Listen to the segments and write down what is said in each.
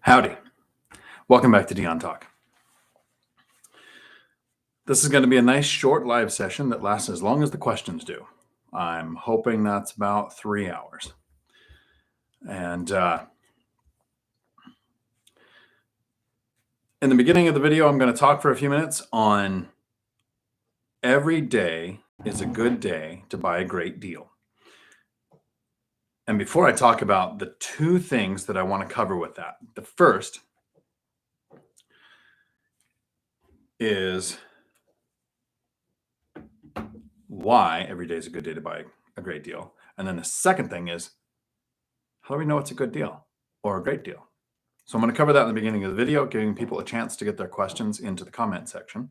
Howdy. Welcome back to Dion Talk. This is going to be a nice short live session that lasts as long as the questions do. I'm hoping that's about 3 hours. And in the beginning of the video, I'm going to talk for a few minutes on every day is a good day to buy a great deal. And before I talk about the two things that I want to cover with that, the first is why every day is a good day to buy a great deal. And then the second thing is, how do we know it's a good deal or a great deal? So I'm going to cover that in the beginning of the video, giving people a chance to get their questions into the comment section.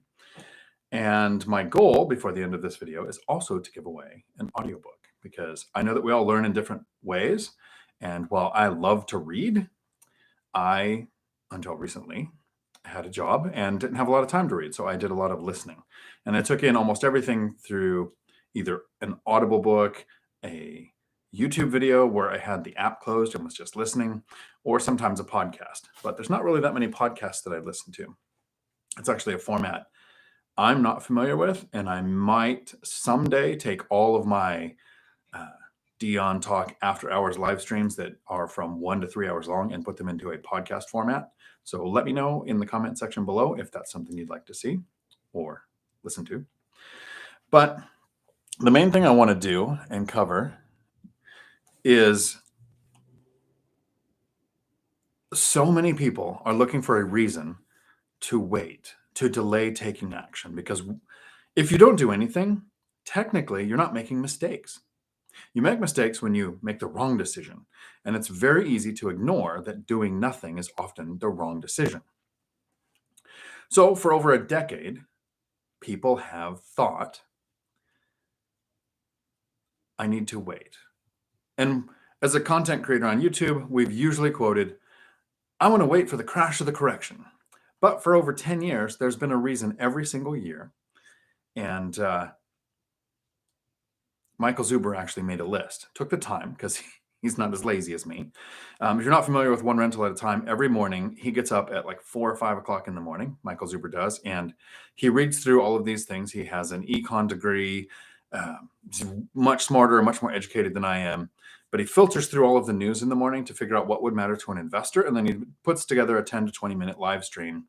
And my goal before the end of this video is also to give away an audiobook, because I know that we all learn in different ways. And while I love to read, I, until recently, had a job and didn't have a lot of time to read. So I did a lot of listening. And I took in almost everything through either an Audible book, a YouTube video where I had the app closed and was just listening, or sometimes a podcast. But there's not really that many podcasts that I listen to. It's actually a format I'm not familiar with, and I might someday take all of my Dion Talk after hours live streams that are from 1 to 3 hours long and put them into a podcast format. So let me know in the comment section below if that's something you'd like to see or listen to. But the main thing I want to do and cover is so many people are looking for a reason to wait, to delay taking action, because if you don't do anything, technically you're not making mistakes. You make mistakes when you make the wrong decision, and it's very easy to ignore that doing nothing is often the wrong decision. So for over a decade, people have thought, I need to wait. And as a content creator on YouTube, we've usually quoted, I want to wait for the crash or the correction. But for over 10 years, there's been a reason every single year. And Michael Zuber actually made a list, took the time because he's not as lazy as me. If you're not familiar with one rental at a time, every morning he gets up at like 4 or 5 o'clock in the morning, Michael Zuber does, and he reads through all of these things. He has an econ degree, he's much smarter, much more educated than I am, but he filters through all of the news in the morning to figure out what would matter to an investor, and then he puts together a 10 to 20 minute live stream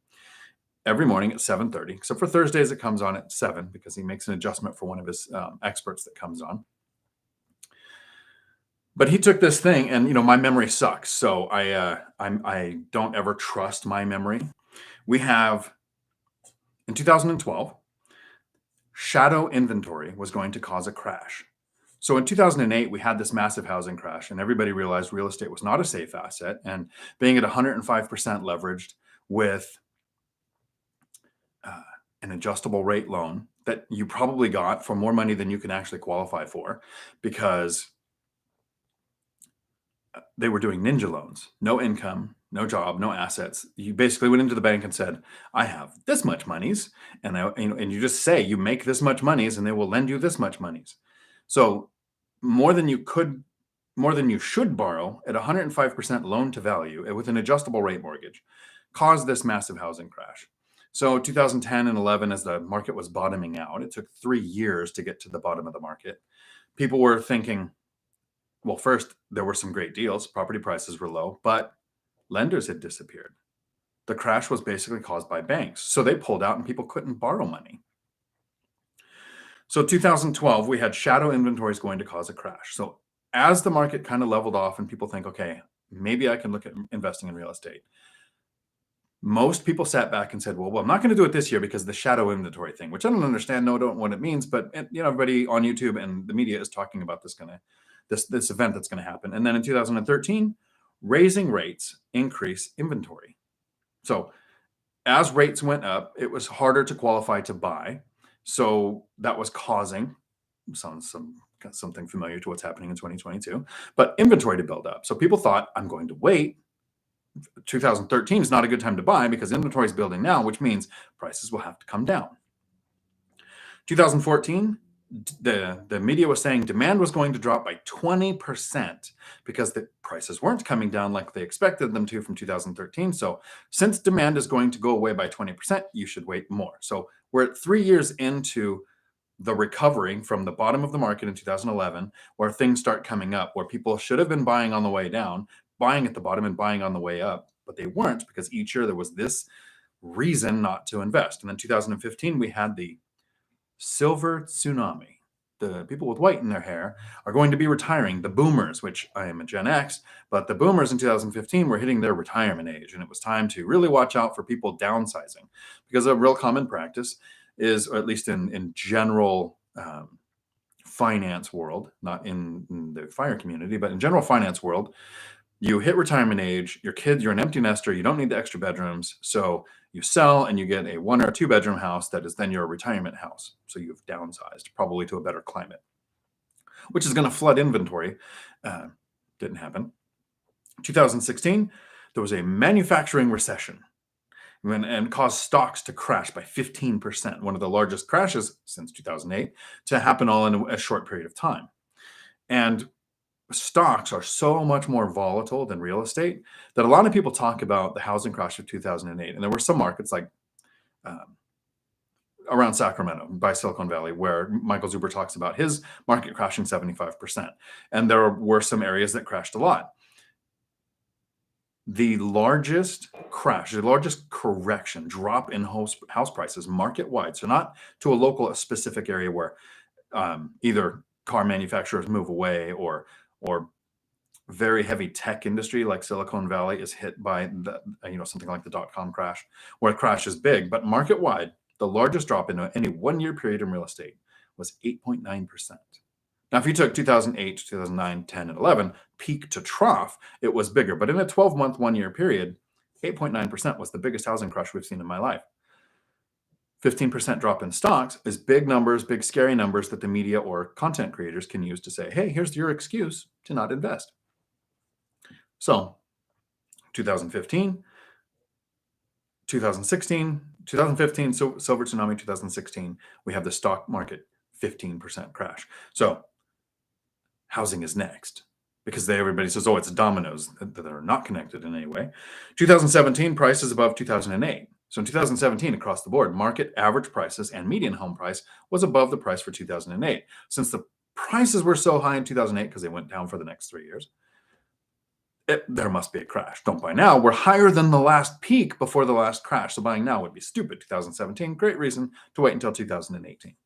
every morning at 7:30, except for Thursdays it comes on at 7 because he makes an adjustment for one of his experts that comes on. But he took this thing, and my memory sucks, so I don't ever trust my memory. We have, in 2012, shadow inventory was going to cause a crash. So in 2008, we had this massive housing crash, and everybody realized real estate was not a safe asset, and being at 105% leveraged with an adjustable rate loan that you probably got for more money than you can actually qualify for, because they were doing ninja loans, no income, no job, no assets. You basically went into the bank and said, I have this much monies. And you just say you make this much monies and they will lend you this much monies. So more than you should borrow at 105% loan to value with an adjustable rate mortgage caused this massive housing crash. So 2010 and 11, as the market was bottoming out, it took 3 years to get to the bottom of the market. People were thinking, well, first, there were some great deals. Property prices were low, but lenders had disappeared. The crash was basically caused by banks. So they pulled out and people couldn't borrow money. So 2012, we had shadow inventories going to cause a crash. So as the market kind of leveled off and people think, okay, maybe I can look at investing in real estate, most people sat back and said, well, I'm not going to do it this year because of the shadow inventory thing, which I don't understand, don't know what it means, but everybody on YouTube and the media is talking about this event that's going to happen. And then in 2013, raising rates increase inventory. So as rates went up, it was harder to qualify to buy. So that was causing something familiar to what's happening in 2022, but inventory to build up. So people thought, I'm going to wait. 2013 is not a good time to buy because inventory is building now, which means prices will have to come down. 2014, the media was saying demand was going to drop by 20% because the prices weren't coming down like they expected them to from 2013. So since demand is going to go away by 20%, you should wait more. So we're at 3 years into the recovery from the bottom of the market in 2011, where things start coming up, where people should have been buying on the way down, buying at the bottom and buying on the way up, but they weren't because each year there was this reason not to invest. And then 2015, we had the silver tsunami. The people with white in their hair are going to be retiring. The boomers, which I am a Gen X, but the boomers in 2015 were hitting their retirement age. And it was time to really watch out for people downsizing, because a real common practice is, or at least in general finance world, not in the fire community, but in general finance world, you hit retirement age, your kids, you're an empty nester, you don't need the extra bedrooms. So you sell and you get a 1 or 2 bedroom house that is then your retirement house. So you've downsized probably to a better climate, which is going to flood inventory. Didn't happen. 2016, there was a manufacturing recession and caused stocks to crash by 15%, one of the largest crashes since 2008, to happen all in a short period of time. And stocks are so much more volatile than real estate that a lot of people talk about the housing crash of 2008. And there were some markets like around Sacramento by Silicon Valley, where Michael Zuber talks about his market crashing 75%. And there were some areas that crashed a lot. The largest crash, the largest correction, drop in house prices market-wide, so not to a specific area where either car manufacturers move away or very heavy tech industry like Silicon Valley is hit by something like the dot-com crash, where a crash is big. But market-wide, the largest drop in any 1 year period in real estate was 8.9%. Now, if you took 2008, 2009, 10, and 11, peak to trough, it was bigger. But in a 12-month, 1 year period, 8.9% was the biggest housing crash we've seen in my life. 15% drop in stocks is big numbers, big scary numbers that the media or content creators can use to say, hey, here's your excuse to not invest. So 2015, 2016, 2015, so silver tsunami, 2016, we have the stock market 15% crash. So housing is next, because everybody says, oh, it's dominoes that are not connected in any way. 2017, prices above 2008. So in 2017, across the board, market average prices and median home price was above the price for 2008. Since the prices were so high in 2008 because they went down for the next 3 years, there must be a crash. Don't buy now. We're higher than the last peak before the last crash. So buying now would be stupid. 2017, great reason to wait until 2018.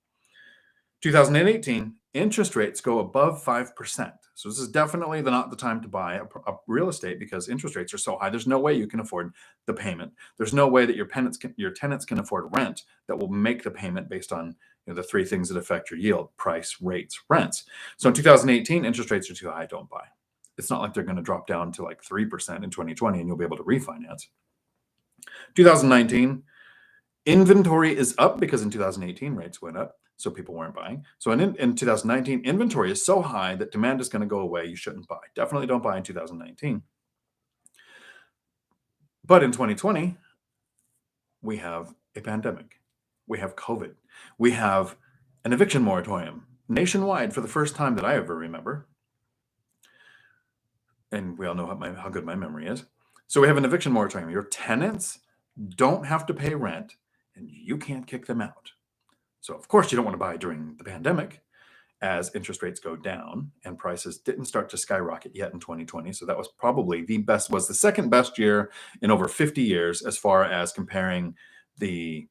2018, interest rates go above 5%. So this is definitely not the time to buy a real estate, because interest rates are so high. There's no way you can afford the payment. There's no way that your tenants can afford rent that will make the payment based on the 3 things that affect your yield: price, rates, rents. So in 2018, interest rates are too high. Don't buy. It's not like they're going to drop down to like 3% in 2020 and you'll be able to refinance. 2019, inventory is up because in 2018 rates went up, so people weren't buying. So in 2019, inventory is so high that demand is going to go away. You shouldn't buy. Definitely don't buy in 2019. But in 2020, we have a pandemic. We have COVID. We have an eviction moratorium nationwide for the first time that I ever remember. And we all know how good my memory is. So we have an eviction moratorium. Your tenants don't have to pay rent, and you can't kick them out. So of course you don't want to buy during the pandemic, as interest rates go down and prices didn't start to skyrocket yet in 2020. So that was probably was the second best year in over 50 years as far as comparing the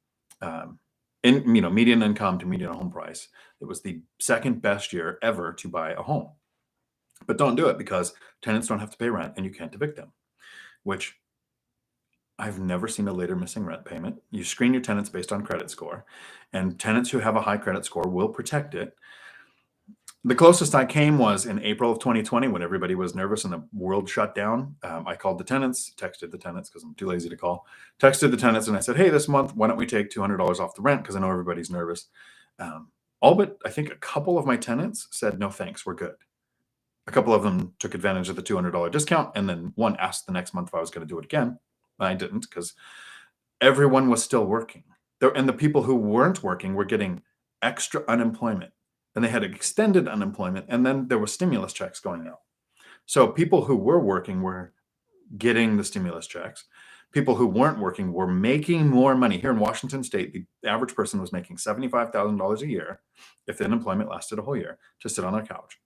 median income to median home price. It was the second best year ever to buy a home. But don't do it, because tenants don't have to pay rent and you can't evict them, which I've never seen a later missing rent payment. You screen your tenants based on credit score, and tenants who have a high credit score will protect it. The closest I came was in April of 2020, when everybody was nervous and the world shut down. I called the tenants, texted the tenants because I'm too lazy to call, texted the tenants, and I said, hey, this month, why don't we take $200 off the rent, because I know everybody's nervous. All but I think a couple of my tenants said, no, thanks, we're good. A couple of them took advantage of the $200 discount, and then one asked the next month if I was going to do it again. I didn't, because everyone was still working. And the people who weren't working were getting extra unemployment and they had extended unemployment, and then there were stimulus checks going out. So people who were working were getting the stimulus checks. People who weren't working were making more money. Here in Washington State, the average person was making $75,000 a year if the unemployment lasted a whole year to sit on their couch.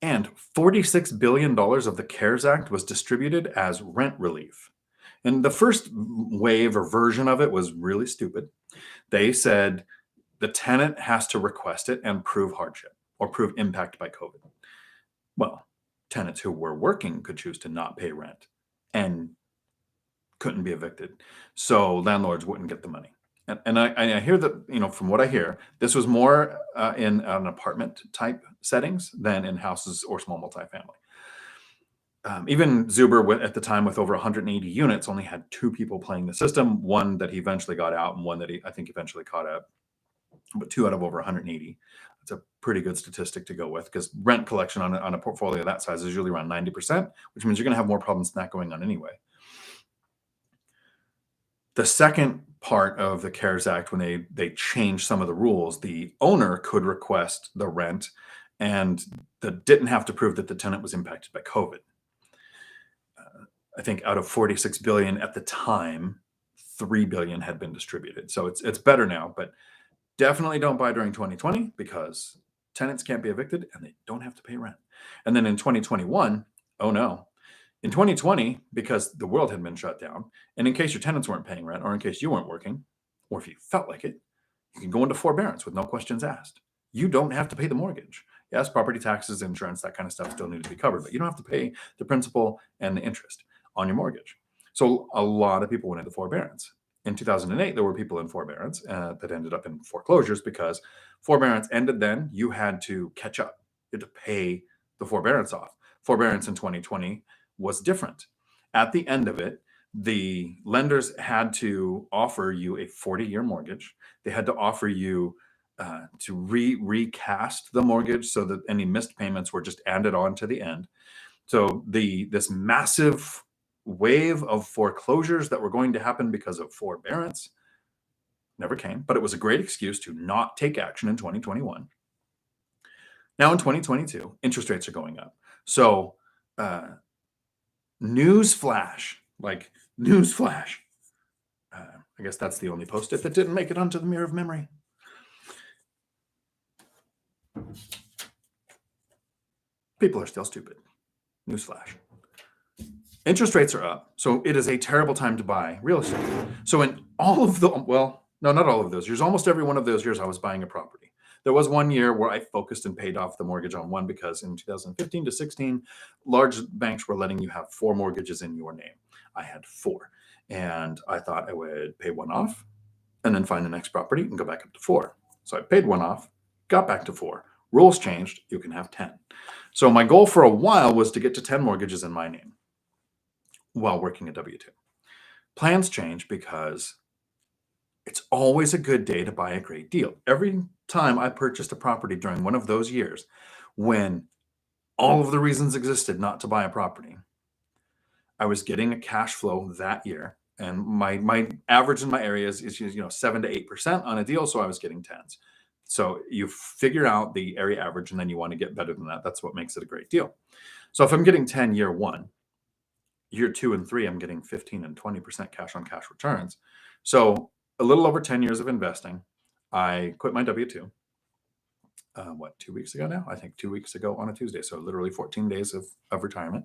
And $46 billion of the CARES Act was distributed as rent relief. And the first wave or version of it was really stupid. They said the tenant has to request it and prove hardship or prove impact by COVID. Well, tenants who were working could choose to not pay rent and couldn't be evicted. So landlords wouldn't get the money. And I hear that, from what I hear, this was more in an apartment type settings than in houses or small multifamily. Even Zuber, at the time with over 180 units, only had 2 people playing the system, one that he eventually got out and one that I think eventually caught up, but 2 out of over 180. It's a pretty good statistic to go with because rent collection on a portfolio that size is usually around 90%, which means you're going to have more problems than that going on anyway. The second part of the CARES Act, when they changed some of the rules, the owner could request the rent and didn't have to prove that the tenant was impacted by COVID. I think out of 46 billion at the time, 3 billion had been distributed. So it's better now, but definitely don't buy during 2020 because tenants can't be evicted and they don't have to pay rent. And then in 2021, oh no. In 2020, because the world had been shut down, and in case your tenants weren't paying rent, or in case you weren't working, or if you felt like it, you can go into forbearance with no questions asked. You don't have to pay the mortgage. Yes, property taxes, insurance, that kind of stuff still need to be covered, but you don't have to pay the principal and the interest on your mortgage. So a lot of people went into forbearance. In 2008, there were people in forbearance that ended up in foreclosures because forbearance ended then. You had to catch up. You had to pay the forbearance off. Forbearance in 2020 was different. At the end of it, the lenders had to offer you a 40-year mortgage. They had to offer you to recast the mortgage so that any missed payments were just added on to the end. So this massive wave of foreclosures that were going to happen because of forbearance never came, but it was a great excuse to not take action in 2021. Now in 2022, interest rates are going up. So newsflash. I guess that's the only post-it that didn't make it onto the mirror of memory. People are still stupid. Newsflash. Interest rates are up, so it is a terrible time to buy real estate. So in all of not all of those years, almost every one of those years I was buying a property. There was one year where I focused and paid off the mortgage on one because in 2015 to 16, large banks were letting you have 4 mortgages in your name. I had 4, and I thought I would pay one off and then find the next property and go back up to 4. So I paid one off, got back to 4. Rules changed, you can have 10. So my goal for a while was to get to 10 mortgages in my name while working a W-2. Plans change because it's always a good day to buy a great deal. Every time I purchased a property during one of those years when all of the reasons existed not to buy a property, I was getting a cash flow that year. And my average in my areas is 7 to 8% on a deal, so I was getting 10s. So you figure out the area average, and then you want to get better than that. That's what makes it a great deal. So if I'm getting 10 year 1, year 2 and 3, I'm getting 15 and 20% cash on cash returns. So a little over 10 years of investing, I quit my W-2. 2 weeks ago now? I think 2 weeks ago on a Tuesday. So literally 14 days of retirement.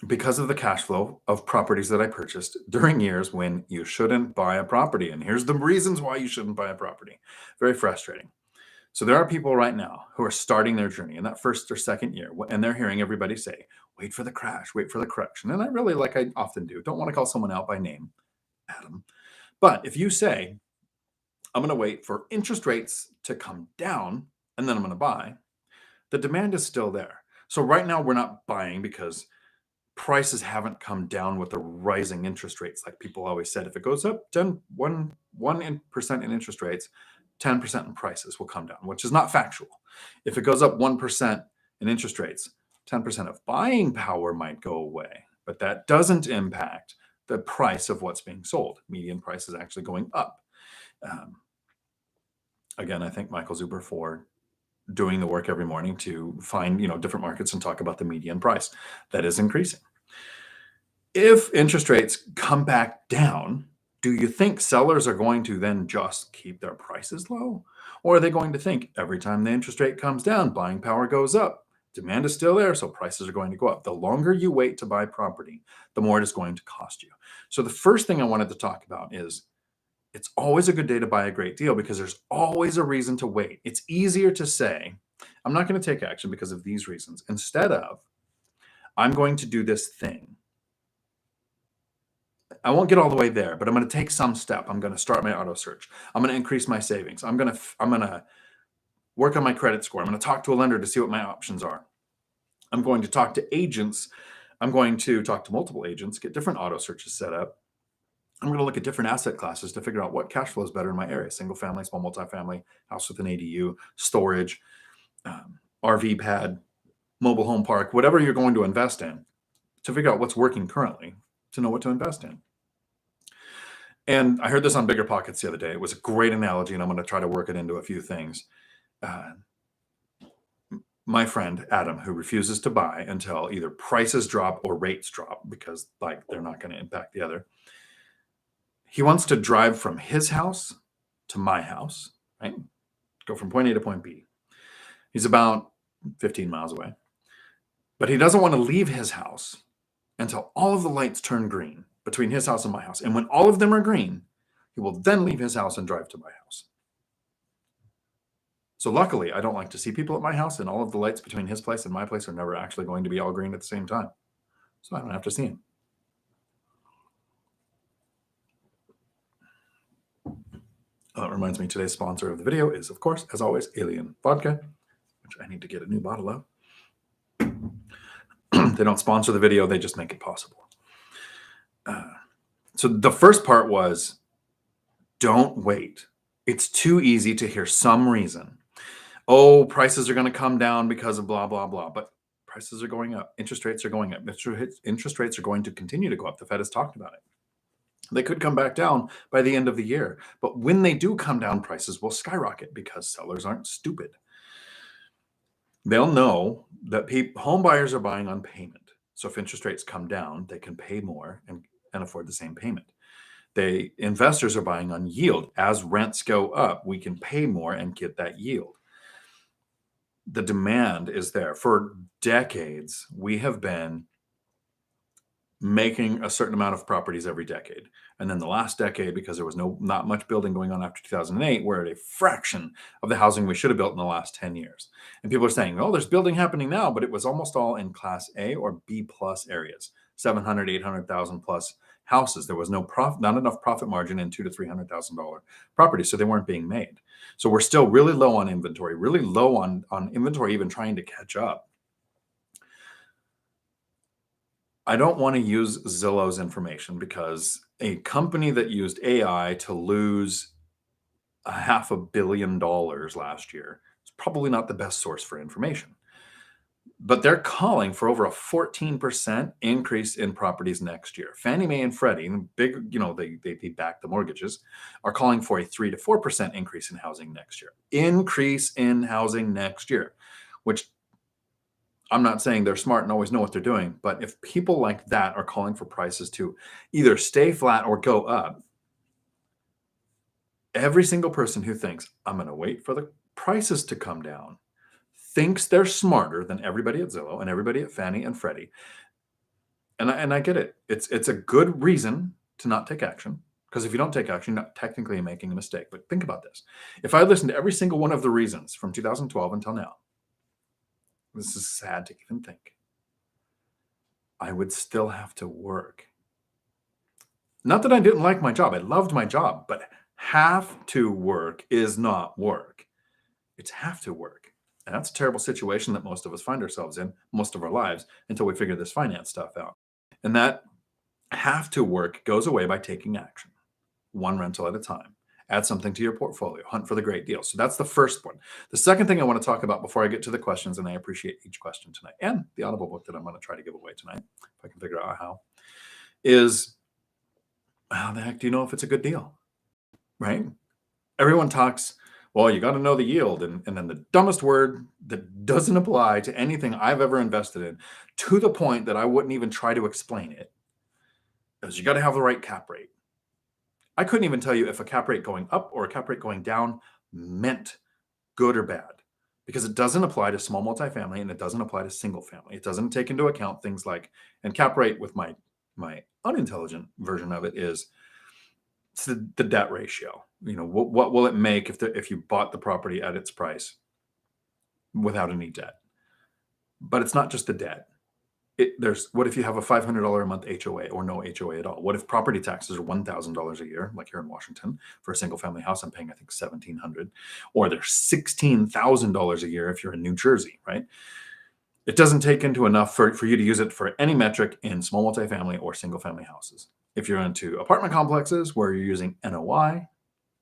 Because of the cash flow of properties that I purchased during years when you shouldn't buy a property. And here's the reasons why you shouldn't buy a property. Very frustrating. So there are people right now who are starting their journey in that first or second year, and they're hearing everybody say, wait for the crash, wait for the correction. And I really, like I often do, don't want to call someone out by name, Adam. But if you say, I'm going to wait for interest rates to come down and then I'm going to buy, the demand is still there. So right now we're not buying because prices haven't come down with the rising interest rates. Like people always said, if it goes up 1% in interest rates, 10% in prices will come down, which is not factual. If it goes up 1% in interest rates, 10% of buying power might go away, but that doesn't impact the price of what's being sold. Median price is actually going up. Again, I thank Michael Zuber for doing the work every morning to find, different markets and talk about the median price that is increasing. If interest rates come back down, do you think sellers are going to then just keep their prices low? Or are they going to think every time the interest rate comes down, buying power goes up? Demand is still there, so prices are going to go up. The longer you wait to buy property, the more it is going to cost you. So the first thing I wanted to talk about is it's always a good day to buy a great deal because there's always a reason to wait. It's easier to say, I'm not going to take action because of these reasons, instead of, I'm going to do this thing. I won't get all the way there, but I'm going to take some step. I'm going to start my auto search. I'm going to increase my savings. I'm going to work on my credit score. I'm going to talk to a lender to see what my options are. I'm going to talk to agents. I'm going to talk to multiple agents, get different auto searches set up. I'm going to look at different asset classes to figure out what cash flow is better in my area: single family, small multifamily, house with an ADU, storage, RV pad, mobile home park, whatever you're going to invest in, to figure out what's working currently to know what to invest in. And I heard this on BiggerPockets the other day. It was a great analogy, and I'm going to try to work it into a few things. My friend Adam, who refuses to buy until either prices drop or rates drop because they're not going to impact the other. He wants to drive from his house to my house, right? Go from point A to point B. He's about 15 miles away. But he doesn't want to leave his house until all of the lights turn green between his house and my house. And when all of them are green, he will then leave his house and drive to my house. So luckily, I don't like to see people at my house, and all of the lights between his place and my place are never actually going to be all green at the same time. So I don't have to see him. It reminds me, today's sponsor of the video is, of course, as always, Alien Vodka, which I need to get a new bottle of. They don't sponsor the video, they just make it possible. So the first part was, don't wait. It's too easy to hear some reason. Oh, prices are going to come down because of blah, blah, blah. But prices are going up. Interest rates are going up. Interest rates are going to continue to go up. The Fed has talked about it. They could come back down by the end of the year. But when they do come down, prices will skyrocket because sellers aren't stupid. They'll know that home buyers are buying on payment. So if interest rates come down, they can pay more and afford the same payment. Investors are buying on yield. As rents go up, we can pay more and get that yield. The demand is there. For decades, we have been making a certain amount of properties every decade. And then the last decade, because there was not much building going on after 2008, we're at a fraction of the housing we should have built in the last 10 years. And people are saying, oh, there's building happening now, but it was almost all in Class A or B plus areas, 700, 800,000 plus houses. There was not enough profit margin in $200,000 to $300,000 properties, so they weren't being made. So we're still really low on inventory, really low on inventory, even trying to catch up. I don't want to use Zillow's information because a company that used AI to lose $500 million last year is probably not the best source for information. But they're calling for over a 14% increase in properties next year. Fannie Mae and Freddie, big, they back the mortgages, are calling for a 3 to 4% increase in housing next year. Increase in housing next year, which I'm not saying they're smart and always know what they're doing, but if people like that are calling for prices to either stay flat or go up, every single person who thinks, I'm going to wait for the prices to come down, thinks they're smarter than everybody at Zillow and everybody at Fannie and Freddie. And I get it. It's a good reason to not take action, because if you don't take action, you're not technically making a mistake. But think about this. If I listened to every single one of the reasons from 2012 until now, this is sad to even think, I would still have to work. Not that I didn't like my job. I loved my job, but have to work is not work. It's have to work. And that's a terrible situation that most of us find ourselves in most of our lives until we figure this finance stuff out. And that have to work goes away by taking action, one rental at a time. Add something to your portfolio, hunt for the great deal. So that's the first one. The second thing I want to talk about before I get to the questions, and I appreciate each question tonight, and the Audible book that I'm going to try to give away tonight, if I can figure out how, is how the heck do you know if it's a good deal, right? Everyone talks, Well, you got to know the yield. And then the dumbest word that doesn't apply to anything I've ever invested in, to the point that I wouldn't even try to explain it, is you got to have the right cap rate. I couldn't even tell you if a cap rate going up or a cap rate going down meant good or bad, because it doesn't apply to small multifamily and it doesn't apply to single family. It doesn't take into account things like, and cap rate with my unintelligent version of it is it's the debt ratio. What will it make if you bought the property at its price without any debt? But it's not just the debt. What if you have a $500 a month HOA or no HOA at all? What if property taxes are $1,000 a year, like here in Washington for a single family house? I'm paying, I think, $1,700, or they're $16,000 a year if you're in New Jersey, right? It doesn't take into enough for you to use it for any metric in small multifamily or single family houses. If you're into apartment complexes where you're using NOI,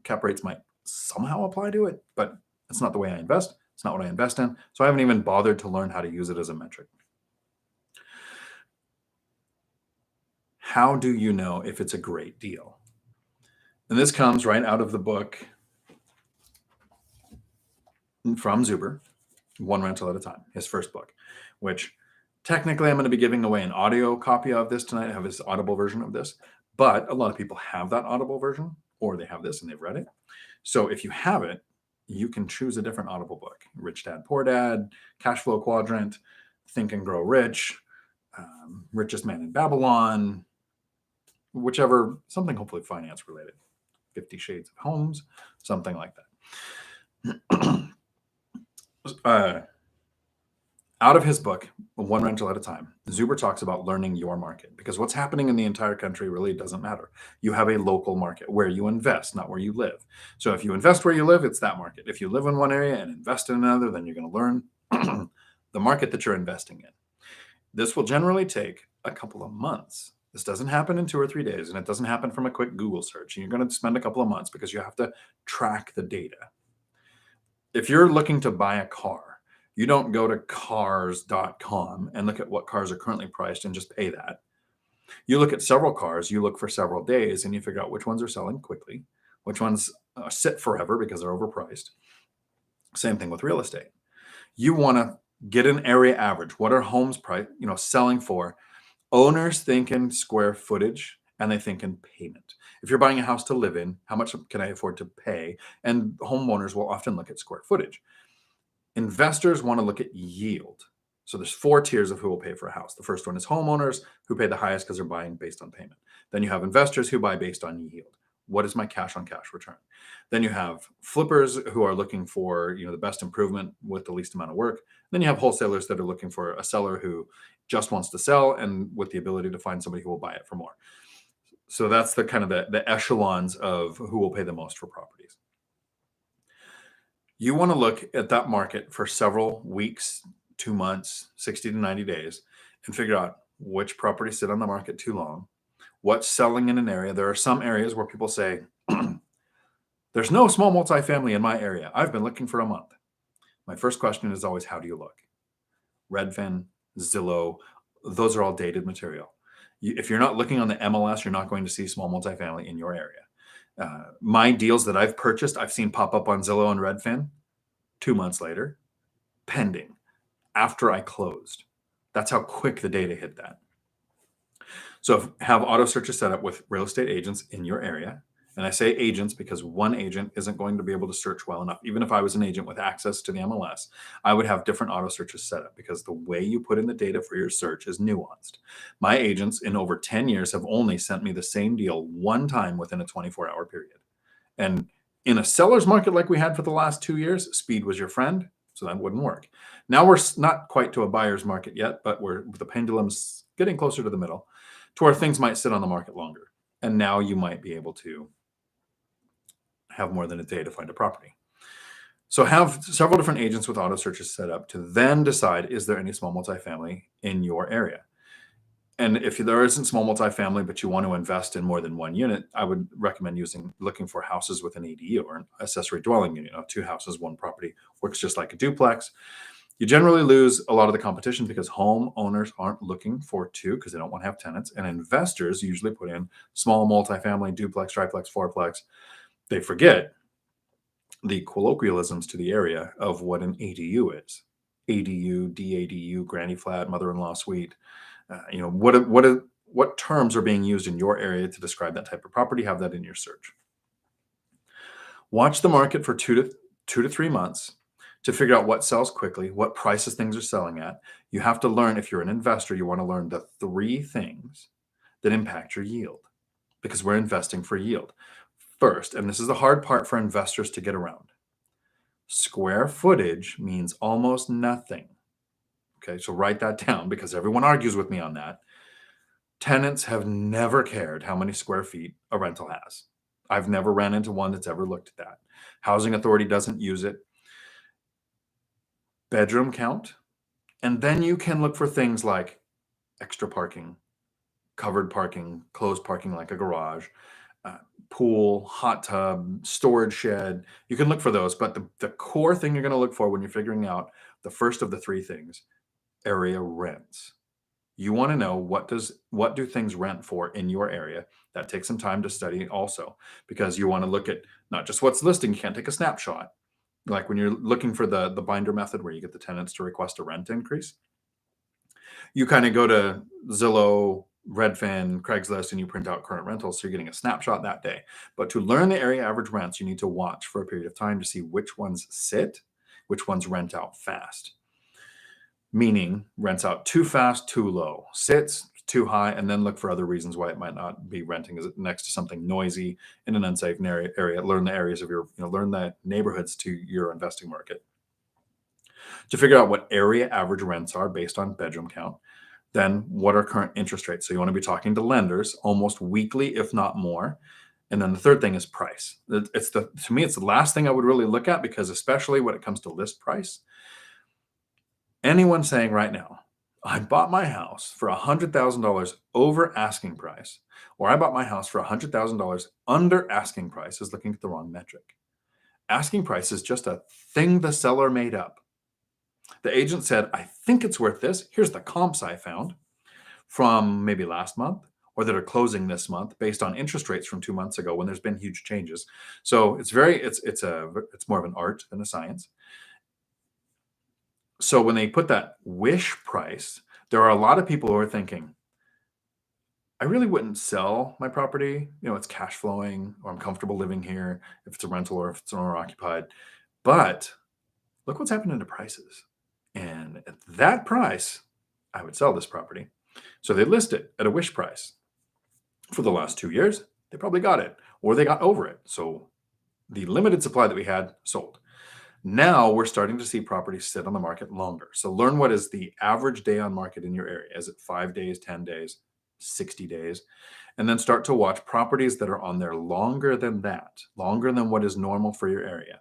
cap rates might somehow apply to it, but that's not the way I invest. It's not what I invest in. So I haven't even bothered to learn how to use it as a metric. How do you know if it's a great deal? And this comes right out of the book from Zuber, One Rental at a Time, his first book, which technically I'm going to be giving away an audio copy of this tonight. I have his Audible version of this, but a lot of people have that Audible version, or they have this and they've read it. So if you have it, you can choose a different Audible book: Rich Dad, Poor Dad, Cash Flow Quadrant, Think and Grow Rich, Richest Man in Babylon, whichever, something hopefully finance related, 50 Shades of Homes, something like that. Out of his book, One Rental at a Time, Zuber talks about learning your market, because what's happening in the entire country really doesn't matter. You have a local market where you invest, not where you live. So if you invest where you live, it's that market. If you live in one area and invest in another, then you're going to learn the market that you're investing in. This will generally take a couple of months. This doesn't happen in 2 or 3 days, and it doesn't happen from a quick Google search. And you're going to spend a couple of months because you have to track the data. If you're looking to buy a car, you don't go to cars.com and look at what cars are currently priced and just pay that. You look at several cars, you look for several days, and you figure out which ones are selling quickly, which ones sit forever because they're overpriced. Same thing with real estate. You want to get an area average. What are homes selling for? Owners think in square footage and they think in payment. If you're buying a house to live in, how much can I afford to pay? And homeowners will often look at square footage. Investors want to look at yield. So there's 4 tiers of who will pay for a house. The first one is homeowners, who pay the highest because they're buying based on payment. Then you have investors who buy based on yield. What is my cash on cash return? Then you have flippers who are looking for the best improvement with the least amount of work. Then you have wholesalers that are looking for a seller who just wants to sell and with the ability to find somebody who will buy it for more. So that's the kind of the echelons of who will pay the most for properties. You want to look at that market for several weeks, 2 months, 60 to 90 days, and figure out which properties sit on the market too long, what's selling in an area. There are some areas where people say, there's no small multifamily in my area. I've been looking for a month. My first question is always, how do you look? Redfin, Zillow, those are all dated material. If you're not looking on the MLS, you're not going to see small multifamily in your area. My deals that I've purchased, I've seen pop up on Zillow and Redfin 2 months later, pending, after I closed. That's how quick the data hit that. So have auto searches set up with real estate agents in your area. And I say agents because one agent isn't going to be able to search well enough. Even if I was an agent with access to the MLS, I would have different auto searches set up because the way you put in the data for your search is nuanced. My agents in over 10 years have only sent me the same deal one time within a 24-hour period. And in a seller's market like we had for the last 2 years, speed was your friend, so that wouldn't work. Now we're not quite to a buyer's market yet, but the pendulum's getting closer to the middle, to where things might sit on the market longer. And now you might be able to have more than a day to find a property. So have several different agents with auto searches set up to then decide, is there any small multifamily in your area? And if there isn't small multifamily, but you want to invest in more than one unit, I would recommend looking for houses with an ADU or an accessory dwelling unit. 2 houses, 1 property works just like a duplex. You generally lose a lot of the competition because homeowners aren't looking for 2 because they don't want to have tenants. And investors usually put in small multifamily, duplex, triplex, fourplex. They forget the colloquialisms to the area of what an ADU is. ADU, DADU, granny flat, mother-in-law suite. What terms are being used in your area to describe that type of property? Have that in your search. Watch the market for 2 to 3 months to figure out what sells quickly, what prices things are selling at. You have to learn, if you're an investor, you want to learn the 3 things that impact your yield, because we're investing for yield. First, and this is the hard part for investors to get around, square footage means almost nothing. Okay, so write that down because everyone argues with me on that. Tenants have never cared how many square feet a rental has. I've never ran into one that's ever looked at that. Housing authority doesn't use it. Bedroom count. And then you can look for things like extra parking, covered parking, closed parking like a garage, pool, hot tub, storage shed. You can look for those, but the core thing you're going to look for when you're figuring out the first of the 3 things, area rents. You want to know what do things rent for in your area. That takes some time to study also, because you want to look at not just what's listing. You can't take a snapshot. Like when you're looking for the binder method where you get the tenants to request a rent increase, you kind of go to Zillow, Redfin, Craigslist, and you print out current rentals. So you're getting a snapshot that day. But to learn the area average rents, you need to watch for a period of time to see which ones sit, which ones rent out fast. Meaning rents out too fast, too low, sits too high, and then look for other reasons why it might not be renting. Is it next to something noisy in an unsafe area? Learn the areas of learn the neighborhoods to your investing market to figure out what area average rents are based on bedroom count. Then what are current interest rates? So you want to be talking to lenders almost weekly, if not more. And then the third thing is price. To me, it's the last thing I would really look at, because especially when it comes to list price, anyone saying right now, I bought my house for $100,000 over asking price, or I bought my house for $100,000 under asking price, is looking at the wrong metric. Asking price is just a thing the seller made up. The agent said, I think it's worth this. Here's the comps I found from maybe last month, or that are closing this month based on interest rates from 2 months ago when there's been huge changes. So it's more of an art than a science. So when they put that wish price, there are a lot of people who are thinking, I really wouldn't sell my property. It's cash flowing, or I'm comfortable living here if it's a rental or if it's owner occupied. But look what's happening to prices. And at that price, I would sell this property. So they list it at a wish price. For the last 2 years, they probably got it, or they got over it. So the limited supply that we had sold. Now we're starting to see properties sit on the market longer. So learn what is the average day on market in your area. Is it 5 days, 10 days, 60 days? And then start to watch properties that are on there longer than that, longer than what is normal for your area.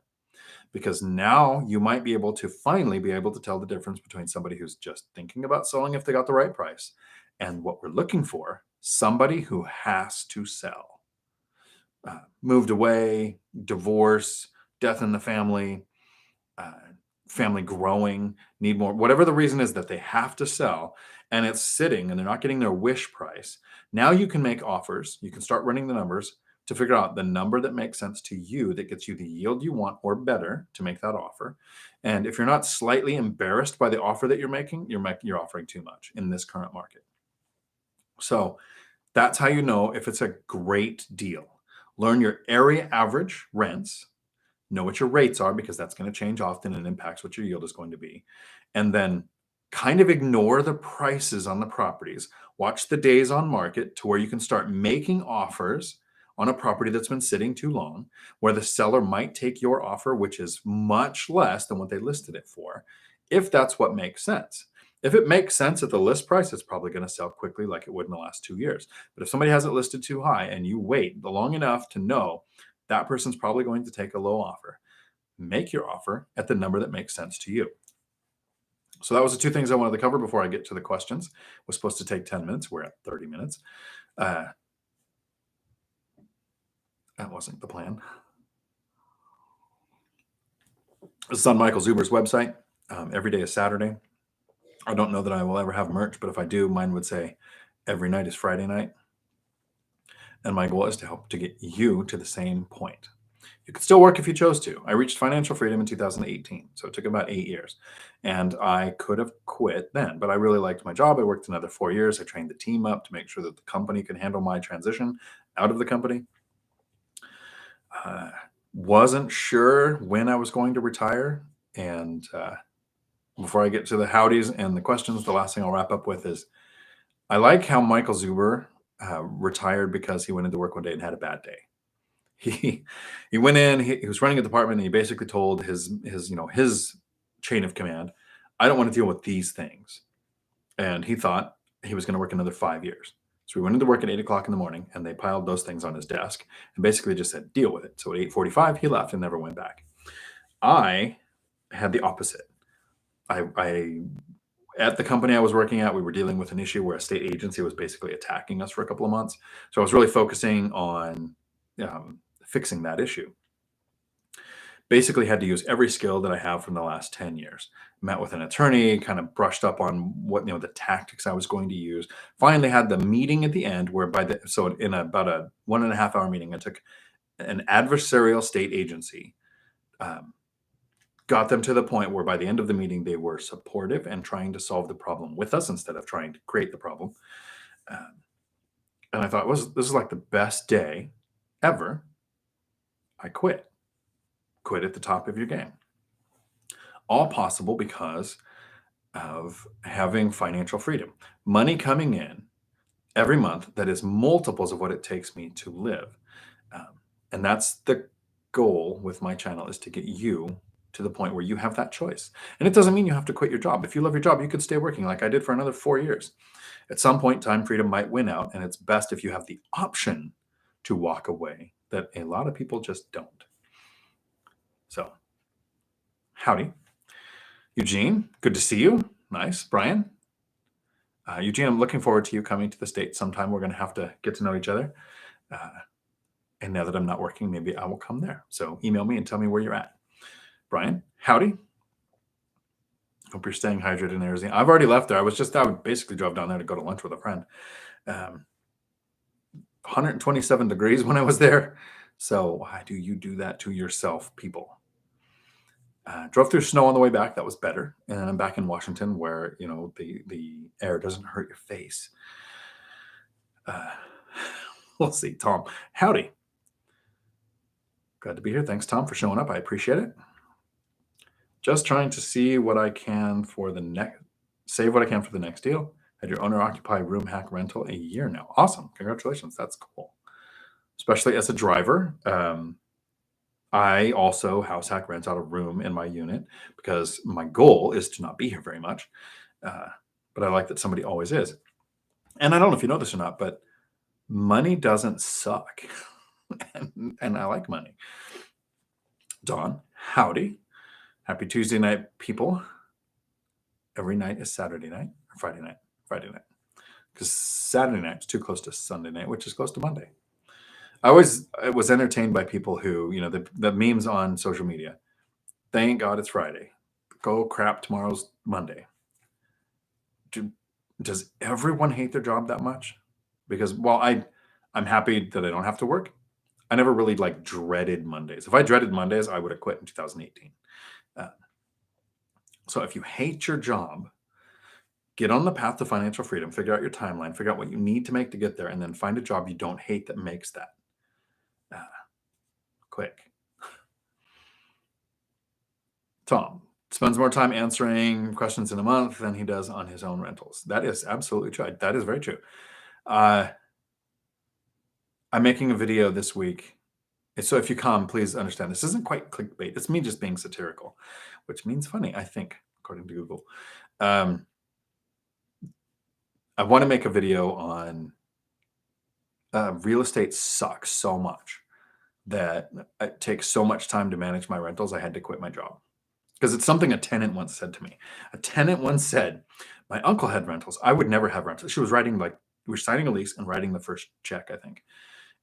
Because now you might be able to finally be able to tell the difference between somebody who's just thinking about selling if they got the right price, and what we're looking for, somebody who has to sell. Moved away, divorce, death in the family, family growing, need more, whatever the reason is that they have to sell, and it's sitting and they're not getting their wish price. Now you can make offers. You can start running the numbers to figure out the number that makes sense to you, that gets you the yield you want or better to make that offer. And if you're not slightly embarrassed by the offer that you're making, you're offering too much in this current market. So that's how you know if it's a great deal. Learn your area average rents. Know what your rates are, because that's going to change often and impacts what your yield is going to be. And then kind of ignore the prices on the properties. Watch the days on market to where you can start making offers on a property that's been sitting too long, where the seller might take your offer, which is much less than what they listed it for, if that's what makes sense. If it makes sense at the list price, it's probably going to sell quickly like it would in the last 2 years. But if somebody has it listed too high and you wait long enough to know that person's probably going to take a low offer, make your offer at the number that makes sense to you. So that was the 2 things I wanted to cover before I get to the questions. It was supposed to take 10 minutes. We're at 30 minutes. That wasn't the plan. This is on Michael Zuber's website. Every day is Saturday. I don't know that I will ever have merch, but if I do, mine would say every night is Friday night. And my goal is to help to get you to the same point. You could still work if you chose to. I reached financial freedom in 2018, so it took about 8 years. And I could have quit then, but I really liked my job. I worked another 4 years. I trained the team up to make sure that the company could handle my transition out of the company. Wasn't sure when I was going to retire. And before I get to the howdies and the questions, the last thing I'll wrap up with is I like how Michael Zuber retired because he went into work one day and had a bad day. He went in, he was running a department, and he basically told his chain of command, I don't want to deal with these things. And he thought he was going to work another 5 years. So he went into work at 8 o'clock in the morning, and they piled those things on his desk and basically just said, deal with it. So at 8:45, he left and never went back. I had the opposite. I at the company I was working at, we were dealing with an issue where a state agency was basically attacking us for a couple of months. So I was really focusing on fixing that issue. Basically had to use every skill that I have from the last 10 years. Met with an attorney, kind of brushed up on what, the tactics I was going to use. Finally had the meeting at the end where in about a 1.5 hour meeting, I took an adversarial state agency, got them to the point where by the end of the meeting, they were supportive and trying to solve the problem with us instead of trying to create the problem. And I thought, this is like the best day ever. I quit at the top of your game. All possible because of having financial freedom. Money coming in every month that is multiples of what it takes me to live. And that's the goal with my channel, is to get you to the point where you have that choice. And it doesn't mean you have to quit your job. If you love your job, you could stay working like I did for another 4 years. At some point, time freedom might win out, and it's best if you have the option to walk away that a lot of people just don't. So, howdy. Eugene, good to see you. Nice. Brian? Eugene, I'm looking forward to you coming to the States sometime. We're going to have to get to know each other. And now that I'm not working, maybe I will come there. So email me and tell me where you're at. Brian, howdy. Hope you're staying hydrated in Arizona. I've already left there. I basically drove down there to go to lunch with a friend. 127 degrees when I was there. So why do you do that to yourself, people? Drove through snow on the way back. That was better. And I'm back in Washington where, the air doesn't hurt your face. Let's see. Tom, howdy. Glad to be here. Thanks, Tom, for showing up. I appreciate it. Just trying to see what I can for the next, save what I can for the next deal. Had your owner occupy room hack rental a year now. Awesome. Congratulations. That's cool. Especially as a driver. I also house hack rent out a room in my unit because my goal is to not be here very much. But I like that somebody always is. And I don't know if you know this or not, but money doesn't suck. and I like money. Dawn, howdy. Happy Tuesday night, people. Every night is Saturday night or Friday night? Friday night. Because Saturday night is too close to Sunday night, which is close to Monday. I was entertained by people who, the memes on social media. Thank God it's Friday. Go crap, tomorrow's Monday. Does everyone hate their job that much? Because while I'm happy that I don't have to work, I never really dreaded Mondays. If I dreaded Mondays, I would have quit in 2018. So if you hate your job, get on the path to financial freedom, figure out your timeline, figure out what you need to make to get there, and then find a job you don't hate that makes that. Quick. Tom spends more time answering questions in a month than he does on his own rentals. That is absolutely true. That is very true. I'm making a video this week. So if you come, please understand this isn't quite clickbait. It's me just being satirical, which means funny, I think, according to Google. I want to make a video on real estate sucks so much that it takes so much time to manage my rentals. I had to quit my job because it's something a tenant once said to me. A tenant once said, my uncle had rentals. I would never have rentals. She was writing we were signing a lease and writing the first check, I think.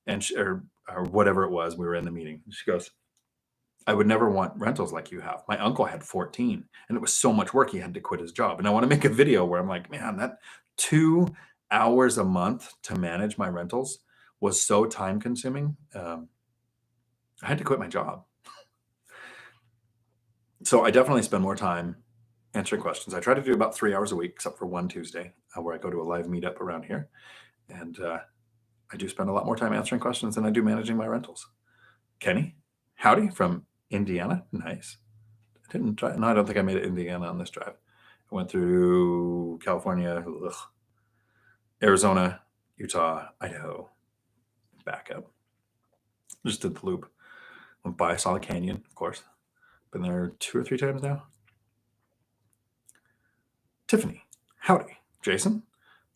And or whatever it was, we were in the meeting. She goes, I would never want rentals like you have. My uncle had 14 and it was so much work. He had to quit his job. And I want to make a video where I'm like, man, that 2 hours a month to manage my rentals was so time consuming. I had to quit my job. So I definitely spend more time answering questions. I try to do about 3 hours a week, except for one Tuesday, where I go to a live meetup around here. And I do spend a lot more time answering questions than I do managing my rentals. Kenny, howdy from Indiana. Nice. I didn't try. No, I don't think I made it Indiana on this drive. I went through California, Arizona, Utah, Idaho, back up. Just did the loop. Went by, saw the canyon, of course. Been there 2 or 3 times now. Tiffany, howdy. Jason,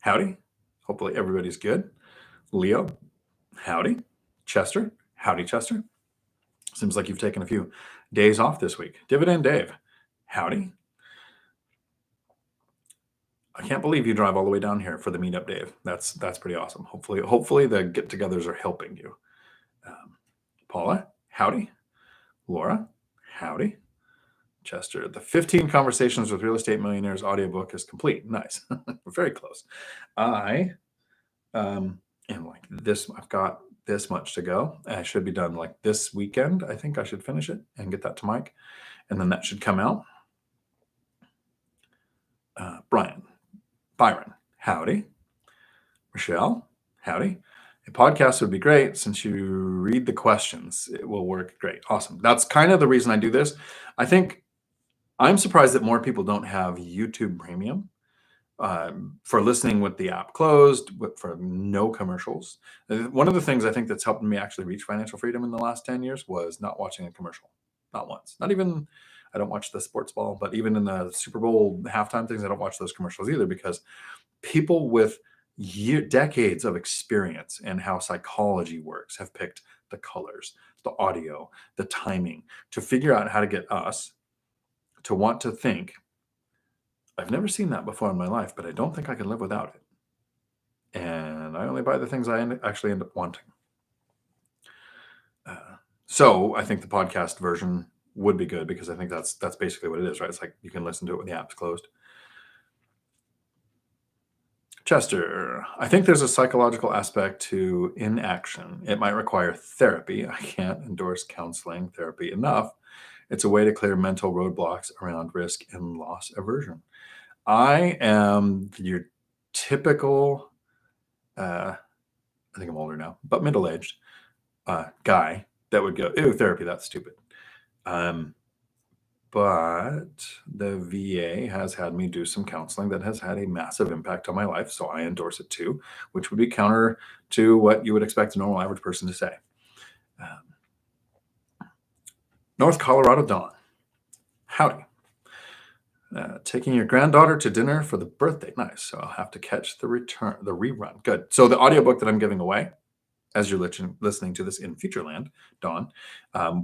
howdy. Hopefully everybody's good. Leo, howdy. Chester, howdy, Chester. Seems like you've taken a few days off this week. Dividend Dave, howdy. I can't believe you drive all the way down here for the meetup, Dave. That's pretty awesome. Hopefully the get-togethers are helping you. Paula, howdy. Laura, howdy. Chester, the 15 Conversations with Real Estate Millionaires audiobook is complete. Nice. Very close. I am like this. I've got this much to go. I should be done like this weekend. I think I should finish it and get that to Mike. And then that should come out. Byron, howdy. Michelle, howdy. A podcast would be great since you read the questions. It will work great. Awesome. That's kind of the reason I do this. I think I'm surprised that more people don't have YouTube Premium for listening with the app closed, for no commercials. One of the things I think that's helped me actually reach financial freedom in the last 10 years was not watching a commercial. Not once. Not even, I don't watch the sports ball, but even in the Super Bowl halftime things, I don't watch those commercials either, because people with decades of experience in how psychology works have picked the colors, the audio, the timing to figure out how to get us to want to think, I've never seen that before in my life, but I don't think I can live without it. And I only buy the things I actually end up wanting. So I think the podcast version would be good, because I think that's basically what it is, right? It's like you can listen to it when the app's closed. Chester, I think there's a psychological aspect to inaction. It might require therapy. I can't endorse counseling therapy enough. It's a way to clear mental roadblocks around risk and loss aversion. I am your typical, I think I'm older now, but middle-aged guy that would go, ew, therapy, that's stupid. But the VA has had me do some counseling that has had a massive impact on my life, so I endorse it too, which would be counter to what you would expect a normal average person to say. North Colorado Dawn, howdy. Taking your granddaughter to dinner for the birthday. Nice. So I'll have to catch the rerun. Good. So the audiobook that I'm giving away, as you're listening to this in Futureland, Dawn,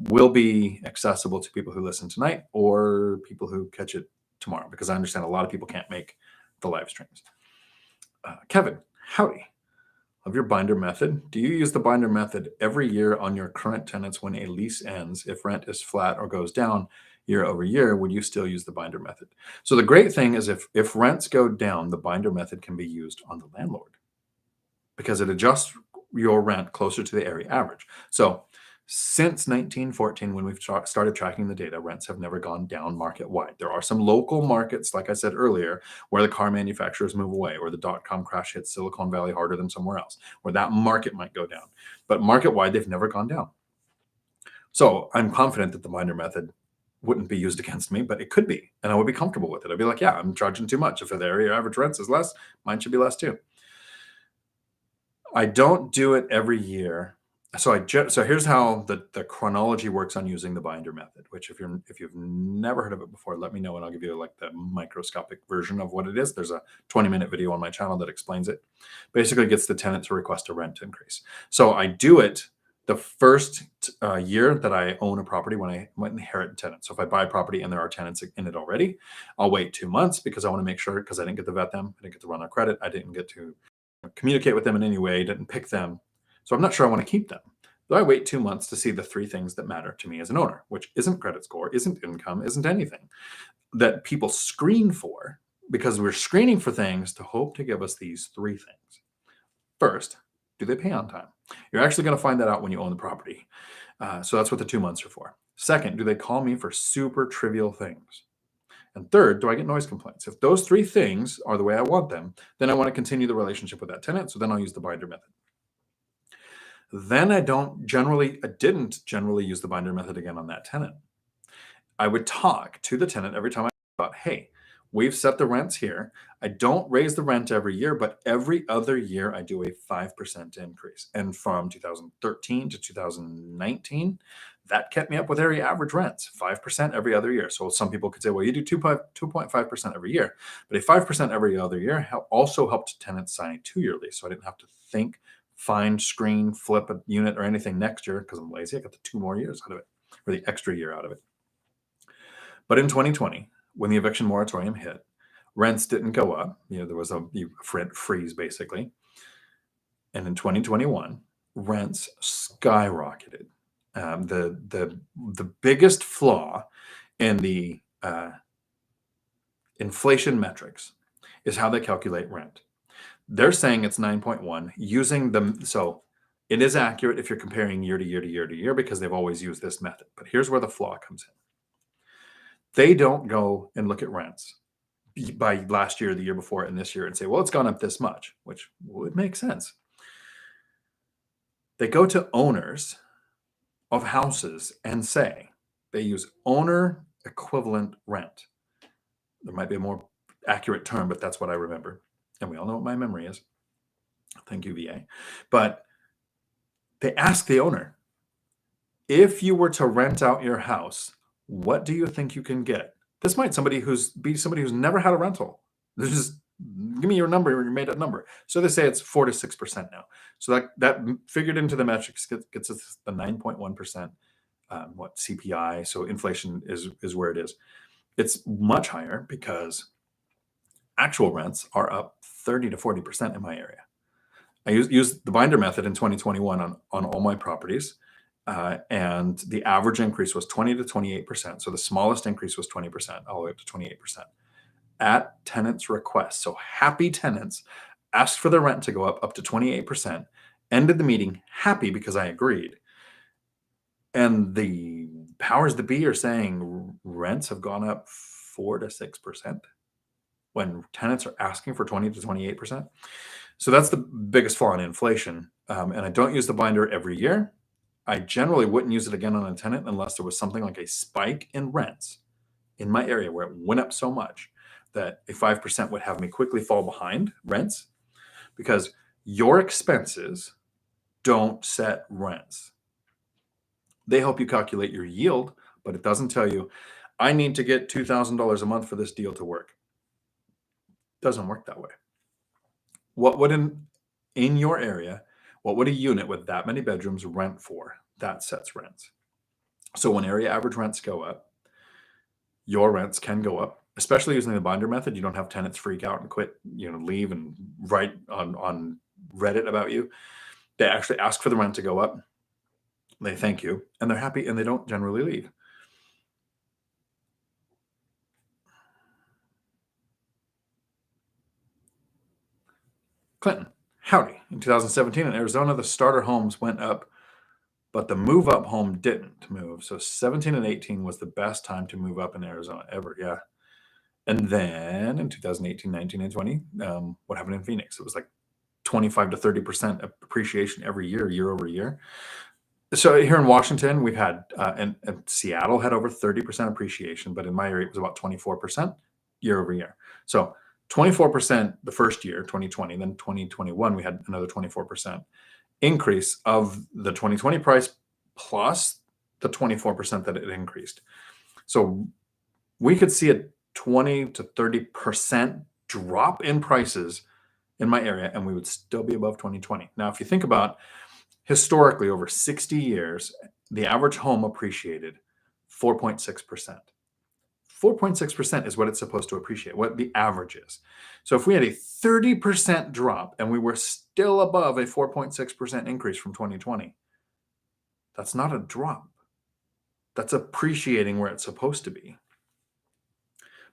will be accessible to people who listen tonight or people who catch it tomorrow, because I understand a lot of people can't make the live streams. Kevin, howdy. Of your binder method. Do you use the binder method every year on your current tenants when a lease ends? If rent is flat or goes down year over year, would you still use the binder method? So the great thing is if rents go down, the binder method can be used on the landlord, because it adjusts your rent closer to the area average. So since 1914, when we've started tracking the data, rents have never gone down market-wide. There are some local markets, like I said earlier, where the car manufacturers move away, or the dot-com crash hits Silicon Valley harder than somewhere else, where that market might go down. But market-wide, they've never gone down. So I'm confident that the binder method wouldn't be used against me, but it could be, and I would be comfortable with it. I'd be like, yeah, I'm charging too much. If the area average rents is less, mine should be less too. I don't do it every year. So here's how the chronology works on using the binder method, which if you've never heard of it before, let me know and I'll give you like the microscopic version of what it is. There's a 20-minute video on my channel that explains it. Basically gets the tenant to request a rent increase. So I do it the first year that I own a property, when I inherit tenants. So if I buy a property and there are tenants in it already, I'll wait 2 months, because I want to make sure, because I didn't get to vet them, I didn't get to run their credit, I didn't get to communicate with them in any way, didn't pick them. So I'm not sure I want to keep them. So I wait 2 months to see the 3 things that matter to me as an owner, which isn't credit score, isn't income, isn't anything that people screen for, because we're screening for things to hope to give us these 3 things. First, do they pay on time? You're actually going to find that out when you own the property. So that's what the 2 months are for. Second, do they call me for super trivial things? And third, do I get noise complaints? If those 3 things are the way I want them, then I want to continue the relationship with that tenant. So then I'll use the binder method. Then I didn't generally use the binder method again on that tenant. I would talk to the tenant every time I thought, hey, we've set the rents here. I don't raise the rent every year, but every other year I do a 5% increase. And from 2013 to 2019, that kept me up with area average rents, 5% every other year. So some people could say, well, you do 2.5% every year, but a 5% every other year also helped tenants sign a 2-year lease. So I didn't have to think, find, screen, flip a unit or anything next year because I'm lazy. I got the 2 more years out of it, or the extra year out of it. But in 2020, when the eviction moratorium hit, rents didn't go up. There was a rent freeze basically. And in 2021, rents skyrocketed. The biggest flaw in the inflation metrics is how they calculate rent. They're saying it's 9.1 using them. So it is accurate if you're comparing year to year to year to year because they've always used this method. But here's where the flaw comes in. They don't go and look at rents by last year, the year before, and this year and say, well, it's gone up this much, which would make sense. They go to owners of houses and say they use owner equivalent rent. There might be a more accurate term, but that's what I remember. And we all know what my memory is. Thank you, VA. But they ask the owner, if you were to rent out your house, what do you think you can get? This might be somebody who's never had a rental. There's just give me your number, your made up number. So they say it's 4 to 6% now. So that figured into the metrics gets us the 9.1%. What CPI? So inflation is where it is. It's much higher because actual rents are up 30 to 40% in my area. I used the binder method in 2021 on all my properties. And the average increase was 20 to 28%. So the smallest increase was 20%, all the way up to 28% at tenants' request. So happy tenants asked for the rent to go up to 28%, ended the meeting happy because I agreed. And the powers that be are saying rents have gone up 4 to 6% when tenants are asking for 20 to 28%. So that's the biggest flaw in inflation. And I don't use the binder every year. I generally wouldn't use it again on a tenant unless there was something like a spike in rents in my area where it went up so much that a 5% would have me quickly fall behind rents, because your expenses don't set rents. They help you calculate your yield, but it doesn't tell you, I need to get $2,000 a month for this deal to work. It doesn't work that way. What would in your area, what would a unit with that many bedrooms rent for? That sets rents. So when area average rents go up, your rents can go up, especially using the binder method. You don't have tenants freak out and quit, leave and write on Reddit about you. They actually ask for the rent to go up. They thank you, and they're happy, and they don't generally leave. Clinton, howdy. In 2017 in Arizona, the starter homes went up, but the move-up home didn't move. So 17 and 18 was the best time to move up in Arizona ever. Yeah. And then in 2018, 19, and 20, what happened in Phoenix? It was like 25 to 30% appreciation every year over year. So here in Washington, we've had, and Seattle had over 30% appreciation, but in my area, it was about 24% year over year. So 24% the first year, 2020, then 2021, we had another 24% increase of the 2020 price plus the 24% that it increased. So we could see a 20 to 30% drop in prices in my area, and we would still be above 2020. Now, if you think about historically over 60 years, the average home appreciated 4.6%. 4.6% is what it's supposed to appreciate, what the average is. So if we had a 30% drop and we were still above a 4.6% increase from 2020, that's not a drop. That's appreciating where it's supposed to be.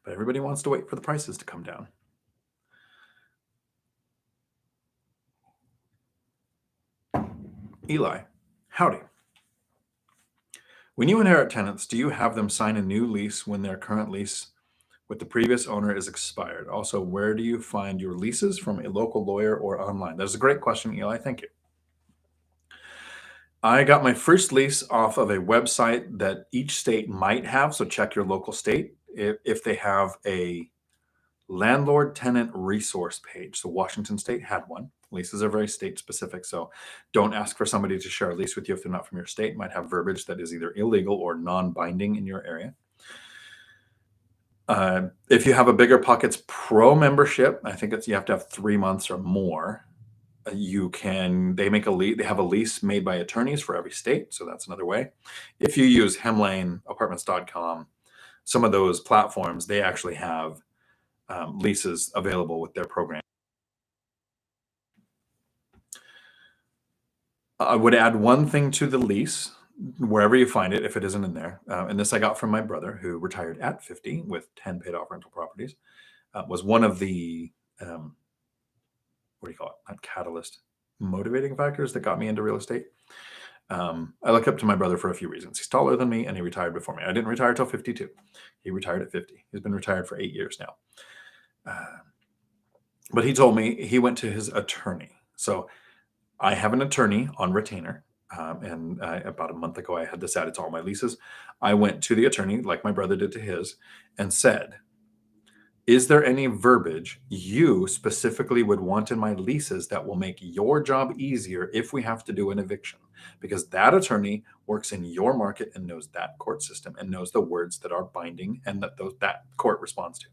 But everybody wants to wait for the prices to come down. Eli, howdy. When you inherit tenants, do you have them sign a new lease when their current lease with the previous owner is expired? Also, where do you find your leases, from a local lawyer or online? That's a great question, Eli. Thank you. I got my first lease off of a website that each state might have. So check your local state if they have a landlord tenant resource page. So Washington State had one. Leases are very state specific. So don't ask for somebody to share a lease with you if they're not from your state. It might have verbiage that is either illegal or non binding in your area. If you have a BiggerPockets Pro membership, I think you have to have 3 months or more. They have a lease made by attorneys for every state. So that's another way. If you use hemlaneapartments.com, some of those platforms, they actually have leases available with their program. I would add one thing to the lease, wherever you find it, if it isn't in there. And this I got from my brother, who retired at 50 with 10 paid off rental properties. Was one of the, what do you call it? Not catalyst, motivating factors that got me into real estate. I look up to my brother for a few reasons. He's taller than me and he retired before me. I didn't retire till 52. He retired at 50. He's been retired for 8 years now. But he told me he went to his attorney. So I have an attorney on retainer. And about a month ago, I had this added to all my leases. I went to the attorney, like my brother did to his, and said, is there any verbiage you specifically would want in my leases that will make your job easier if we have to do an eviction? Because that attorney works in your market and knows that court system and knows the words that are binding and that court responds to.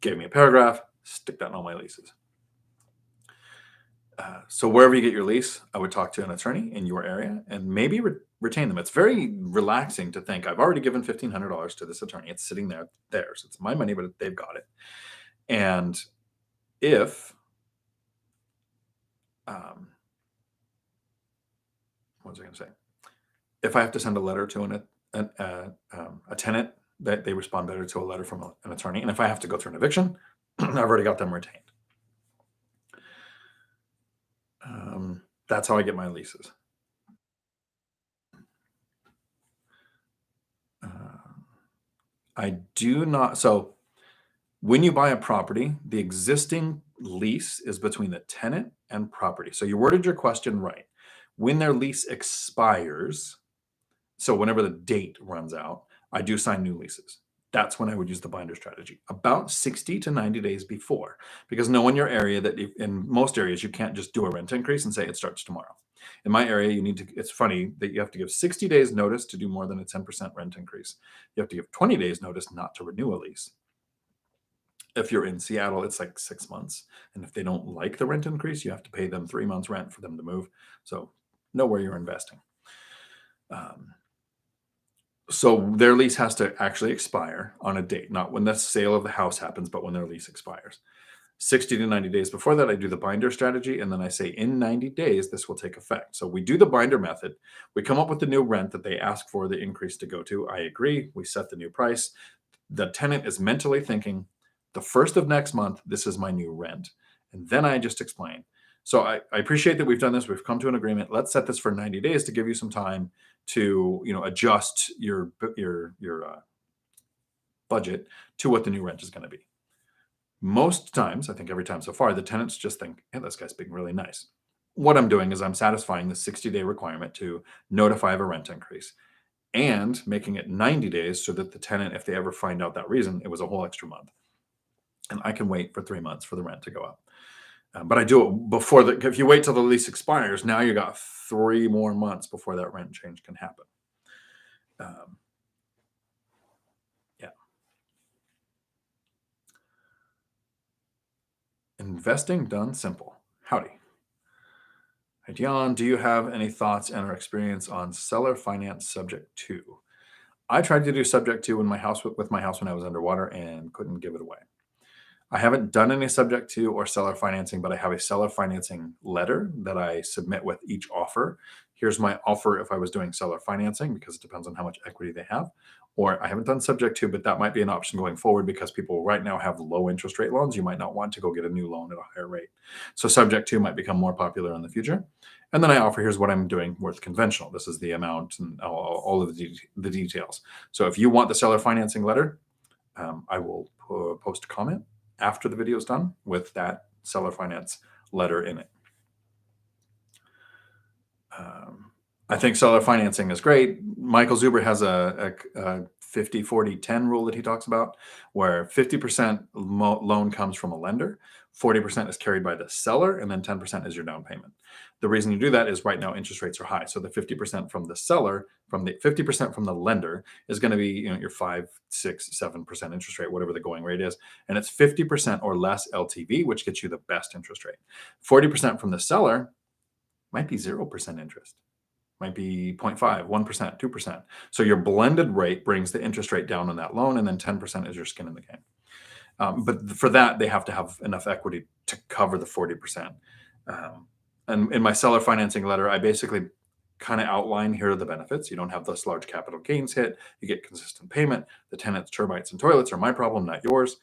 Gave me a paragraph, stick that in all my leases. So wherever you get your lease, I would talk to an attorney in your area and maybe retain them. It's very relaxing to think I've already given $1,500 to this attorney. It's sitting there, theirs. It's my money, but they've got it. And if, what was I going to say? If I have to send a letter to a tenant, that they respond better to a letter from an attorney. And if I have to go through an eviction, I've already got them retained. That's how I get my leases. I do not. So when you buy a property, the existing lease is between the tenant and property. So you worded your question right. When their lease expires, so whenever the date runs out, I do sign new leases. That's when I would use the binder strategy, about 60 to 90 days before, because know in your area that in most areas, you can't just do a rent increase and say it starts tomorrow. In my area, it's funny that you have to give 60 days notice to do more than a 10% rent increase. You have to give 20 days notice not to renew a lease. If you're in Seattle, it's like 6 months. And if they don't like the rent increase, you have to pay them 3 months rent for them to move. So know where you're investing. So their lease has to actually expire on a date, not when the sale of the house happens, but when their lease expires. 60 to 90 days before that, I do the binder strategy. And then I say in 90 days, this will take effect. So we do the binder method. We come up with the new rent that they ask for the increase to go to. I agree. We set the new price. The tenant is mentally thinking, the first of next month, this is my new rent. And then I just explain. So I appreciate that we've done this. We've come to an agreement. Let's set this for 90 days to give you some time to adjust your budget to what the new rent is going to be. Most times, I think every time so far, the tenants just think, hey, this guy's being really nice. What I'm doing is I'm satisfying the 60-day requirement to notify of a rent increase and making it 90 days so that the tenant, if they ever find out that reason, it was a whole extra month. And I can wait for 3 months for the rent to go up. But I do it before if you wait till the lease expires, now you got 3 more months before that rent change can happen. Yeah. Investing done simple. Howdy. Hey, Dion, do you have any thoughts and or experience on seller finance subject to? I tried to do subject to with my house when I was underwater and couldn't give it away. I haven't done any subject to or seller financing, but I have a seller financing letter that I submit with each offer. Here's my offer if I was doing seller financing, because it depends on how much equity they have, Or I haven't done subject to, but that might be an option going forward because people right now have low interest rate loans. You might not want to go get a new loan at a higher rate. So subject to might become more popular in the future. And then I offer, here's what I'm doing with conventional. This is the amount and all of the details. So if you want the seller financing letter, I will post a comment after the video is done with that seller finance letter in it. I think seller financing is great. Michael Zuber has a 50-40-10 rule that he talks about, where 50% loan comes from a lender, 40% is carried by the seller, and then 10% is your down payment. The reason you do that is right now interest rates are high. So the 50% from the seller, from the 50% from the lender is going to be your 5, 6, 7% interest rate, whatever the going rate is. And it's 50% or less LTV, which gets you the best interest rate. 40% from the seller might be 0% interest. Might be 0.5, 1%, 2%. So your blended rate brings the interest rate down on that loan, and then 10% is your skin in the game. But for that, they have to have enough equity to cover the 40%. And in my seller financing letter, I basically kind of outline, here are the benefits. You don't have this large capital gains hit. You get consistent payment. The tenant's termites and toilets are my problem, not yours.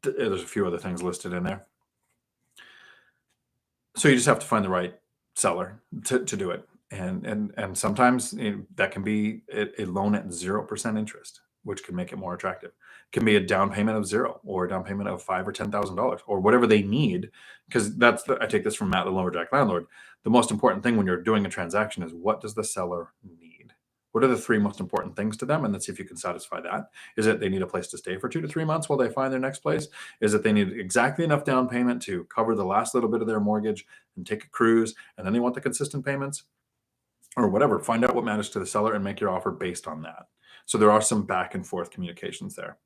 There's a few other things listed in there. So you just have to find the right seller to do it. And sometimes that can be a loan at 0% interest, which can make it more attractive. It can be a down payment of 0 or a down payment of $5,000 or $10,000 or whatever they need. Because I take this from Matt, the lumberjack landlord. The most important thing when you're doing a transaction is, what does the seller need? What are the 3 most important things to them? And let's see if you can satisfy that. Is it they need a place to stay for 2 to 3 months while they find their next place? Is it they need exactly enough down payment to cover the last little bit of their mortgage and take a cruise, and then they want the consistent payments? Or whatever. Find out what matters to the seller and make your offer based on that. So there are some back and forth communications there.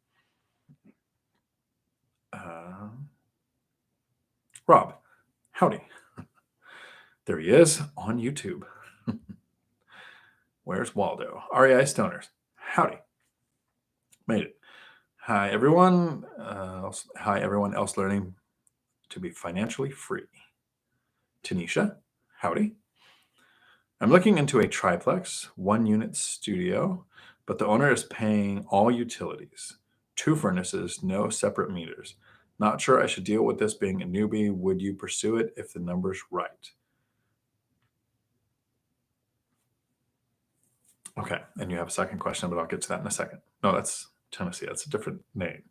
Rob, howdy. There he is on YouTube. Where's Waldo? REI Stoners, howdy. Made it. Hi, everyone. Hi, everyone else learning to be financially free. Tanisha, howdy. I'm looking into a triplex, 1-unit studio, but the owner is paying all utilities, 2 furnaces, no separate meters. Not sure I should deal with this being a newbie. Would you pursue it if the number's right? Okay, and you have a second question, but I'll get to that in a second. No, that's Tennessee. That's a different name.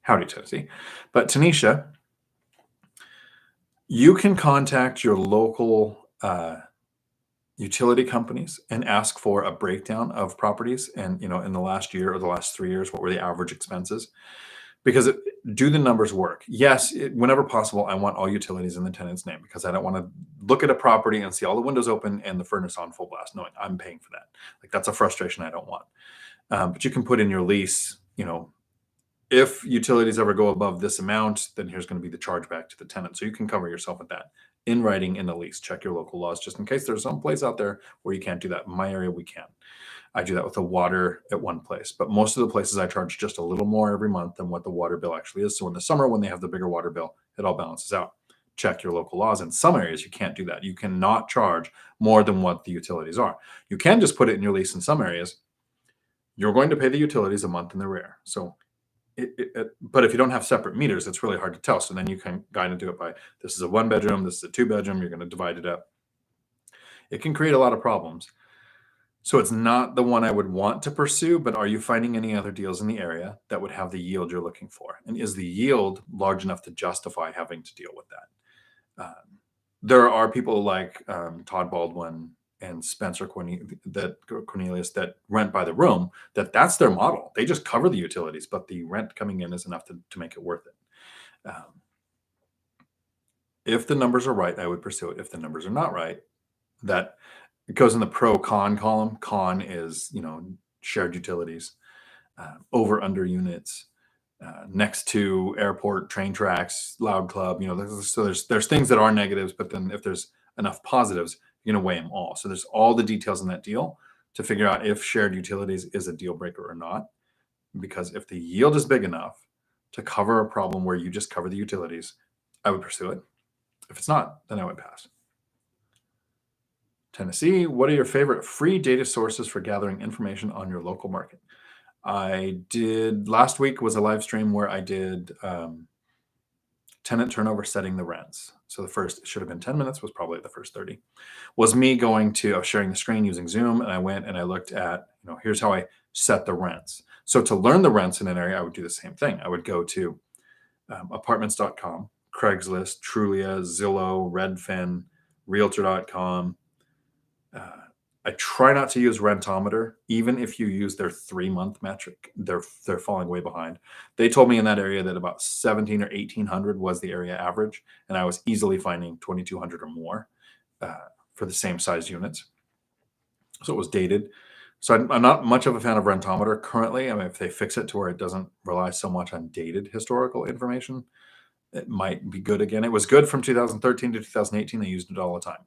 Howdy, Tennessee. But Tanisha, you can contact your local utility companies and ask for a breakdown of properties and, in the last year or the last 3 years, what were the average expenses? Because do the numbers work? Yes, whenever possible, I want all utilities in the tenant's name, because I don't want to look at a property and see all the windows open and the furnace on full blast, knowing I'm paying for that. Like, that's a frustration I don't want. But you can put in your lease, if utilities ever go above this amount, then here's going to be the charge back to the tenant. So you can cover yourself with that in writing in the lease. Check your local laws, just in case there's some place out there where you can't do that. In my area, we can. I do that with the water at one place, but most of the places I charge just a little more every month than what the water bill actually is. So in the summer, when they have the bigger water bill, it all balances out. Check your local laws. In some areas, you can't do that. You cannot charge more than what the utilities are. You can just put it in your lease in some areas. You're going to pay the utilities a month in the rear. So but if you don't have separate meters, it's really hard to tell. So then you can kind of do it by, this is a 1-bedroom, this is a 2-bedroom, you're going to divide it up. It can create a lot of problems. So it's not the one I would want to pursue, but are you finding any other deals in the area that would have the yield you're looking for? And is the yield large enough to justify having to deal with that? There are people like Todd Baldwin and Spencer Cornelius that rent by the room, that's their model. They just cover the utilities, but the rent coming in is enough to make it worth it. If the numbers are right, I would pursue it. If the numbers are not right, that it goes in the pro-con column. Con is, shared utilities, over under units, next to airport, train tracks, loud club. So there's things that are negatives, but then if there's enough positives, you're going to weigh them all. So there's all the details in that deal to figure out if shared utilities is a deal breaker or not. Because if the yield is big enough to cover a problem where you just cover the utilities, I would pursue it. If it's not, then I would pass. Tennessee, what are your favorite free data sources for gathering information on your local market? I did last week was a live stream where I did tenant turnover setting the rents. So the first, it should have been 10 minutes, was probably the first 30. Was me going to, I was sharing the screen using Zoom, and I went and I looked at, here's how I set the rents. So to learn the rents in an area, I would do the same thing. I would go to apartments.com, Craigslist, Trulia, Zillow, Redfin, Realtor.com. I try not to use Rentometer. Even if you use their 3-month metric, they're falling way behind. They told me in that area that about 17 or 1800 was the area average, and I was easily finding 2200 or more for the same size units. So it was dated. So I'm not much of a fan of Rentometer currently. I mean, if they fix it to where it doesn't rely so much on dated historical information, it might be good again. It was good from 2013 to 2018. They used it all the time.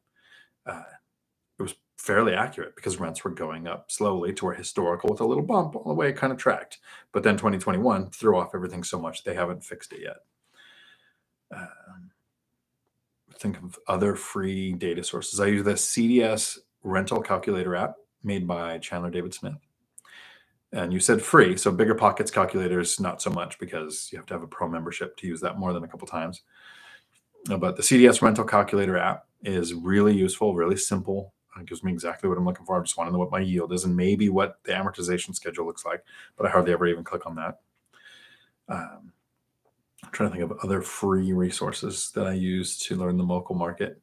It was fairly accurate because rents were going up slowly to where historical with a little bump all the way it kind of tracked. But then 2021 threw off everything so much they haven't fixed it yet. Think of other free data sources. I use the CDS rental calculator app made by Chandler David Smith. And you said free, so BiggerPockets calculators, not so much because you have to have a pro membership to use that more than a couple times. But the CDS rental calculator app is really useful, really simple. It gives me exactly what I'm looking for. I just want to know what my yield is and maybe what the amortization schedule looks like, but I hardly ever even click on that. I'm trying to think of other free resources that I use to learn the local market.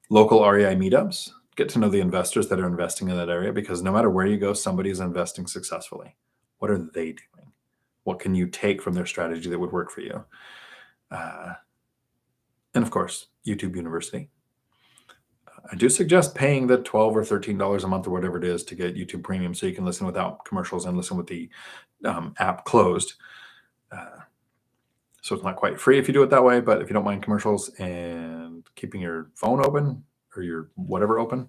Local REI meetups, get to know the investors that are investing in that area, because no matter where you go, somebody is investing successfully. What are they doing? What can you take from their strategy that would work for you? And of course, YouTube University. I do suggest paying the $12 or $13 a month or whatever it is to get YouTube Premium so you can listen without commercials and listen with the app closed. So it's not quite free if you do it that way, but if you don't mind commercials and keeping your phone open or your whatever open,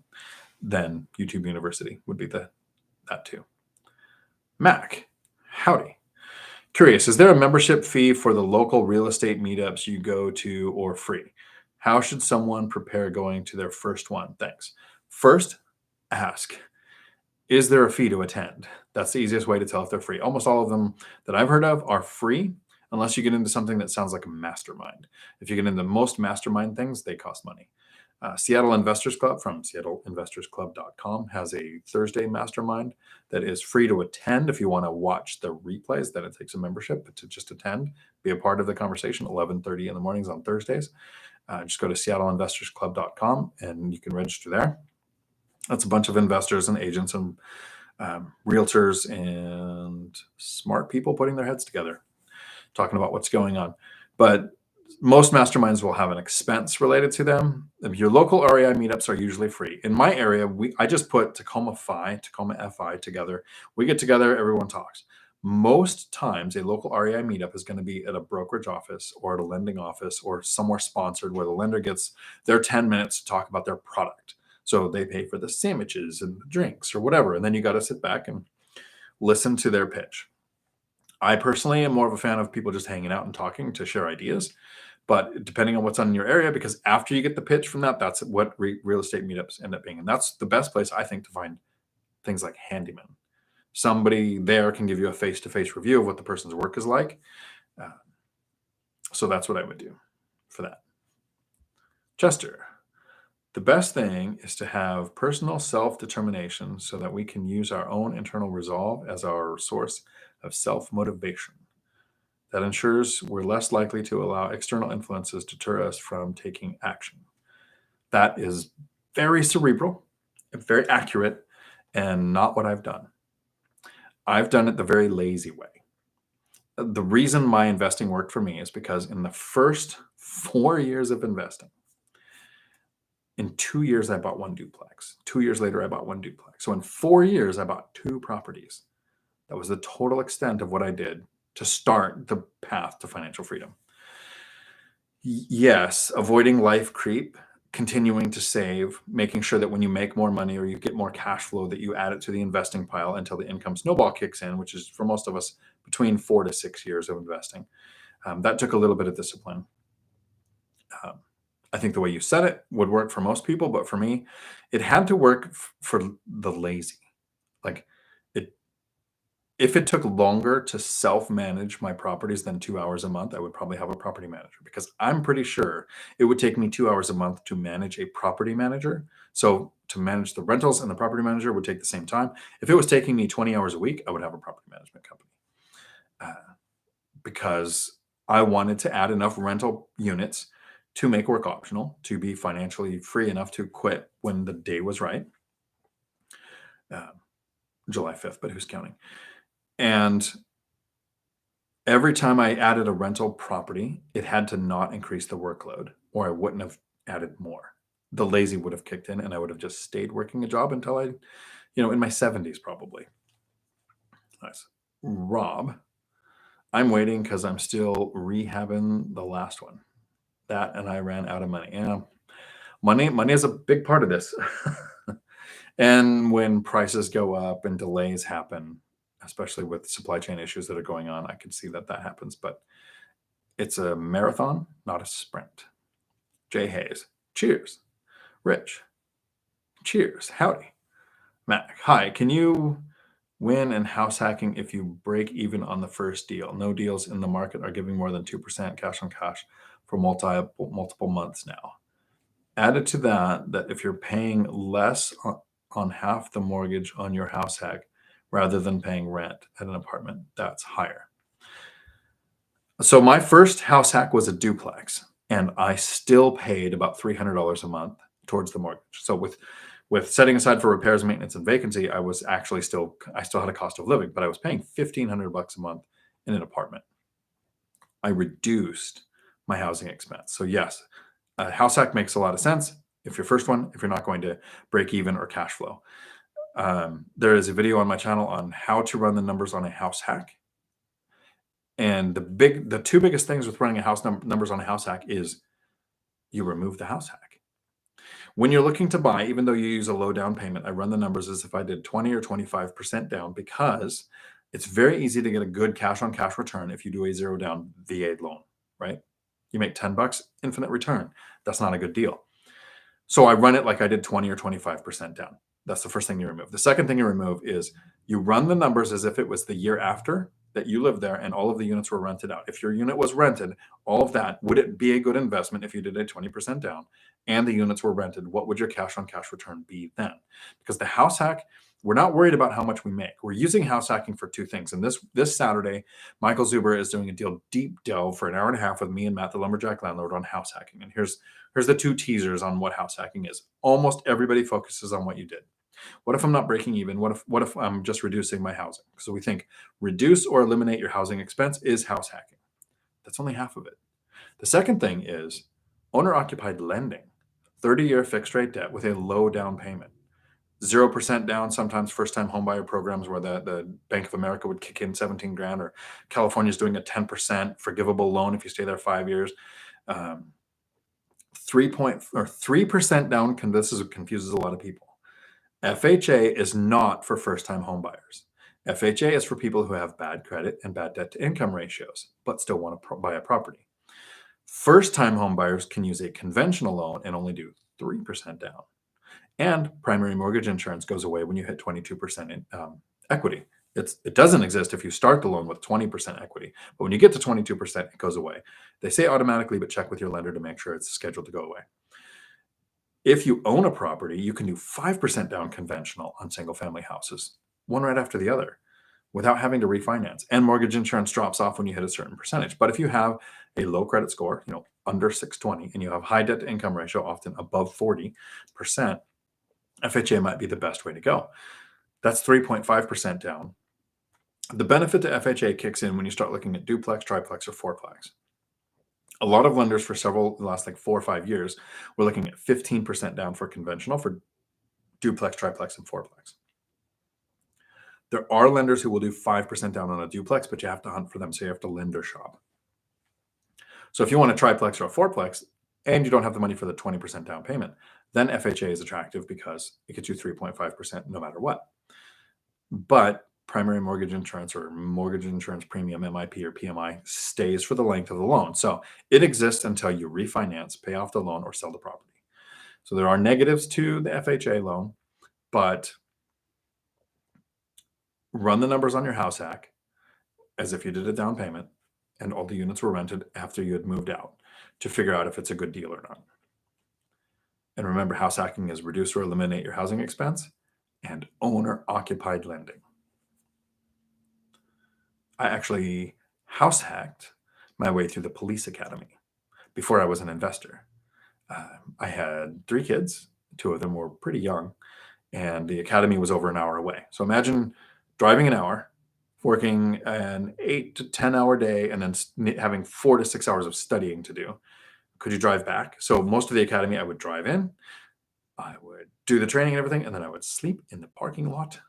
then YouTube University would be that too. Mac, howdy. Curious, is there a membership fee for the local real estate meetups you go to or free? How should someone prepare going to their first one? Thanks. First, ask, is there a fee to attend? That's the easiest way to tell if they're free. Almost all of them that I've heard of are free, unless you get into something that sounds like a mastermind. If you get into most mastermind things, they cost money. Seattle Investors Club from seattleinvestorsclub.com has a Thursday mastermind that is free to attend. If you want to watch the replays, then it takes a membership, but to just attend, be a part of the conversation, 11:30 in the mornings on Thursdays. Just go to seattleinvestorsclub.com and you can register there. That's a bunch of investors and agents and realtors and smart people putting their heads together, talking about what's going on. But most masterminds will have an expense related to them. Your local REI meetups are usually free. In my area, I just put Tacoma FI together. We get together, everyone talks. Most times, a local REI meetup is going to be at a brokerage office or at a lending office or somewhere sponsored where the lender gets their 10 minutes to talk about their product. So they pay for the sandwiches and the drinks or whatever. And then you got to sit back and listen to their pitch. I personally am more of a fan of people just hanging out and talking to share ideas. But depending on what's on your area, because after you get the pitch from that, that's what real estate meetups end up being. And that's the best place, I think, to find things like handyman. Somebody there can give you a face-to-face review of what the person's work is like. So that's what I would do for that. Chester, the best thing is to have personal self-determination so that we can use our own internal resolve as our source of self-motivation. That ensures we're less likely to allow external influences to deter us from taking action. That is very cerebral, very accurate, and not what I've done. I've done it the very lazy way. The reason my investing worked for me is because in the first 4 years of investing, in 2 years, I bought one duplex. 2 years later, I bought one duplex. So in 4 years, I bought 2 properties. That was the total extent of what I did to start the path to financial freedom. Yes, avoiding life creep, continuing to save, making sure that when you make more money or you get more cash flow, that you add it to the investing pile until the income snowball kicks in, which is for most of us between 4 to 6 years of investing. That took a little bit of discipline. I think the way you said it would work for most people, but for me, it had to work for the lazy. Like it, if it took longer to self-manage my properties than 2 hours a month, I would probably have a property manager because I'm pretty sure it would take me 2 hours a month to manage a property manager. So to manage the rentals and the property manager would take the same time. If it was taking me 20 hours a week, I would have a property management company because I wanted to add enough rental units to make work optional, to be financially free enough to quit when the day was right. Uh, July 5th, but who's counting? And every time I added a rental property, it had to not increase the workload, or I wouldn't have added more. The lazy would have kicked in, and I would have just stayed working a job until I, in my 70s probably. Nice. Rob, I'm waiting because I'm still rehabbing the last one. That and I ran out of money. Yeah, money is a big part of this. And when prices go up and delays happen, especially with supply chain issues that are going on, I can see that happens. But it's a marathon, not a sprint. Jay Hayes, cheers. Rich, cheers. Howdy. Mac, hi. Can you win in house hacking if you break even on the first deal? No deals in the market are giving more than 2% cash on cash for multiple months now. Added to that if you're paying less on half the mortgage on your house hack rather than paying rent at an apartment, that's higher. So my first house hack was a duplex, and I still paid about $300 a month towards the mortgage. So with setting aside for repairs, maintenance, and vacancy, I still had a cost of living, but I was paying $1,500 a month in an apartment. I reduced my housing expense. So yes, a house hack makes a lot of sense if you're not going to break even or cash flow. There is a video on my channel on how to run the numbers on a house hack. And the two biggest things with running numbers on a house hack is you remove the house hack. When you're looking to buy, even though you use a low down payment, I run the numbers as if I did 20 or 25% down because it's very easy to get a good cash on cash return if you do a zero down VA loan, right? You make $10, infinite return. That's not a good deal. So I run it like I did 20 or 25% down. That's the first thing you remove. The second thing you remove is you run the numbers as if it was the year after that you lived there and all of the units were rented out. If your unit was rented, all of that, would it be a good investment if you did a 20% down and the units were rented? What would your cash on cash return be then? Because the house hack, we're not worried about how much we make. We're using house hacking for two things. And this Saturday, Michael Zuber is doing a deep delve for an hour and a half with me and Matt, the lumberjack landlord, on house hacking. And here's the two teasers on what house hacking is. Almost everybody focuses on what you did. What if I'm not breaking even? What if I'm just reducing my housing? So we think reduce or eliminate your housing expense is house hacking. That's only half of it. The second thing is owner-occupied lending, 30-year fixed rate debt with a low down payment. 0% down, sometimes first-time homebuyer programs where the Bank of America would kick in 17 grand, or California's doing a 10% forgivable loan if you stay there 5 years. 3% down, this confuses a lot of people. FHA is not for first-time homebuyers. FHA is for people who have bad credit and bad debt-to-income ratios, but still want to buy a property. First-time homebuyers can use a conventional loan and only do 3% down. And primary mortgage insurance goes away when you hit 22% in equity. It doesn't exist if you start the loan with 20% equity, but when you get to 22%, it goes away. They say automatically, but check with your lender to make sure it's scheduled to go away. If you own a property, you can do 5% down conventional on single-family houses, one right after the other, without having to refinance. And mortgage insurance drops off when you hit a certain percentage. But if you have a low credit score, under 620, and you have high debt-to-income ratio, often above 40%, FHA might be the best way to go. That's 3.5% down. The benefit to FHA kicks in when you start looking at duplex, triplex, or fourplex. A lot of lenders for the last 4 or 5 years, we're looking at 15% down for conventional, for duplex, triplex, and fourplex. There are lenders who will do 5% down on a duplex, but you have to hunt for them, so you have to lender shop. So if you want a triplex or a fourplex, and you don't have the money for the 20% down payment, then FHA is attractive because it gets you 3.5% no matter what. But primary mortgage insurance or mortgage insurance premium, MIP or PMI, stays for the length of the loan. So it exists until you refinance, pay off the loan, or sell the property. So there are negatives to the FHA loan, but run the numbers on your house hack as if you did a down payment and all the units were rented after you had moved out to figure out if it's a good deal or not. And remember, house hacking is reduce or eliminate your housing expense and owner-occupied lending. I actually house hacked my way through the police academy before I was an investor. I had 3 kids, 2 of them were pretty young, and the academy was over an hour away. So imagine driving an hour, working an 8 to 10 hour day, and then having 4 to 6 hours of studying to do. Could you drive back? So most of the academy, I would drive in, I would do the training and everything, and then I would sleep in the parking lot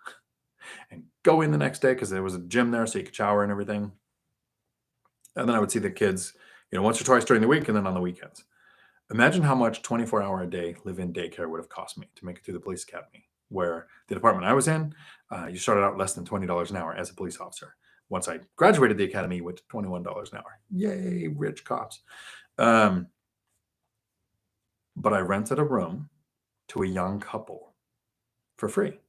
and go in the next day because there was a gym there so you could shower and everything. And then I would see the kids, once or twice during the week and then on the weekends. Imagine how much 24-hour a day live-in daycare would have cost me to make it through the police academy, where the department I was in, you started out less than $20 an hour as a police officer. Once I graduated the academy, you went to $21 an hour. Yay, rich cops. But I rented a room to a young couple for free.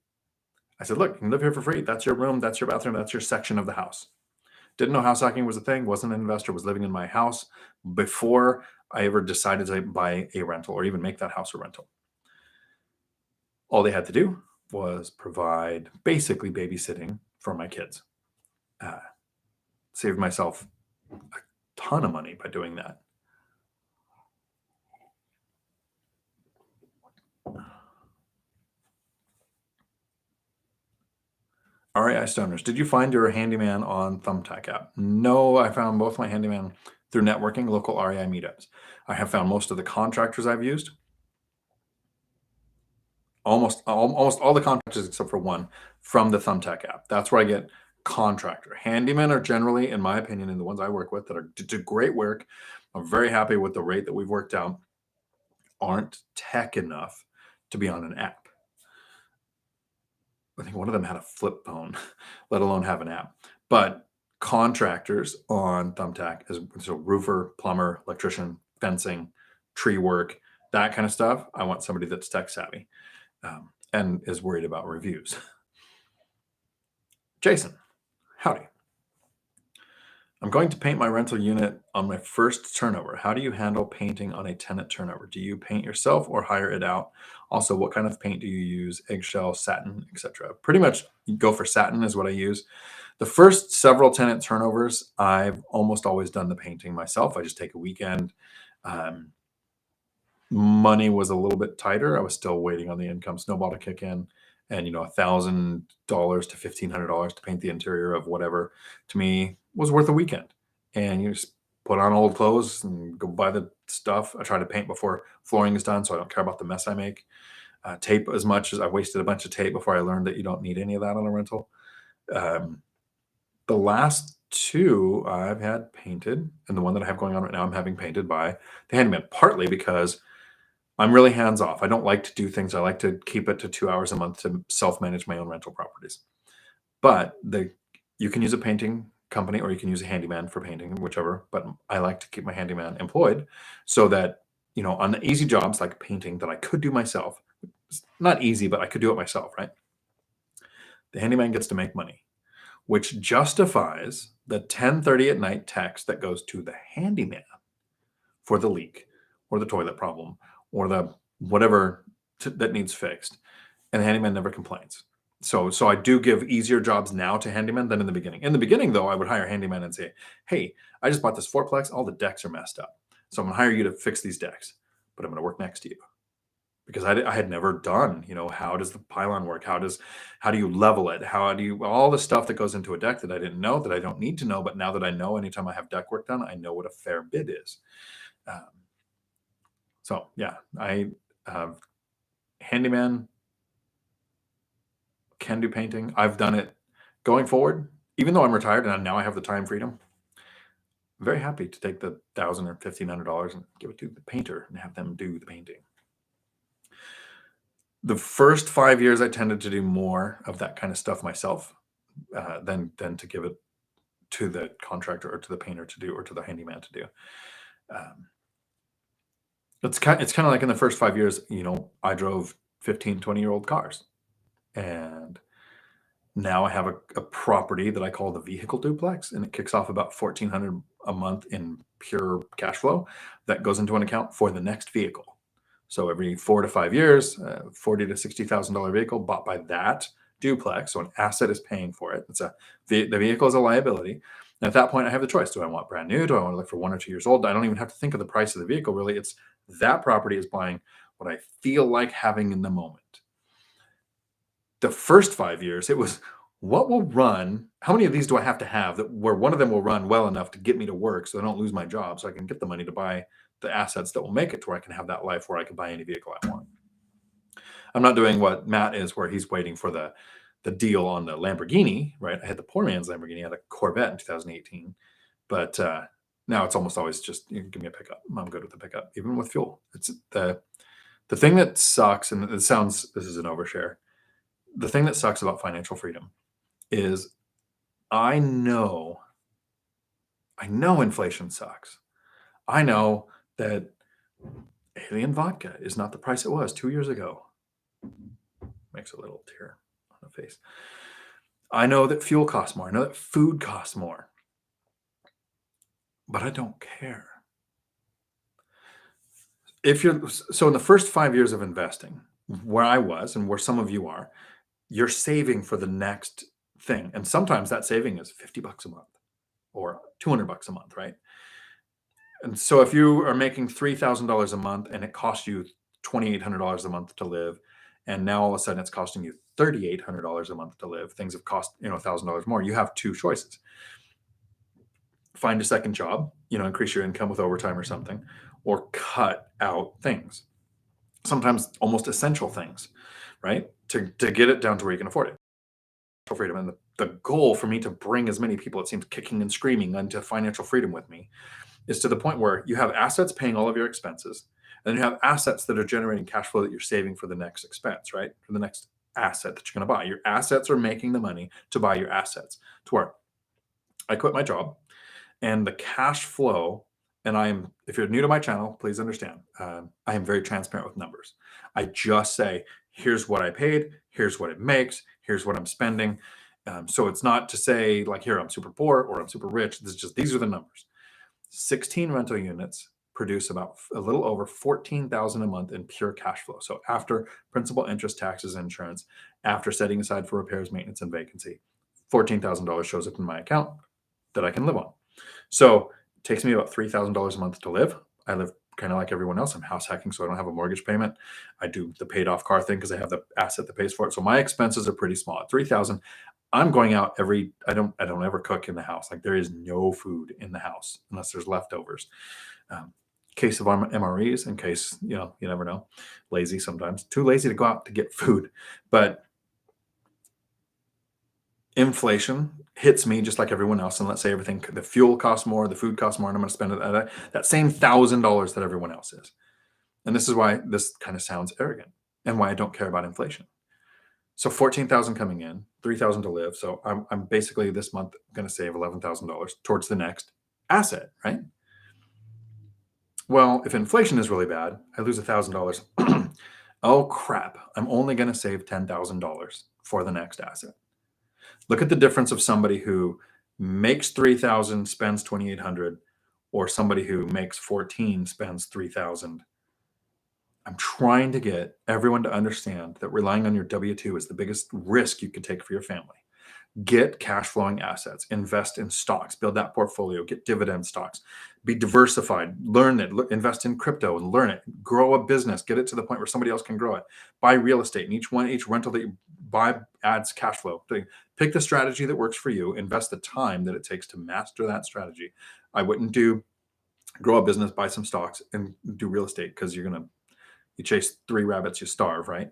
I said, look, you can live here for free. That's your room. That's your bathroom. That's your section of the house. Didn't know house hacking was a thing. Wasn't an investor. Was living in my house before I ever decided to buy a rental or even make that house a rental. All they had to do was provide basically babysitting for my kids. Saved myself a ton of money by doing that. REI Stoners, did you find your handyman on Thumbtack app? No, I found both my handyman through networking, local REI meetups. I have found most of the contractors I've used, almost all the contractors except for one, from the Thumbtack app. That's where I get contractor. Handymen are generally, in my opinion, and the ones I work with that do great work. I'm very happy with the rate that we've worked out, aren't tech enough to be on an app. I think one of them had a flip phone, let alone have an app. But contractors on Thumbtack, so roofer, plumber, electrician, fencing, tree work, that kind of stuff. I want somebody that's tech savvy and is worried about reviews. Jason, howdy. I'm going to paint my rental unit on my first turnover. How do you handle painting on a tenant turnover? Do you paint yourself or hire it out? Also, what kind of paint do you use? Eggshell, satin, etc. Pretty much go for satin is what I use. The first several tenant turnovers, I've almost always done the painting myself. I just take a weekend. Money was a little bit tighter. I was still waiting on the income snowball to kick in. And $1,000 to $1,500 to paint the interior of whatever, to me, was worth a weekend. And you just put on old clothes and go buy the stuff. I try to paint before flooring is done, so I don't care about the mess I make. Tape as much as I wasted a bunch of tape before I learned that you don't need any of that on a rental. The last 2 I've had painted, and the one that I have going on right now, I'm having painted by the handyman, partly because I'm really hands off. I don't like to do things. I like to keep it to 2 hours a month to self-manage my own rental properties. But you can use a painting company or you can use a handyman for painting, whichever. But I like to keep my handyman employed so that, on the easy jobs like painting that I could do myself, it's not easy, but I could do it myself, right? The handyman gets to make money, which justifies the 10:30 at night text that goes to the handyman for the leak or the toilet problem or the whatever that needs fixed. And the handyman never complains. So I do give easier jobs now to handyman than in the beginning. In the beginning, though, I would hire a handyman and say, hey, I just bought this fourplex. All the decks are messed up. So I'm going to hire you to fix these decks, but I'm going to work next to you. Because I had never done, how does the pylon work? How do you level it? All the stuff that goes into a deck that I didn't know, that I don't need to know. But now that I know, anytime I have deck work done, I know what a fair bid is. So yeah, I have handyman, can do painting. I've done it going forward, even though I'm retired and now I have the time freedom. I'm very happy to take the $1,000 or $1,500 and give it to the painter and have them do the painting. The first 5 years, I tended to do more of that kind of stuff myself. than to give it to the contractor or to the painter to do, or to the handyman to do. Um, it's kind of like in the first 5 years, I drove 15, 20-year-old cars. And now I have a property that I call the vehicle duplex, and it kicks off about $1,400 a month in pure cash flow that goes into an account for the next vehicle. So every 4 to 5 years, $40,000 to $60,000 vehicle bought by that duplex. So an asset is paying for it. The vehicle is a liability. And at that point, I have the choice. Do I want brand new? Do I want to look for 1 or 2 years old? I don't even have to think of the price of the vehicle. Really, it's that property is buying what I feel like having in the moment. The first 5 years, it was what will run, how many of these do I have to have that where one of them will run well enough to get me to work so I don't lose my job, so I can get the money to buy the assets that will make it to where I can have that life where I can buy any vehicle I want. I'm not doing what Matt is, where he's waiting for the deal on the Lamborghini, right? I had the poor man's Lamborghini. I had a Corvette in 2018, but now it's almost always just, give me a pickup. I'm good with the pickup, even with fuel. It's the thing that sucks, and this is an overshare. The thing that sucks about financial freedom is I know inflation sucks. I know that alien vodka is not the price it was 2 years ago. Makes a little tear on the face. I know that fuel costs more. I know that food costs more. But I don't care. So in the first 5 years of investing, where I was and where some of you are, you're saving for the next thing. And sometimes that saving is $50 a month or $200 a month, right? And so if you are making $3,000 a month and it costs you $2,800 a month to live, and now all of a sudden it's costing you $3,800 a month to live, things have cost, $1,000 more. You have two choices. Find a second job, increase your income with overtime or something, or cut out things. Sometimes almost essential things, right? To get it down to where you can afford it. Freedom. And the goal for me to bring as many people, it seems, kicking and screaming into financial freedom with me is to the point where you have assets paying all of your expenses, and then you have assets that are generating cash flow that you're saving for the next expense, right? For the next asset that you're going to buy. Your assets are making the money to buy your assets. To where I quit my job, and the cash flow, and if you're new to my channel, please understand, I am very transparent with numbers. I just say, here's what I paid, here's what it makes, here's what I'm spending. So it's not to say like, here, I'm super poor or I'm super rich. These are the numbers. 16 rental units produce about a little over $14,000 a month in pure cash flow. So after principal, interest, taxes, insurance, after setting aside for repairs, maintenance, and vacancy, $14,000 shows up in my account that I can live on. So it takes me about $3,000 a month to live. I live kind of like everyone else. I'm house hacking, so I don't have a mortgage payment. I do the paid off car thing because I have the asset that pays for it. So my expenses are pretty small. At $3,000, I'm going out I don't ever cook in the house. Like, there is no food in the house unless there's leftovers. Case of MREs, in case, you never know. Lazy sometimes. Too lazy to go out to get food. But inflation hits me just like everyone else. And let's say the fuel costs more, the food costs more, and I'm going to spend that same $1,000 that everyone else is. And this is why this kind of sounds arrogant and why I don't care about inflation. So 14,000 coming in, 3,000 to live. So I'm basically this month going to save $11,000 towards the next asset, right? Well, if inflation is really bad, I lose $1,000. Oh crap! I'm only going to save $10,000 for the next asset. Look at the difference of somebody who makes 3,000, spends 2,800, or somebody who makes 14, spends 3,000. I'm trying to get everyone to understand that relying on your W-2 is the biggest risk you could take for your family. Get cash flowing assets, invest in stocks, build that portfolio, get dividend stocks, be diversified, learn it, invest in crypto and learn it, grow a business, get it to the point where somebody else can grow it, buy real estate, and each rental that you buy adds cash flow. Pick the strategy that works for you, invest the time that it takes to master that strategy. I wouldn't grow a business, buy some stocks, and do real estate because you chase 3 rabbits, you starve, right?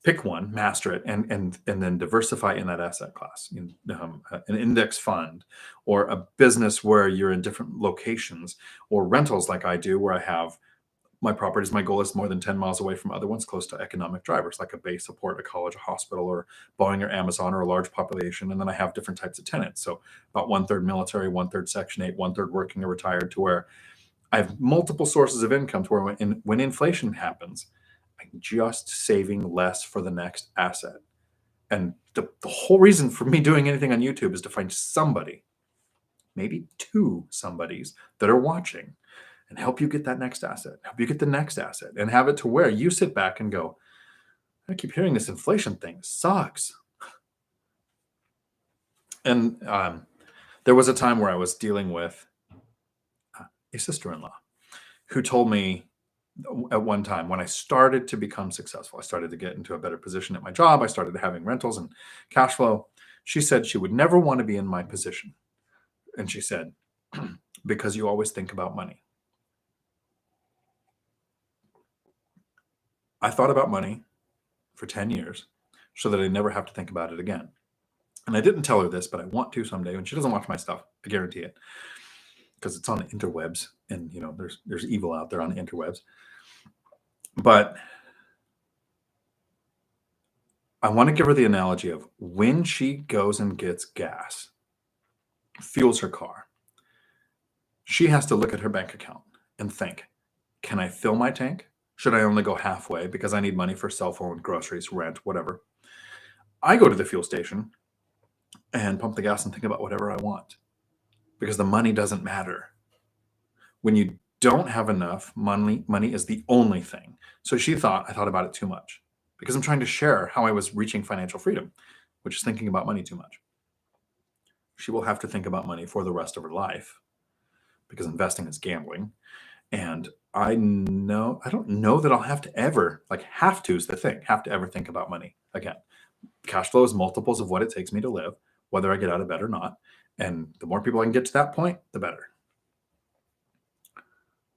Pick one, master it, and then diversify in that asset class. An index fund, or a business where you're in different locations, or rentals like I do, where I have my properties, my goal is more than 10 miles away from other ones close to economic drivers, like a base, a port, a college, a hospital, or Boeing or Amazon, or a large population. And then I have different types of tenants. So about 1/3 military, 1/3 Section 8, 1/3 working or retired, to where I have multiple sources of income to where when inflation happens, I'm just saving less for the next asset. And the whole reason for me doing anything on YouTube is to find somebody, maybe two somebodies that are watching, and help you get that next asset, help you get the next asset, and have it to where you sit back and go, I keep hearing this inflation thing sucks. And there was a time where I was dealing with a sister-in-law who told me at one time, when I started to become successful, I started to get into a better position at my job, I started having rentals and cash flow. She said she would never want to be in my position. And she said, because you always think about money. I thought about money for 10 years so that I never have to think about it again. And I didn't tell her this, but I want to someday. When she doesn't watch my stuff, I guarantee it, because it's on the interwebs, and there's evil out there on the interwebs. But I want to give her the analogy of when she goes and gets gas, fuels her car, she has to look at her bank account and think, can I fill my tank? Should I only go halfway because I need money for cell phone, groceries, rent, whatever? I go to the fuel station and pump the gas and think about whatever I want, because the money doesn't matter. When you don't have enough money is the only thing. So I thought about it too much, because I'm trying to share how I was reaching financial freedom, which is thinking about money too much. She will have to think about money for the rest of her life, because investing is gambling. And I don't know that I'll have to ever, have to is the thing, have to ever think about money again. Cash flow is multiples of what it takes me to live, whether I get out of bed or not. And the more people I can get to that point, the better.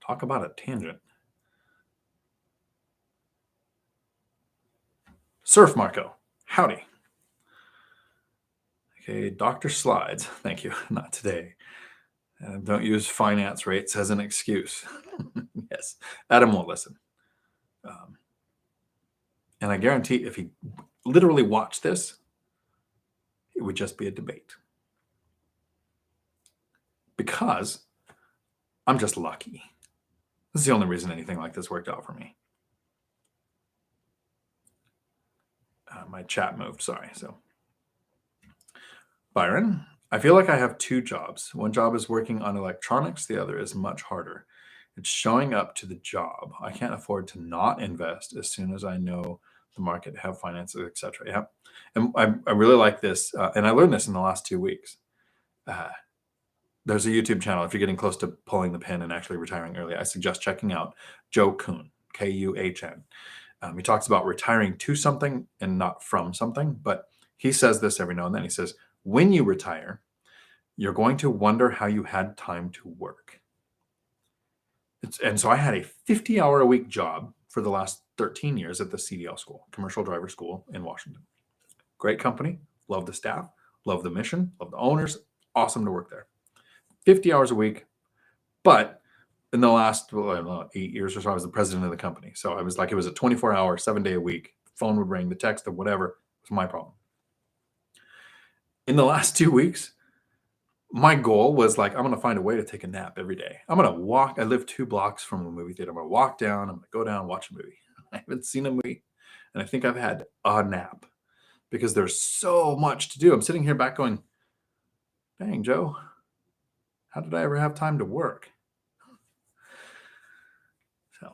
Talk about a tangent. Surf Marco, howdy. Okay, Dr. Slides, thank you, not today. Don't use finance rates as an excuse. Yes, Adam won't listen. And I guarantee if he literally watched this, it would just be a debate. Because I'm just lucky. This is the only reason anything like this worked out for me. My chat moved, sorry. So, Byron, I feel like I have two jobs. One job is working on electronics. The other is much harder. It's showing up to the job. I can't afford to not invest as soon as I know the market, have finances, etc. Yeah. And I really like this. And I learned this in the last 2 weeks. There's a YouTube channel. If you're getting close to pulling the pin and actually retiring early, I suggest checking out Joe Kuhn, Kuhn. He talks about retiring to something and not from something. But he says this every now and then. He says, when you retire, you're going to wonder how you had time to work. And so I had a 50-hour-a-week job for the last 13 years at the CDL school, Commercial Driver School in Washington. Great company, love the staff, love the mission, love the owners, awesome to work there. 50 hours a week, but in the last 8 years or so, I was the president of the company. So I was it was a 24-hour, 7-day a week. Phone would ring, the text or whatever. It was my problem. In the last 2 weeks, my goal was I'm going to find a way to take a nap every day. I'm going to walk. I live 2 blocks from a movie theater. I'm going to walk down. I'm going to go down and watch a movie. I haven't seen a movie, and I think I've had a nap, because there's so much to do. I'm sitting here back going, dang, Joe, how did I ever have time to work? So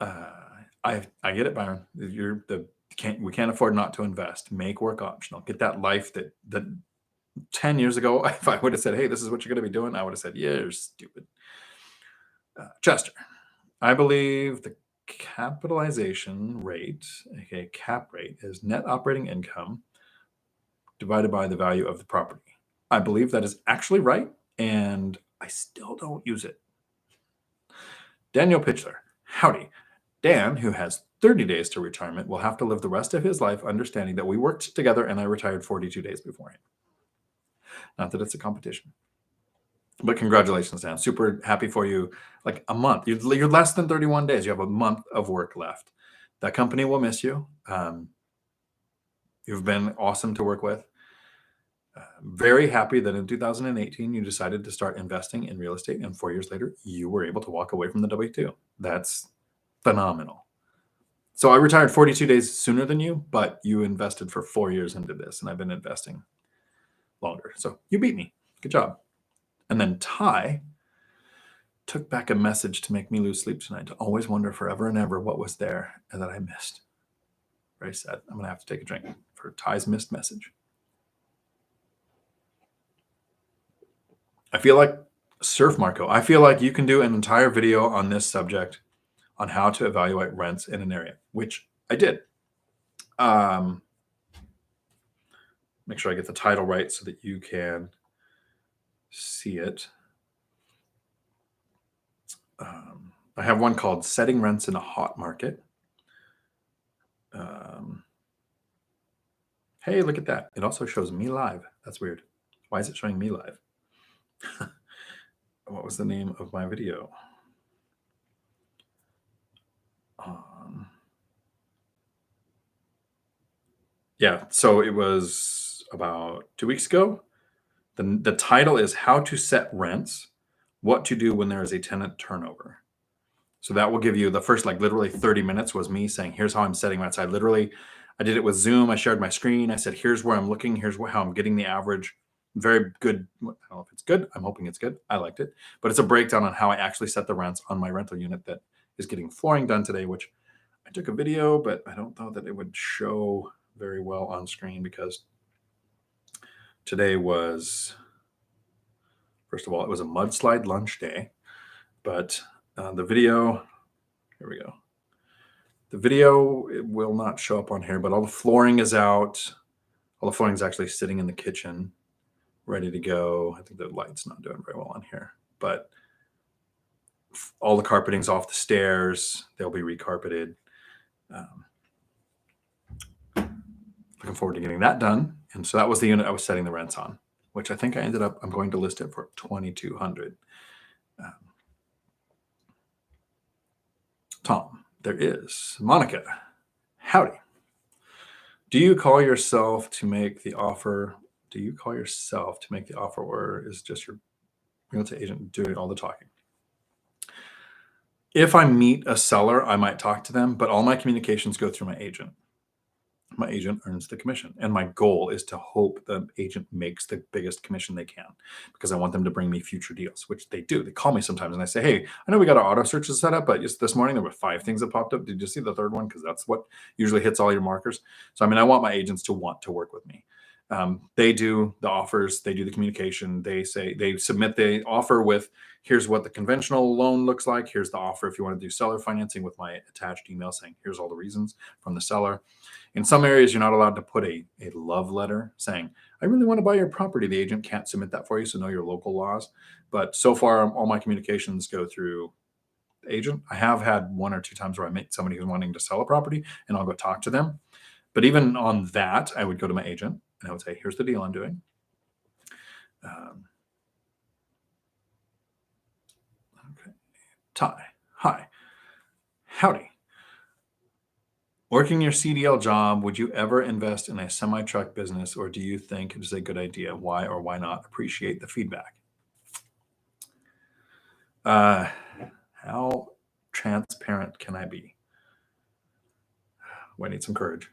I get it, Byron. We can't afford not to invest. Make work optional. Get that life that 10 years ago, if I would have said, hey, this is what you're going to be doing, I would have said, yeah, you're stupid. Chester, I believe the capitalization rate, aka cap rate, is net operating income divided by the value of the property. I believe that is actually right, and I still don't use it. Daniel Pitchler, howdy. Dan, who has 30 days to retirement, will have to live the rest of his life understanding that we worked together and I retired 42 days before him. Not that it's a competition. But congratulations, Dan. Super happy for you. Like a month. You're less than 31 days. You have a month of work left. That company will miss you. You've been awesome to work with. Very happy that in 2018 you decided to start investing in real estate, and 4 years later you were able to walk away from the W-2. That's phenomenal. So I retired 42 days sooner than you, but you invested for 4 years into this, and I've been investing longer. So you beat me. Good job. And then Ty took back a message to make me lose sleep tonight, to always wonder forever and ever what was there and that I missed. Very sad. I'm going to have to take a drink for Ty's missed message. I feel like Surf Marco. I feel like you can do an entire video on this subject, on how to evaluate rents in an area, which I did. Make sure I get the title right so that you can see it. I have one called Setting Rents in a Hot Market. Hey, look at that. It also shows me live. That's weird. Why is it showing me live? What was the name of my video? Yeah, so it was about 2 weeks ago. The title is How to Set Rents, What to Do When There is a Tenant Turnover. So that will give you the first, like, literally 30 minutes was me saying, here's how I'm setting rents. I did it with Zoom. I shared my screen. I said, here's where I'm looking. Here's how I'm getting the average. Very good. I don't know if it's good. I'm hoping it's good. I liked it. But it's a breakdown on how I actually set the rents on my rental unit that is getting flooring done today, which I took a video, but I don't know that it would show very well on screen because today was, first of all, it was a mudslide lunch day. But the video, here we go. The video, it will not show up on here, but all the flooring is out. All the flooring is actually sitting in the kitchen, ready to go. I think the light's not doing very well on here, but all the carpeting's off the stairs. They'll be recarpeted. Looking forward to getting that done. And so that was the unit I was setting the rents on, which I think I'm going to list it for $2,200. Tom, there is. Monica, howdy. Do you call yourself to make the offer? Or is just your real estate agent doing all the talking? If I meet a seller, I might talk to them, but all my communications go through my agent. My agent earns the commission. And my goal is to hope the agent makes the biggest commission they can, because I want them to bring me future deals, which they do. They call me sometimes and I say, hey, I know we got our auto searches set up, but just this morning there were 5 things that popped up. Did you see the third one? Because that's what usually hits all your markers. So, I want my agents to want to work with me. They do the offers, they do the communication. They submit the offer with, here's what the conventional loan looks like. Here's the offer if you want to do seller financing, with my attached email saying, here's all the reasons from the seller. In some areas, you're not allowed to put a love letter saying, I really want to buy your property. The agent can't submit that for you, so know your local laws. But so far, all my communications go through the agent. I have had 1 or 2 times where I meet somebody who's wanting to sell a property, and I'll go talk to them. But even on that, I would go to my agent and I would say, here's the deal I'm doing. Okay. Ty, hi, howdy. Working your CDL job, would you ever invest in a semi-truck business, or do you think it is a good idea? Why or why not? Appreciate the feedback. How transparent can I be? I need some courage.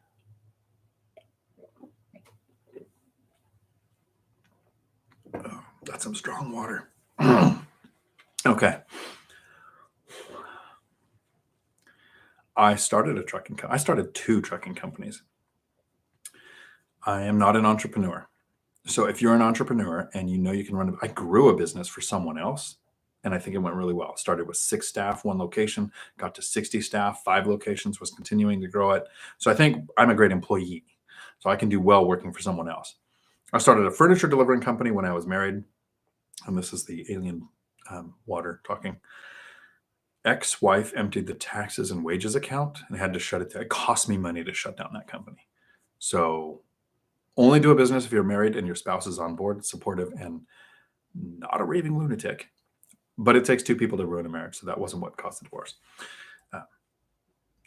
Oh, that's some strong water. Okay. I started I started 2 trucking companies. I am not an entrepreneur. So if you're an entrepreneur and you know you can run I grew a business for someone else, and I think it went really well. Started with 6 staff, 1 location, got to 60 staff, 5 locations, was continuing to grow it. So I think I'm a great employee. So I can do well working for someone else. I started a furniture delivering company when I was married. And this is the alien water talking. Ex-wife emptied the taxes and wages account and had to shut it down. It cost me money to shut down that company. So only do a business if you're married and your spouse is on board, supportive, and not a raving lunatic, but it takes two people to ruin a marriage. So that wasn't what caused the divorce. Uh,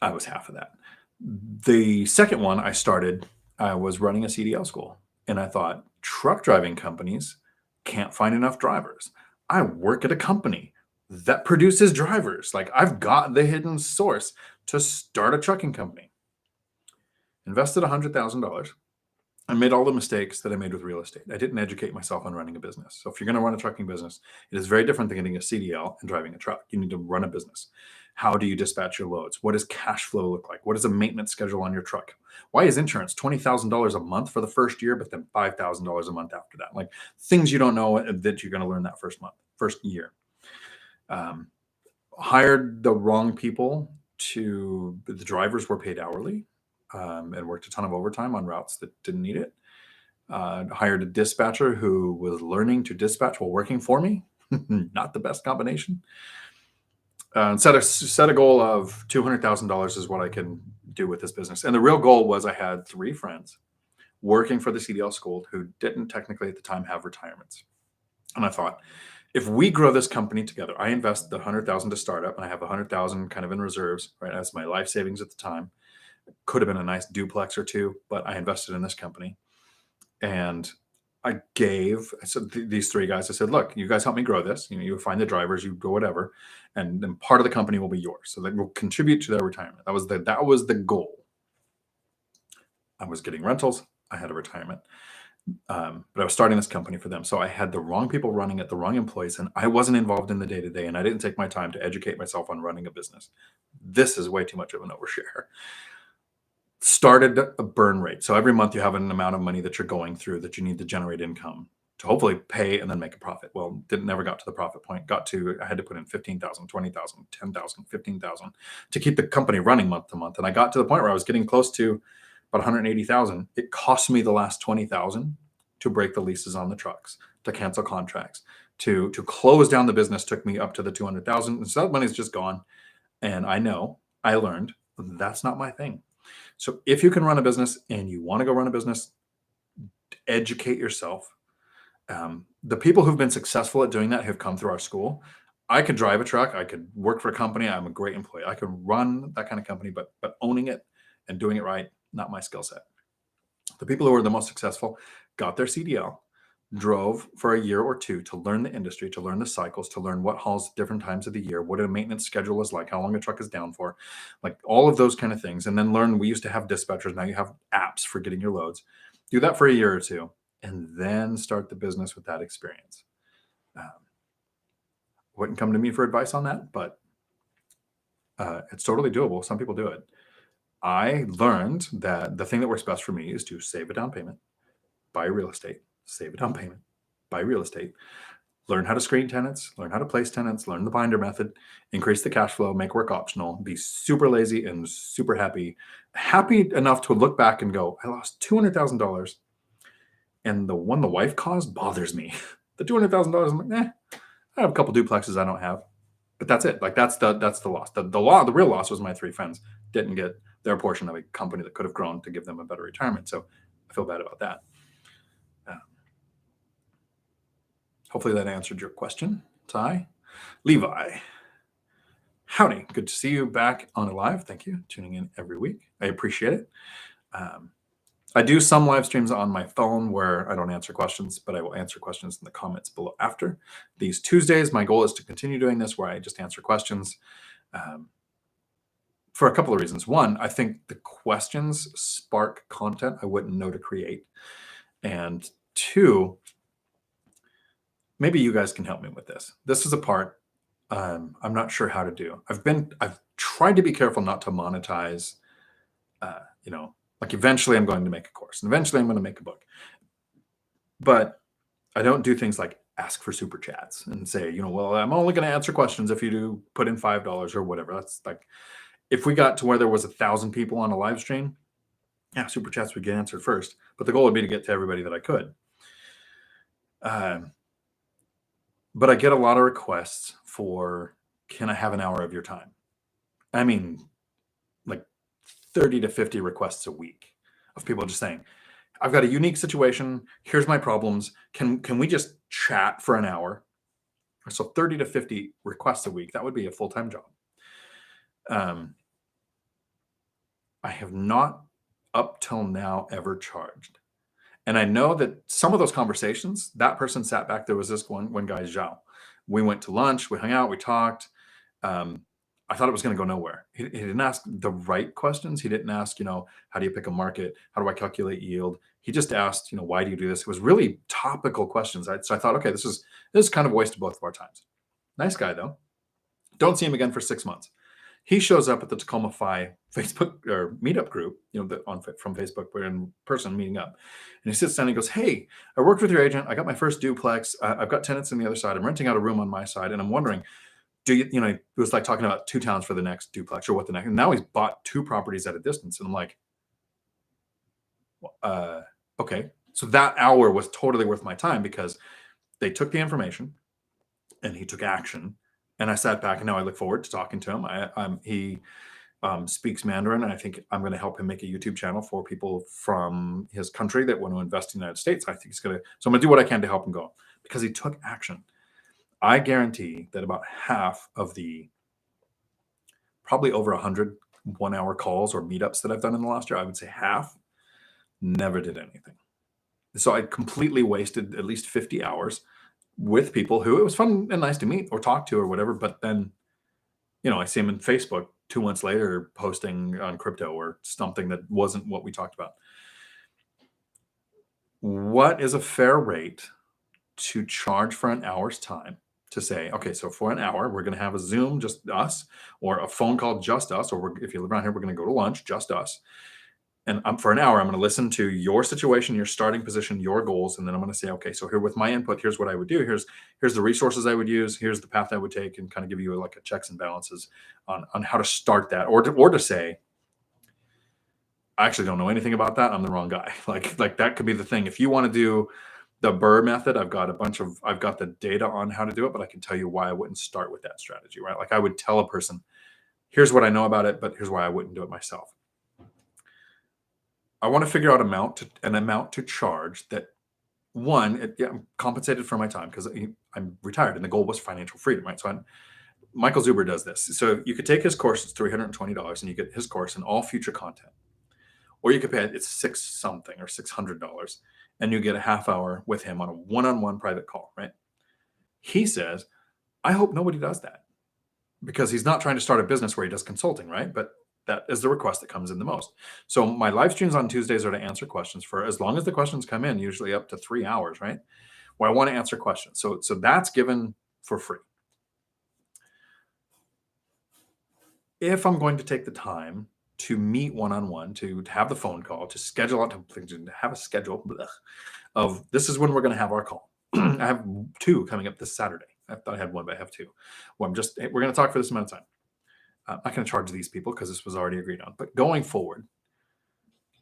I was half of that. The second one I started, I was running a CDL school. And I thought, truck driving companies can't find enough drivers. I work at a company that produces drivers. Like, I've got the hidden source to start a trucking company. Invested $100,000. I made all the mistakes that I made with real estate. I didn't educate myself on running a business. So if you're going to run a trucking business, it is very different than getting a CDL and driving a truck. You need to run a business. How do you dispatch your loads? What does cash flow look like? What is a maintenance schedule on your truck? Why is insurance $20,000 a month for the first year, but then $5,000 a month after that? Like, things you don't know that you're going to learn that first year. Hired the wrong people. The drivers were paid hourly. And worked a ton of overtime on routes that didn't need it. Hired a dispatcher who was learning to dispatch while working for me. Not the best combination. Set a goal of $200,000 is what I can do with this business. And the real goal was, I had 3 friends working for the CDL school who didn't technically at the time have retirements. And I thought, if we grow this company together, I invest the $100,000 to start up, and I have $100,000 kind of in reserves, right, as my life savings at the time. Could have been a nice duplex or 2, but I invested in this company. And I said, these 3 guys, I said, look, you guys help me grow this. You find the drivers, you go whatever, and then part of the company will be yours. So that will contribute to their retirement. That was the goal. I was getting rentals. I had a retirement. But I was starting this company for them. So I had the wrong people running it, the wrong employees, and I wasn't involved in the day-to-day, and I didn't take my time to educate myself on running a business. This is way too much of an overshare. Started a burn rate. So every month you have an amount of money that you're going through that you need to generate income to hopefully pay and then make a profit. Well, never got to the profit point. I had to put in 15,000, 20,000, 10,000, 15,000 to keep the company running month to month. And I got to the point where I was getting close to about 180,000. It cost me the last 20,000 to break the leases on the trucks, to cancel contracts, to close down the business. Took me up to the 200,000. And so that money's just gone. And I learned that's not my thing. So if you can run a business and you want to go run a business, educate yourself. The people who've been successful at doing that have come through our school. I could drive a truck. I could work for a company. I'm a great employee. I could run that kind of company, but owning it and doing it right, not my skill set. The people who are the most successful got their CDL, drove for a year or 2 to learn the industry, to learn the cycles, to learn what hauls different times of the year, what a maintenance schedule is like, how long a truck is down for, like all of those kind of things. And then learn, we used to have dispatchers. Now you have apps for getting your loads. Do that for a year or 2, and then start the business with that experience. Wouldn't come to me for advice on that, but it's totally doable. Some people do it. I learned that the thing that works best for me is to save a down payment, buy real estate, save a down payment, buy real estate, learn how to screen tenants, learn how to place tenants, learn the binder method, increase the cash flow, make work optional, be super lazy and super happy enough to look back and go, I lost $200,000. And the one the wife caused bothers me. The $200,000, I'm like, I have a couple duplexes I don't have, but that's it. Like, that's the loss. The real loss was my 3 friends didn't get their portion of a company that could have grown to give them a better retirement. So I feel bad about that. Hopefully that answered your question, Ty. Levi. Howdy. Good to see you back on a live. Thank you. Tuning in every week. I appreciate it. I do some live streams on my phone where I don't answer questions, but I will answer questions in the comments below after. These Tuesdays, my goal is to continue doing this where I just answer questions for a couple of reasons. One, I think the questions spark content I wouldn't know to create. And 2, maybe you guys can help me with this. This is a part I'm not sure how to do. I've tried to be careful not to monetize, like eventually I'm going to make a course and eventually I'm going to make a book. But I don't do things like ask for super chats and say, well, I'm only going to answer questions if you do put in $5 or whatever. That's like, if we got to where there was 1,000 people on a live stream, yeah, super chats would get answered first. But the goal would be to get to everybody that I could. But I get a lot of requests for, can I have an hour of your time? I mean, like 30 to 50 requests a week of people just saying, I've got a unique situation. Here's my problems. Can we just chat for an hour? So 30 to 50 requests a week, that would be a full-time job. I have not up till now ever charged. And I know that some of those conversations, that person sat back. There was this one guy, Zhao. We went to lunch, we hung out, we talked. Um, I thought it was going to go nowhere. He didn't ask the right questions. He didn't ask, how do you pick a market? How do I calculate yield? He just asked, why do you do this? It was really topical questions. So I thought, okay, this is kind of a waste of both of our times. Nice guy though. Don't see him again for 6 months. He shows up at the Tacoma Fi Facebook or meetup group, from Facebook. We're in person meeting up. And he sits down and he goes, hey, I worked with your agent. I got my first duplex. I've got tenants on the other side. I'm renting out a room on my side. And I'm wondering, it was like talking about 2 towns for the next duplex or what the next. And now he's bought 2 properties at a distance. And I'm like, okay. So that hour was totally worth my time because they took the information and he took action. And I sat back, and now I look forward to talking to him. He speaks Mandarin, and I think I'm going to help him make a YouTube channel for people from his country that want to invest in the United States. I think he's going to. So I'm going to do what I can to help him go because he took action. I guarantee that about half of the probably over 100 1-hour calls or meetups that I've done in the last year, I would say half never did anything. So I completely wasted at least 50 hours with people who it was fun and nice to meet or talk to or whatever. But then, I see him in Facebook 2 months later posting on crypto or something that wasn't what we talked about. What is a fair rate to charge for an hour's time to say, okay, so for an hour, we're going to have a Zoom, just us, or a phone call, just us, or if you live around here, we're going to go to lunch, just us. And for an hour, I'm going to listen to your situation, your starting position, your goals. And then I'm going to say, okay, so here with my input, here's what I would do. Here's the resources I would use. Here's the path I would take, and kind of give you like a checks and balances on how to start that, or to say, I actually don't know anything about that. I'm the wrong guy. Like that could be the thing. If you want to do the Burr method, I've got the data on how to do it, but I can tell you why I wouldn't start with that strategy, right? Like I would tell a person, here's what I know about it, but here's why I wouldn't do it myself. I want to figure out an amount to charge that I'm compensated for my time because I'm retired and the goal was financial freedom, right? So Michael Zuber does this. So you could take his course, it's $320 and you get his course and all future content. Or you could pay it's $600 or $600 and you get a half hour with him on a one-on-one private call, right? He says, I hope nobody does that because he's not trying to start a business where he does consulting, right? But that is the request that comes in the most. So my live streams on Tuesdays are to answer questions for as long as the questions come in, usually up to 3 hours, right? Where I want to answer questions. So that's given for free. If I'm going to take the time to meet one-on-one, to have the phone call, to schedule out, to have a schedule of this is when we're going to have our call. I have 2 coming up this Saturday. I thought I had 1, but I have 2. Well, we're going to talk for this amount of time. I'm not going to charge these people because this was already agreed on. But going forward,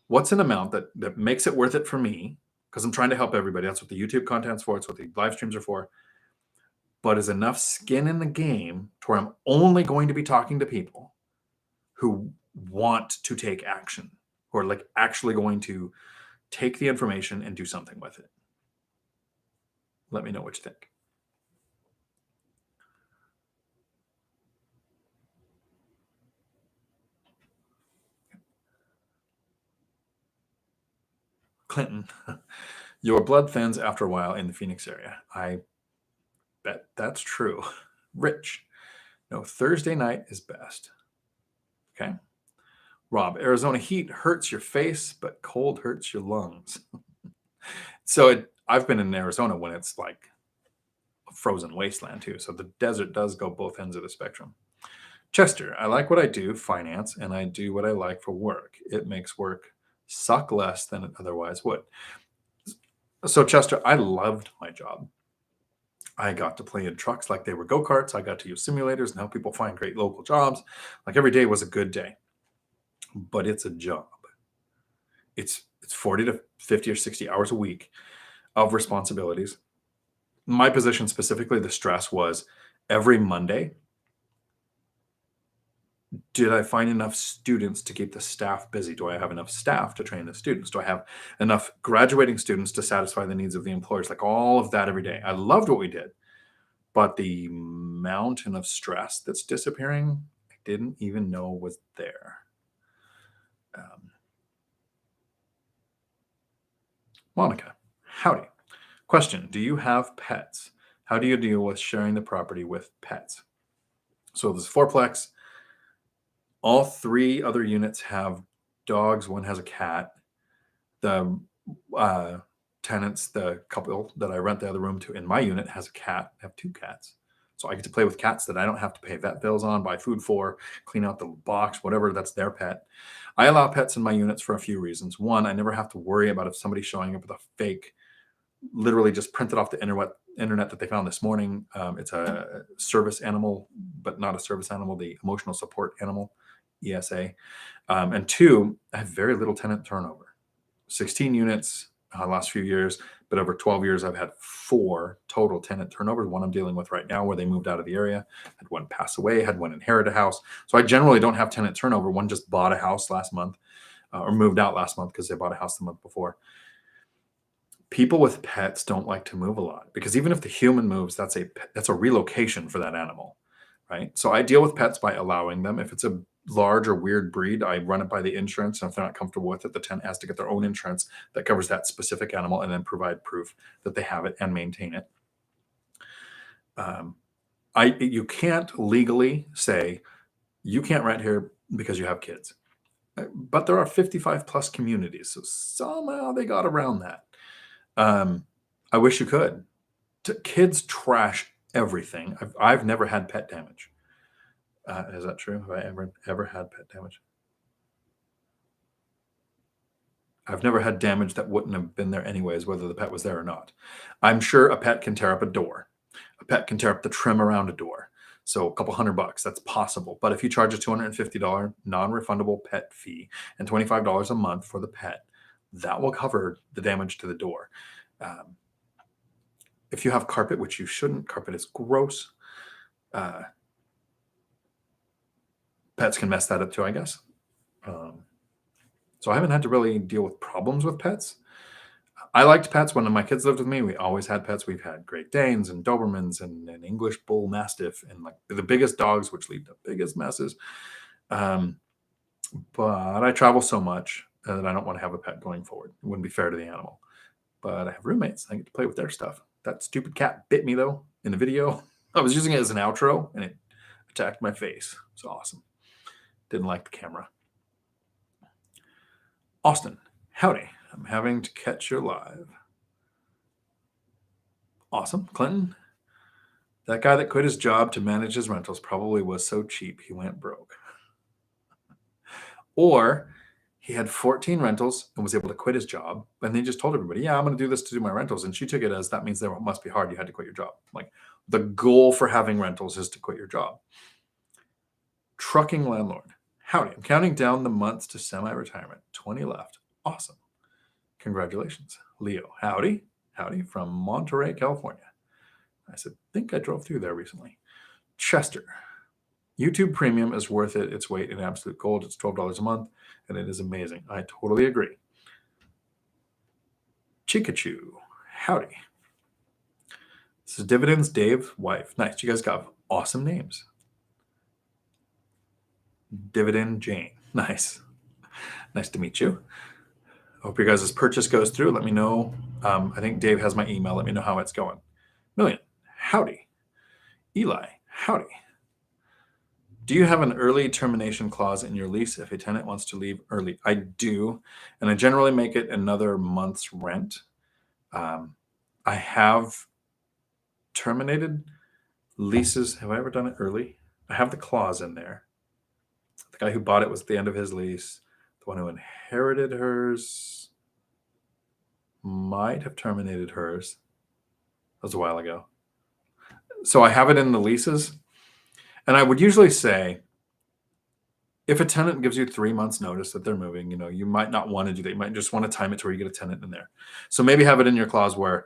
what's an amount that makes it worth it for me? Because I'm trying to help everybody. That's what the YouTube content's for. It's what the live streams are for. But is enough skin in the game to where I'm only going to be talking to people who want to take action, who are like actually going to take the information and do something with it. Let me know what you think. Clinton, your blood thins after a while in the Phoenix area. I bet that's true. Rich, no, Thursday night is best. Okay. Rob, Arizona heat hurts your face, but cold hurts your lungs. So I've been in Arizona when it's like a frozen wasteland too. So the desert does go both ends of the spectrum. Chester, I like what I do, finance, and I do what I like for work. It makes work suck less than it otherwise would. So Chester, I loved my job. I got to play in trucks like they were go-karts. I got to use simulators and help people find great local jobs. Like every day was a good day. But it's a job. It's 40 to 50 or 60 hours a week of responsibilities. My position specifically, the stress was every Monday, Did I find enough students to keep the staff busy? Do I have enough staff to train the students? Do I have enough graduating students to satisfy the needs of the employers? Like all of that every day. I loved what we did, but the mountain of stress that's disappearing, I didn't even know was there. Monica, howdy. Question: do you have pets? How do you deal with sharing the property with pets? So this fourplex, all 3 other units have dogs. One has a cat. The tenants, the couple that I rent the other room to in my unit, has a cat. I have 2 cats. So I get to play with cats that I don't have to pay vet bills on, buy food for, clean out the box, whatever. That's their pet. I allow pets in my units for a few reasons. One, I never have to worry about if somebody's showing up with a fake, literally just printed off the internet that they found this morning. It's a service animal, but not a service animal, the emotional support animal, ESA. And 2, I have very little tenant turnover. 16 units last few years, but over 12 years, I've had 4 total tenant turnovers. One I'm dealing with right now where they moved out of the area, had one pass away, had one inherit a house. So I generally don't have tenant turnover. One just bought a house last month or moved out last month because they bought a house the month before. People with pets don't like to move a lot because even if the human moves, that's a relocation for that animal, right? So I deal with pets by allowing them. If it's a large or weird breed, I run it by the insurance. And if they're not comfortable with it, the tenant has to get their own insurance that covers that specific animal and then provide proof that they have it and maintain it. You can't legally say you can't rent here because you have kids, but there are 55 plus communities. So somehow they got around that. I wish you could. Kids trash everything. I've never had pet damage. Is that true? Have I ever had pet damage? I've never had damage that wouldn't have been there anyways, whether the pet was there or not. I'm sure a pet can tear up a door. A pet can tear up the trim around a door. So a couple $100, that's possible. But if you charge a $250 non-refundable pet fee and $25 a month for the pet, that will cover the damage to the door. If you have carpet, which you shouldn't, carpet is gross. Pets can mess that up too, I guess. So I haven't had to really deal with problems with pets. I liked pets when my kids lived with me. We always had pets. We've had Great Danes and Dobermans and an English Bull Mastiff and like the biggest dogs, which lead to biggest messes. But I travel so much that I don't want to have a pet going forward. It wouldn't be fair to the animal. But I have roommates. I get to play with their stuff. That stupid cat bit me though in the video. I was using it as an outro and it attacked my face. It's awesome. Didn't like the camera. Austin, howdy. I'm having to catch your live. Awesome. Clinton, that guy that quit his job to manage his rentals probably was so cheap he went broke. Or he had 14 rentals and was able to quit his job. And he just told everybody, yeah, I'm going to do this to do my rentals. And she took it as that means there must be hard. You had to quit your job. Like the goal for having rentals is to quit your job. Trucking landlord. Howdy. I'm counting down the months to semi-retirement. 20 left. Awesome. Congratulations. Leo. Howdy. Howdy from Monterey, California. I think I drove through there recently. Chester. YouTube Premium is worth it. Its weight in absolute gold. It's $12 a month, and it is amazing. I totally agree. Chikachu. Howdy. This is Dividends Dave, wife. Nice. You guys got awesome names. Dividend Jane. Nice. Nice to meet you. Hope your guys' purchase goes through. Let me know. I think Dave has my email. Let me know how it's going. Million. Howdy. Eli. Howdy. Do you have an early termination clause in your lease if a tenant wants to leave early? I do, and I generally make it another month's rent. I have terminated leases. Have I ever done it early? I have the clause in there. The guy who bought it was at the end of his lease. The one who inherited hers might have terminated hers. That was a while ago. So I have it in the leases. And I would usually say, if a tenant gives you 3 months notice that they're moving, you might not want to do that. You might just want to time it to where you get a tenant in there. So maybe have it in your clause where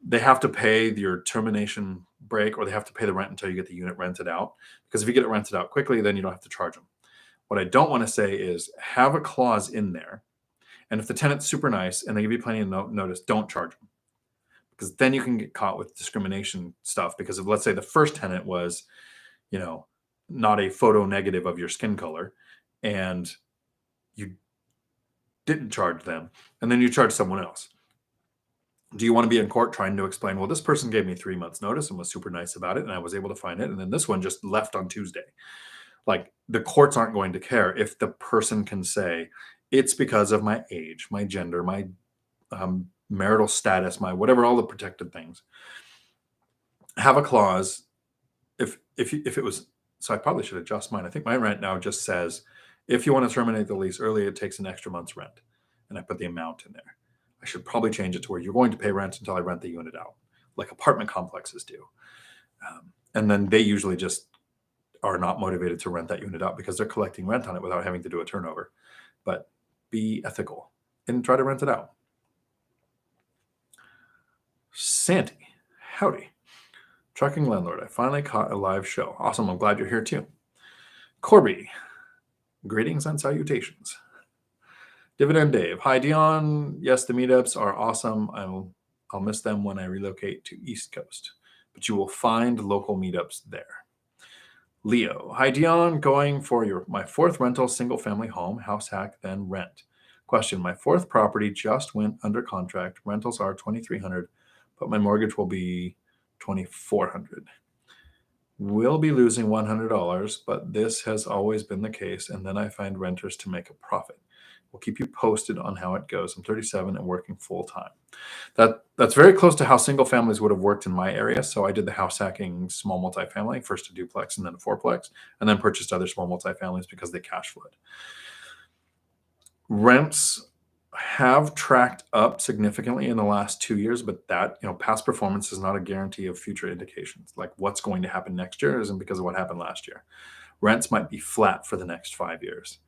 they have to pay your termination break or they have to pay the rent until you get the unit rented out. Because if you get it rented out quickly, then you don't have to charge them. What I don't want to say is have a clause in there. And if the tenant's super nice and they give you plenty of notice, don't charge them. Because then you can get caught with discrimination stuff. Because if, let's say, the first tenant was, not a photo negative of your skin color, and you didn't charge them, and then you charge someone else. Do you want to be in court trying to explain, well, this person gave me 3 months notice and was super nice about it, and I was able to find it, and then this one just left on Tuesday? Like, the courts aren't going to care if the person can say, it's because of my age, my gender, my marital status, my whatever, all the protected things. Have a clause. If it was, so I probably should adjust mine. I think my rent now just says, if you want to terminate the lease early, it takes an extra month's rent. And I put the amount in there. I should probably change it to where you're going to pay rent until I rent the unit out, like apartment complexes do. And then they usually just are not motivated to rent that unit out because they're collecting rent on it without having to do a turnover. But be ethical and try to rent it out. Sandy, howdy. Trucking landlord, I finally caught a live show. Awesome, I'm glad you're here too. Corby, greetings and salutations. Dividend Dave, hi Dion. Yes, the meetups are awesome. I'll miss them when I relocate to East Coast, but you will find local meetups there. Leo, hi Dion, going for my fourth rental single family home, house hack, then rent. Question, my fourth property just went under contract. Rentals are $2,300, but my mortgage will be $2,400. We'll be losing $100, but this has always been the case, and then I find renters to make a profit. We'll keep you posted on how it goes. I'm 37 and working full time. That's very close to how single families would have worked in my area. So I did the house hacking small multifamily, first a duplex and then a fourplex, and then purchased other small multifamilies because they cash flowed. Rents have tracked up significantly in the last 2 years, but that, past performance is not a guarantee of future indications. Like what's going to happen next year isn't because of what happened last year. Rents might be flat for the next 5 years.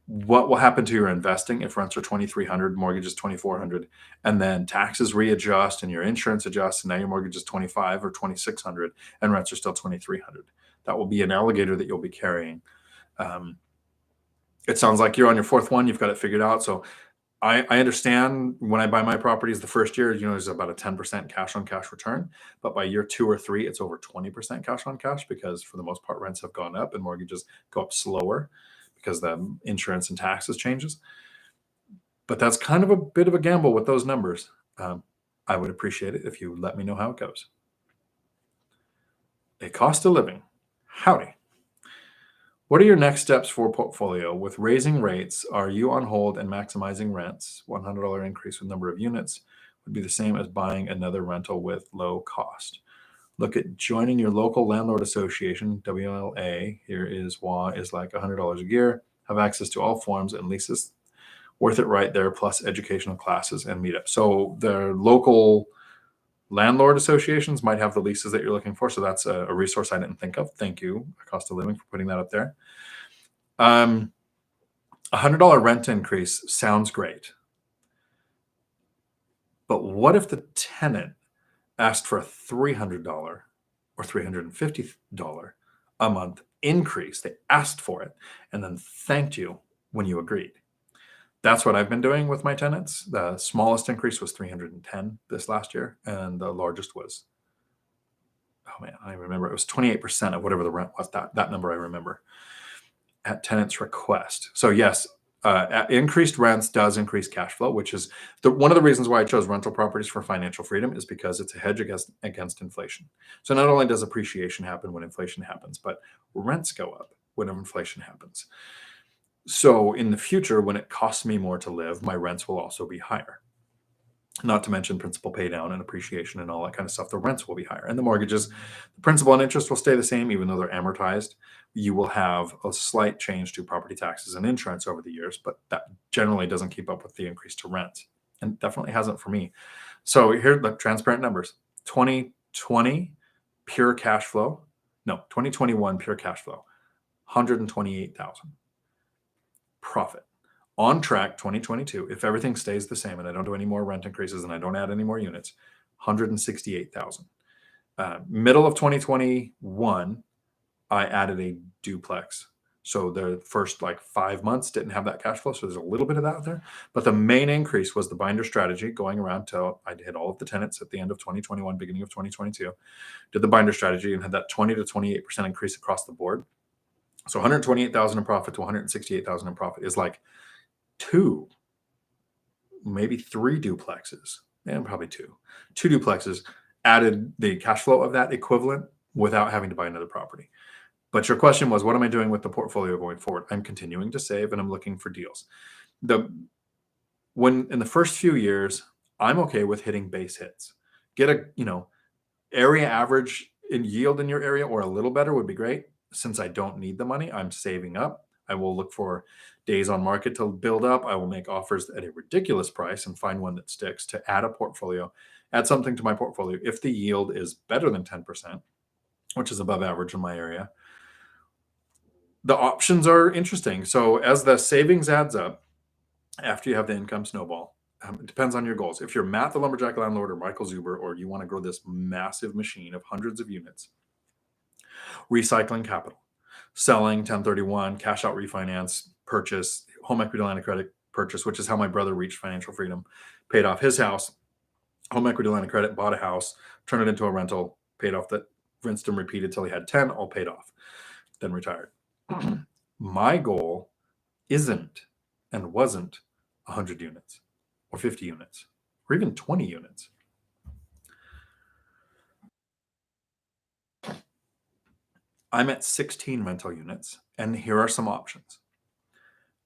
What will happen to your investing if rents are $2,300, mortgage is $2,400, and then taxes readjust and your insurance adjusts, and now your mortgage is $2,500 or $2,600, and rents are still $2,300? That will be an alligator that you'll be carrying. It sounds like you're on your fourth one. You've got it figured out. So I understand when I buy my properties the first year, there's about a 10% cash on cash return. But by year 2 or 3, it's over 20% cash on cash because for the most part, rents have gone up and mortgages go up slower because the insurance and taxes changes. But that's kind of a bit of a gamble with those numbers. I would appreciate it if you let me know how it goes. A cost of living. Howdy. What are your next steps for portfolio? With raising rates, are you on hold and maximizing rents? $100 increase with number of units would be the same as buying another rental with low cost. Look at joining your local landlord association, WLA. Here is WA is like $100 a year. Have access to all forms and leases. Worth it right there, plus educational classes and meetups. So the local landlord associations might have the leases that you're looking for. So that's a resource I didn't think of. Thank you, Cost of Living, for putting that up there. $100 rent increase sounds great. But what if the tenant asked for a $300 or $350 a month increase? They asked for it and then thanked you when you agreed. That's what I've been doing with my tenants. The smallest increase was $310 this last year, and the largest was, I remember it was 28% of whatever the rent was. That number I remember at tenant's request. So yes, increased rents does increase cash flow, which is one of the reasons why I chose rental properties for financial freedom, is because it's a hedge against inflation. So not only does appreciation happen when inflation happens, but rents go up when inflation happens. So in the future, when it costs me more to live, my rents will also be higher. Not to mention principal pay down and appreciation and all that kind of stuff. The rents will be higher. And the mortgages, the principal and interest will stay the same, even though they're amortized. You will have a slight change to property taxes and insurance over the years, but that generally doesn't keep up with the increase to rent, and definitely hasn't for me. So here, the transparent numbers. 2020 pure cash flow. No, 2021 pure cash flow, $128,000. Profit. On track 2022, if everything stays the same and I don't do any more rent increases and I don't add any more units, $168,000. Middle of 2021, I added a duplex So the first like 5 months didn't have that cash flow. So there's a little bit of that there. But the main increase was the binder strategy going around till I hit all of the tenants at the end of 2021, beginning of 2022. Did the binder strategy and had that 20 to 28% increase across the board. So 128,000 in profit to 168,000 in profit is like two, maybe three duplexes, and probably two duplexes added the cash flow of that equivalent without having to buy another property. But your question was, what am I doing with the portfolio going forward? I'm continuing to save and I'm looking for deals. When in the first few years, I'm okay with hitting base hits. Get a, area average in yield in your area or a little better would be great. Since I don't need the money, I'm saving up. I will look for days on market to build up. I will make offers at a ridiculous price and find one that sticks to add a portfolio, add something to my portfolio. If the yield is better than 10%, which is above average in my area, the options are interesting. So as the savings adds up, after you have the income snowball, it depends on your goals. If you're Matt the Lumberjack Landlord or Michael Zuber, or you want to grow this massive machine of hundreds of units, recycling capital, selling 1031, cash out refinance, purchase, home equity line of credit purchase, which is how my brother reached financial freedom, paid off his house, home equity line of credit, bought a house, turned it into a rental, paid off that, rinsed and repeated till he had 10, all paid off, then retired. My goal isn't and wasn't 100 units or 50 units or even 20 units. I'm at 16 rental units, and here are some options.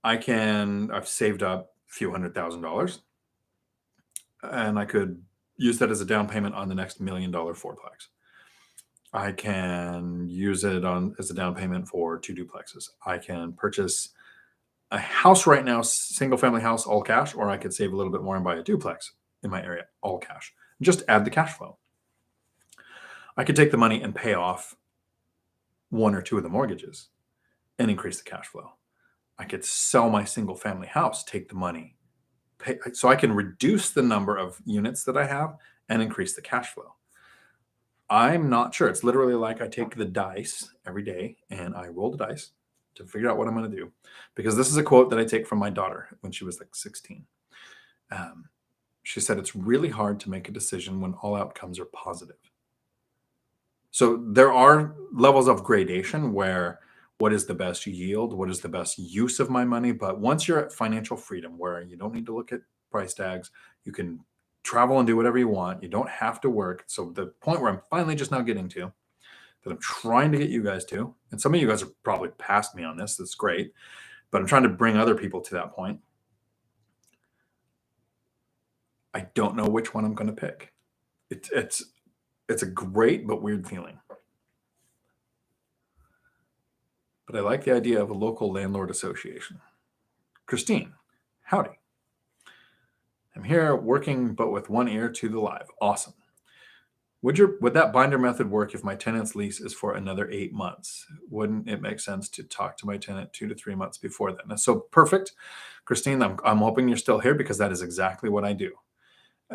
I've saved up a few $100,000, and I could use that as a down payment on the next $1 million fourplex. I can use it as a down payment for 2 duplexes. I can purchase a house right now, single family house, all cash, or I could save a little bit more and buy a duplex in my area, all cash. Just add the cash flow. I could take the money and pay off 1 or 2 of the mortgages and increase the cash flow. I could sell my single family house, take the money, pay, so I can reduce the number of units that I have and increase the cash flow. I'm not sure. It's literally like I take the dice every day and I roll the dice to figure out what I'm going to do. Because this is a quote that I take from my daughter when she was like 16. She said, it's really hard to make a decision when all outcomes are positive. So there are levels of gradation where what is the best yield? What is the best use of my money? But once you're at financial freedom, where you don't need to look at price tags, you can travel and do whatever you want. You don't have to work. So the point where I'm finally just now getting to, that I'm trying to get you guys to, and some of you guys are probably past me on this. That's great. But I'm trying to bring other people to that point. I don't know which one I'm going to pick. It's a great but weird feeling. But I like the idea of a local landlord association. Christine, howdy. I'm here working, but with one ear to the live. Awesome. Would that binder method work if my tenant's lease is for another 8 months? Wouldn't it make sense to talk to my tenant 2 to 3 months before then? So perfect. Christine, I'm hoping you're still here because that is exactly what I do.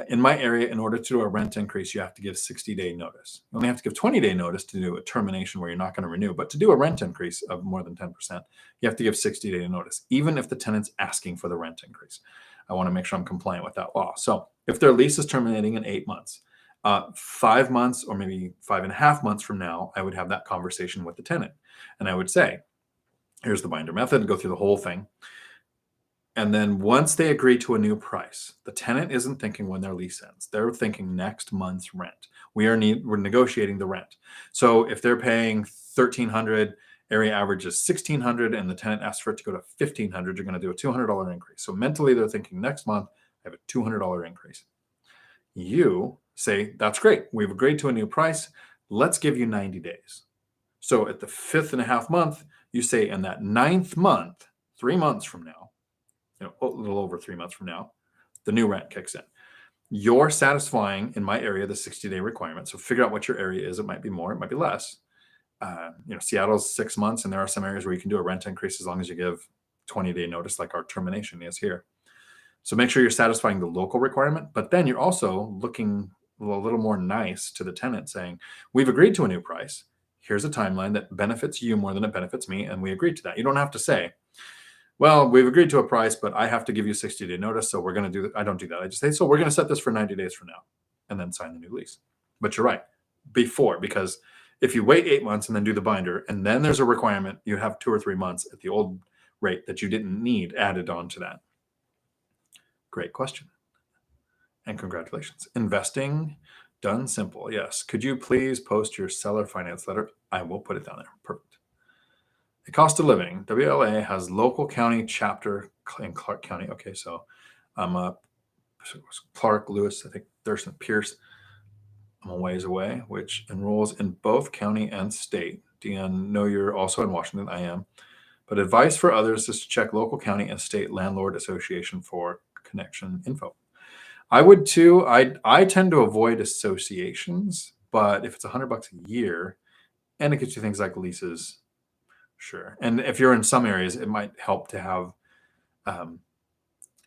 In my area, in order to do a rent increase, you have to give 60-day notice. You only have to give 20-day notice to do a termination where you're not going to renew. But to do a rent increase of more than 10%, you have to give 60-day notice, even if the tenant's asking for the rent increase. I want to make sure I'm compliant with that law. So if their lease is terminating in 8 months, 5 months or maybe 5.5 months from now, I would have that conversation with the tenant. And I would say, here's the binder method, go through the whole thing. And then once they agree to a new price, the tenant isn't thinking when their lease ends. They're thinking next month's rent. We're negotiating the rent. So if they're paying $1,300, area average is $1,600, and the tenant asks for it to go to $1,500, you're going to do a $200 increase. So mentally, they're thinking next month, I have a $200 increase. You say, that's great. We've agreed to a new price. Let's give you 90 days. So at the 5.5 month, you say in that 9th month, 3 months from now, a little over 3 months from now, the new rent kicks in. You're satisfying, in my area, the 60-day requirement. So figure out what your area is. It might be more, it might be less. Seattle's 6 months, and there are some areas where you can do a rent increase as long as you give 20-day notice, like our termination is here. So make sure you're satisfying the local requirement, but then you're also looking a little more nice to the tenant, saying, we've agreed to a new price. here's a timeline that benefits you more than it benefits me, and we agreed to that. You don't have to say, well, we've agreed to a price, but I have to give you 60-day notice, so we're going to do that. I don't do that. I just say, so we're going to set this for 90 days from now, and then sign the new lease. But you're right, because if you wait 8 months and then do the binder, and then there's a requirement, you have 2 or 3 months at the old rate that you didn't need added on to that. Great question. And congratulations. Investing done simple. Yes. Could you please post your seller finance letter? I will put it down there. Perfect. The cost of living. WLA has local county chapter in Clark County. Okay, so I'm up Clark, Lewis, I think Thurston, Pierce. I'm a ways away, which enrolls in both county and state. Dion, know you're also in Washington. I am. But advice for others is to check local county and state landlord association for connection info. I would too. I tend to avoid associations, but if it's $100 a year and it gets you things like leases, sure. And if you're in some areas, it might help to have,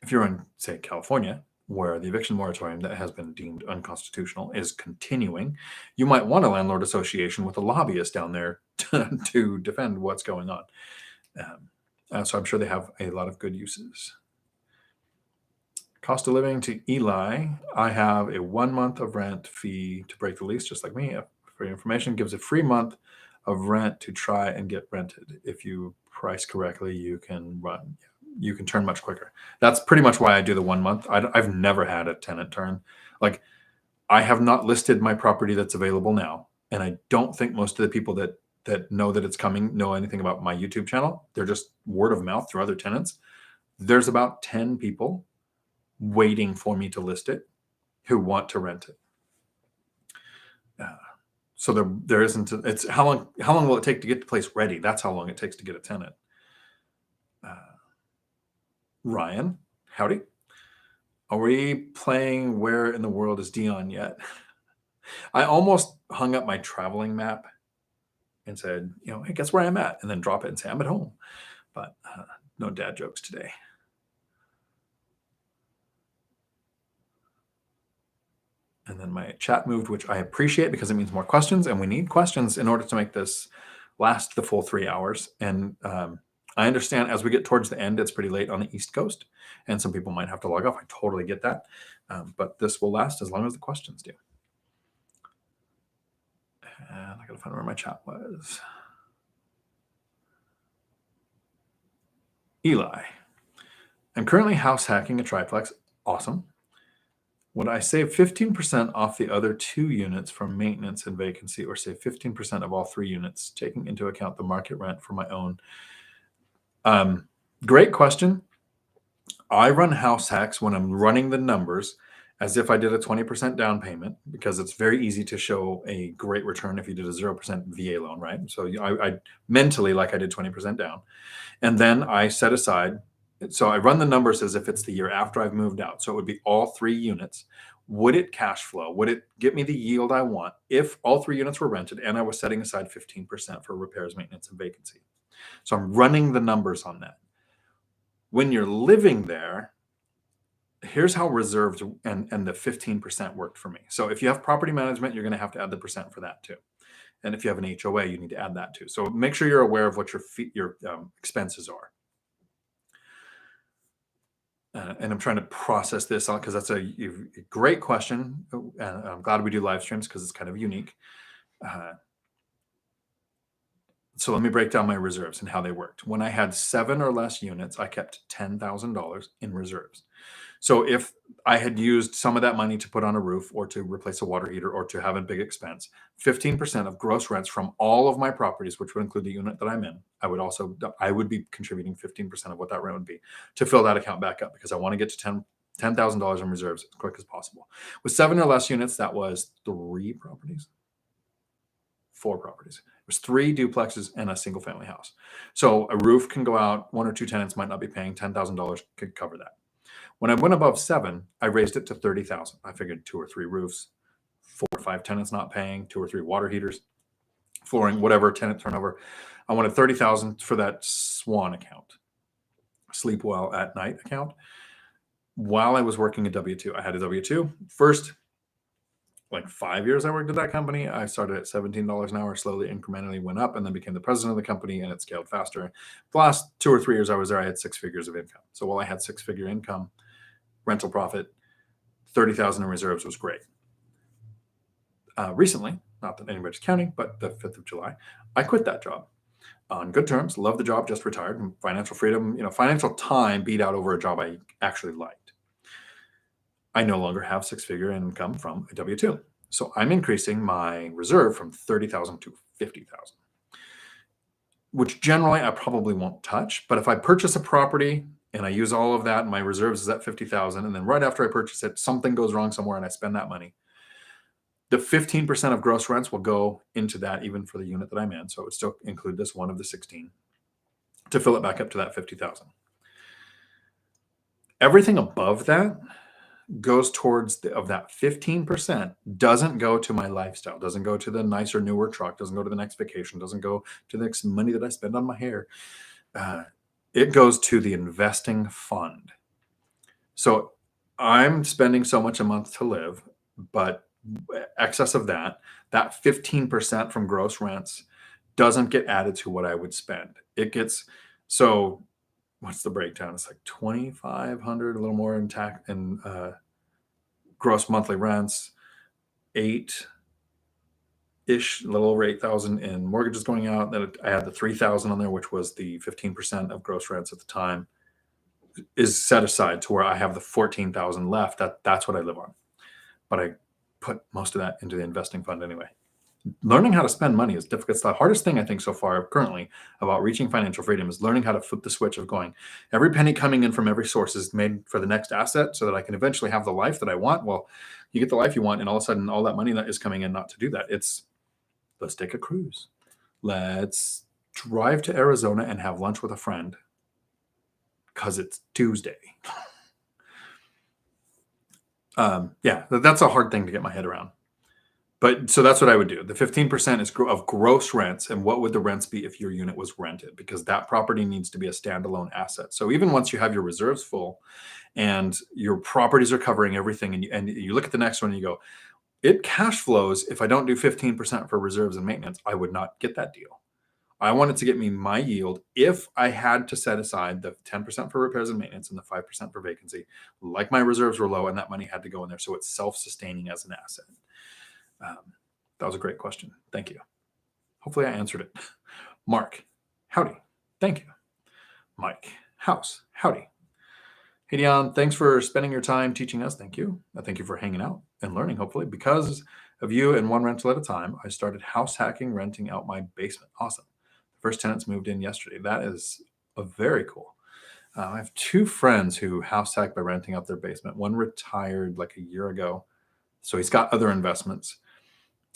if you're in, say, California, where the eviction moratorium that has been deemed unconstitutional is continuing, you might want a landlord association with a lobbyist down there to defend what's going on. So I'm sure they have a lot of good uses. Cost of living to Eli. I have a 1 month of rent fee to break the lease, just like me. For your information, gives a free month of rent to try and get rented. If you price correctly, you can turn much quicker. That's pretty much why I do the 1 month. I've never had a tenant turn. Like, I have not listed my property that's available now, and I don't think most of the people that know that it's coming know anything about my YouTube channel. They're just word of mouth through other tenants. There's about 10 people waiting for me to list it who want to rent it. So there isn't. It's how long will it take to get the place ready? That's how long it takes to get a tenant. Ryan, howdy. Are we playing Where in the World is Dion yet? I almost hung up my traveling map and said, hey, guess where I'm at? And then drop it and say, I'm at home. But no dad jokes today. And then my chat moved, which I appreciate because it means more questions. And we need questions in order to make this last the full 3 hours. And I understand as we get towards the end, it's pretty late on the East Coast. And some people might have to log off. I totally get that. But this will last as long as the questions do. And I got to find where my chat was. Eli. I'm currently house hacking a triplex. Awesome. Would I save 15% off the other 2 units from maintenance and vacancy, or save 15% of all 3 units, taking into account the market rent for my own? Great question. I run house hacks when I'm running the numbers as if I did a 20% down payment, because it's very easy to show a great return if you did a 0% VA loan, right? So I mentally, like I did 20% down. And then I set aside, so I run the numbers as if it's the year after I've moved out. So it would be all 3 units. Would it cash flow? Would it get me the yield I want if all 3 units were rented and I was setting aside 15% for repairs, maintenance, and vacancy? So I'm running the numbers on that. When you're living there, here's how reserves and the 15% worked for me. So if you have property management, you're going to have to add the percent for that too. And if you have an HOA, you need to add that too. So make sure you're aware of what your expenses are. And I'm trying to process this out because that's a great question. And I'm glad we do live streams because it's kind of unique. So let me break down my reserves and how they worked. When I had 7 or less units, I kept $10,000 in reserves. So if I had used some of that money to put on a roof or to replace a water heater or to have a big expense, 15% of gross rents from all of my properties, which would include the unit that I'm in, I would be contributing 15% of what that rent would be to fill that account back up, because I want to get to $10,000 in reserves as quick as possible. With 7 or less units, that was 4 properties. It was 3 duplexes and a single family house. So a roof can go out, 1 or 2 tenants might not be paying, $10,000 could cover that. When I went above 7, I raised it to $30,000. I figured 2 or 3 roofs, 4 or 5 tenants not paying, 2 or 3 water heaters, flooring, whatever, tenant turnover. I wanted $30,000 for that SWAN account, sleep well at night account. While I was working a W-2, I had a W-2. First, like 5 years I worked at that company. I started at $17 an hour, slowly incrementally went up, and then became the president of the company, and it scaled faster. The last 2 or 3 years I was there, I had 6 figures of income. So while I had 6-figure income, rental profit, 30,000 in reserves was great. Recently, not that anybody's counting, but the 5th of July, I quit that job on good terms. Loved the job, just retired. And financial freedom, financial time beat out over a job I actually liked. I no longer have 6-figure income from a W-2. So I'm increasing my reserve from 30,000 to 50,000, which generally I probably won't touch. But if I purchase a property and I use all of that and my reserves is at 50,000, and then right after I purchase it, something goes wrong somewhere and I spend that money, the 15% of gross rents will go into that, even for the unit that I'm in. So it would still include this one of the 16 to fill it back up to that 50,000. Everything above that goes towards of that 15% doesn't go to my lifestyle, doesn't go to the nicer, newer truck, doesn't go to the next vacation, doesn't go to the next money that I spend on my hair. It goes to the investing fund. So I'm spending so much a month to live, but excess of that 15% from gross rents doesn't get added to what I would spend. It gets, so what's the breakdown? It's like 2,500, a little more in tax and gross monthly rents, 8-ish, a little over 8,000 in mortgages going out. Then I had the 3,000 on there, which was the 15% of gross rents at the time, is set aside to where I have the 14,000 left. That's what I live on. But I put most of that into the investing fund anyway. Learning how to spend money is difficult. It's the hardest thing I think so far currently about reaching financial freedom is learning how to flip the switch of going, every penny coming in from every source is made for the next asset so that I can eventually have the life that I want. Well, you get the life you want, and all of a sudden all that money that is coming in not to do that. It's, let's take a cruise. Let's drive to Arizona and have lunch with a friend because it's Tuesday. Yeah, that's a hard thing to get my head around. But so that's what I would do. The 15% is of gross rents. And what would the rents be if your unit was rented? Because that property needs to be a standalone asset. So even once you have your reserves full and your properties are covering everything, and you look at the next one and you go, it cash flows. If I don't do 15% for reserves and maintenance, I would not get that deal. I wanted to get me my yield if I had to set aside the 10% for repairs and maintenance and the 5% for vacancy, like my reserves were low and that money had to go in there. So it's self-sustaining as an asset. That was a great question. Thank you. Hopefully I answered it. Mark, howdy. Thank you. Mike, house, howdy. Hey, Dion, thanks for spending your time teaching us. Thank you. Thank you for hanging out and learning, hopefully. Because of you and one rental at a time, I started house hacking, renting out my basement. Awesome. The first tenants moved in yesterday. That is very cool. I have 2 friends who house hack by renting out their basement. One retired like a year ago, so he's got other investments,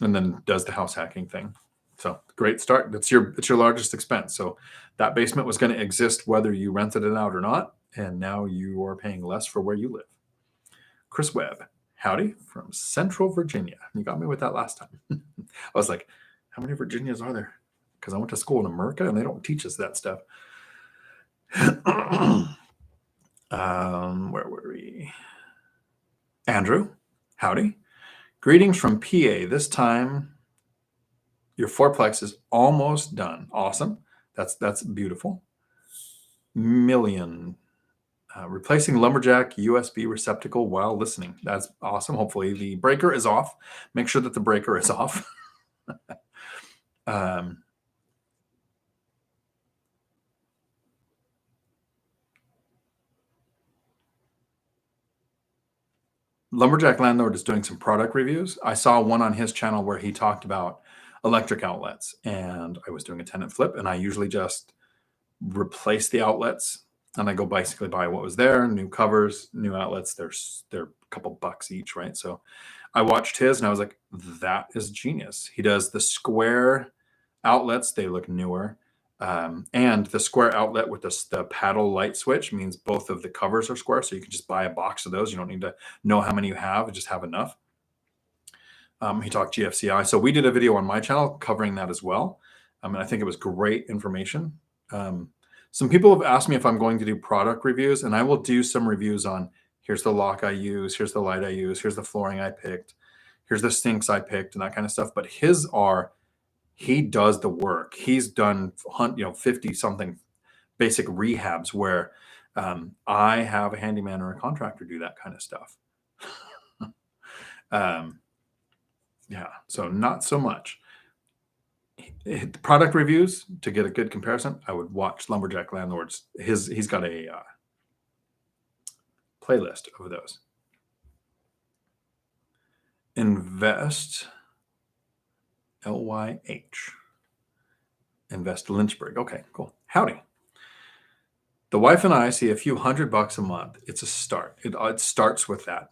and then does the house hacking thing. So great start. It's your largest expense. So that basement was going to exist whether you rented it out or not. And now you are paying less for where you live. Chris Webb, howdy from Central Virginia. You got me with that last time. I was like, how many Virginias are there? Because I went to school in America and they don't teach us that stuff. Where were we? Andrew, howdy. Greetings from PA. This time, your fourplex is almost done. Awesome. That's beautiful. Million. Replacing lumberjack USB receptacle while listening. That's awesome. Hopefully the breaker is off. Make sure that the breaker is off. Lumberjack Landlord is doing some product reviews. I saw one on his channel where he talked about electric outlets, and I was doing a tenant flip, and I usually just replace the outlets, and I go basically buy what was there, new covers, new outlets. They're a couple bucks each, right? So I watched his and I was like, that is genius. He does the square outlets. They look newer. And the square outlet with the paddle light switch means both of the covers are square. So you can just buy a box of those. You don't need to know how many you have, just have enough. He talked GFCI. So we did a video on my channel covering that as well. And I think it was great information. Some people have asked me if I'm going to do product reviews, and I will do some reviews on here's the lock I use, here's the light I use, here's the flooring I picked, here's the sinks I picked and that kind of stuff. But his are, he does the work. He's done 50 something basic rehabs where I have a handyman or a contractor do that kind of stuff. Yeah, so not so much. Product reviews, to get a good comparison, I would watch Lumberjack Landlords. He's got a playlist of those. Invest, LYH. Invest Lynchburg. Okay, cool. Howdy. The wife and I see a few $100 a month. It's a start. It starts with that.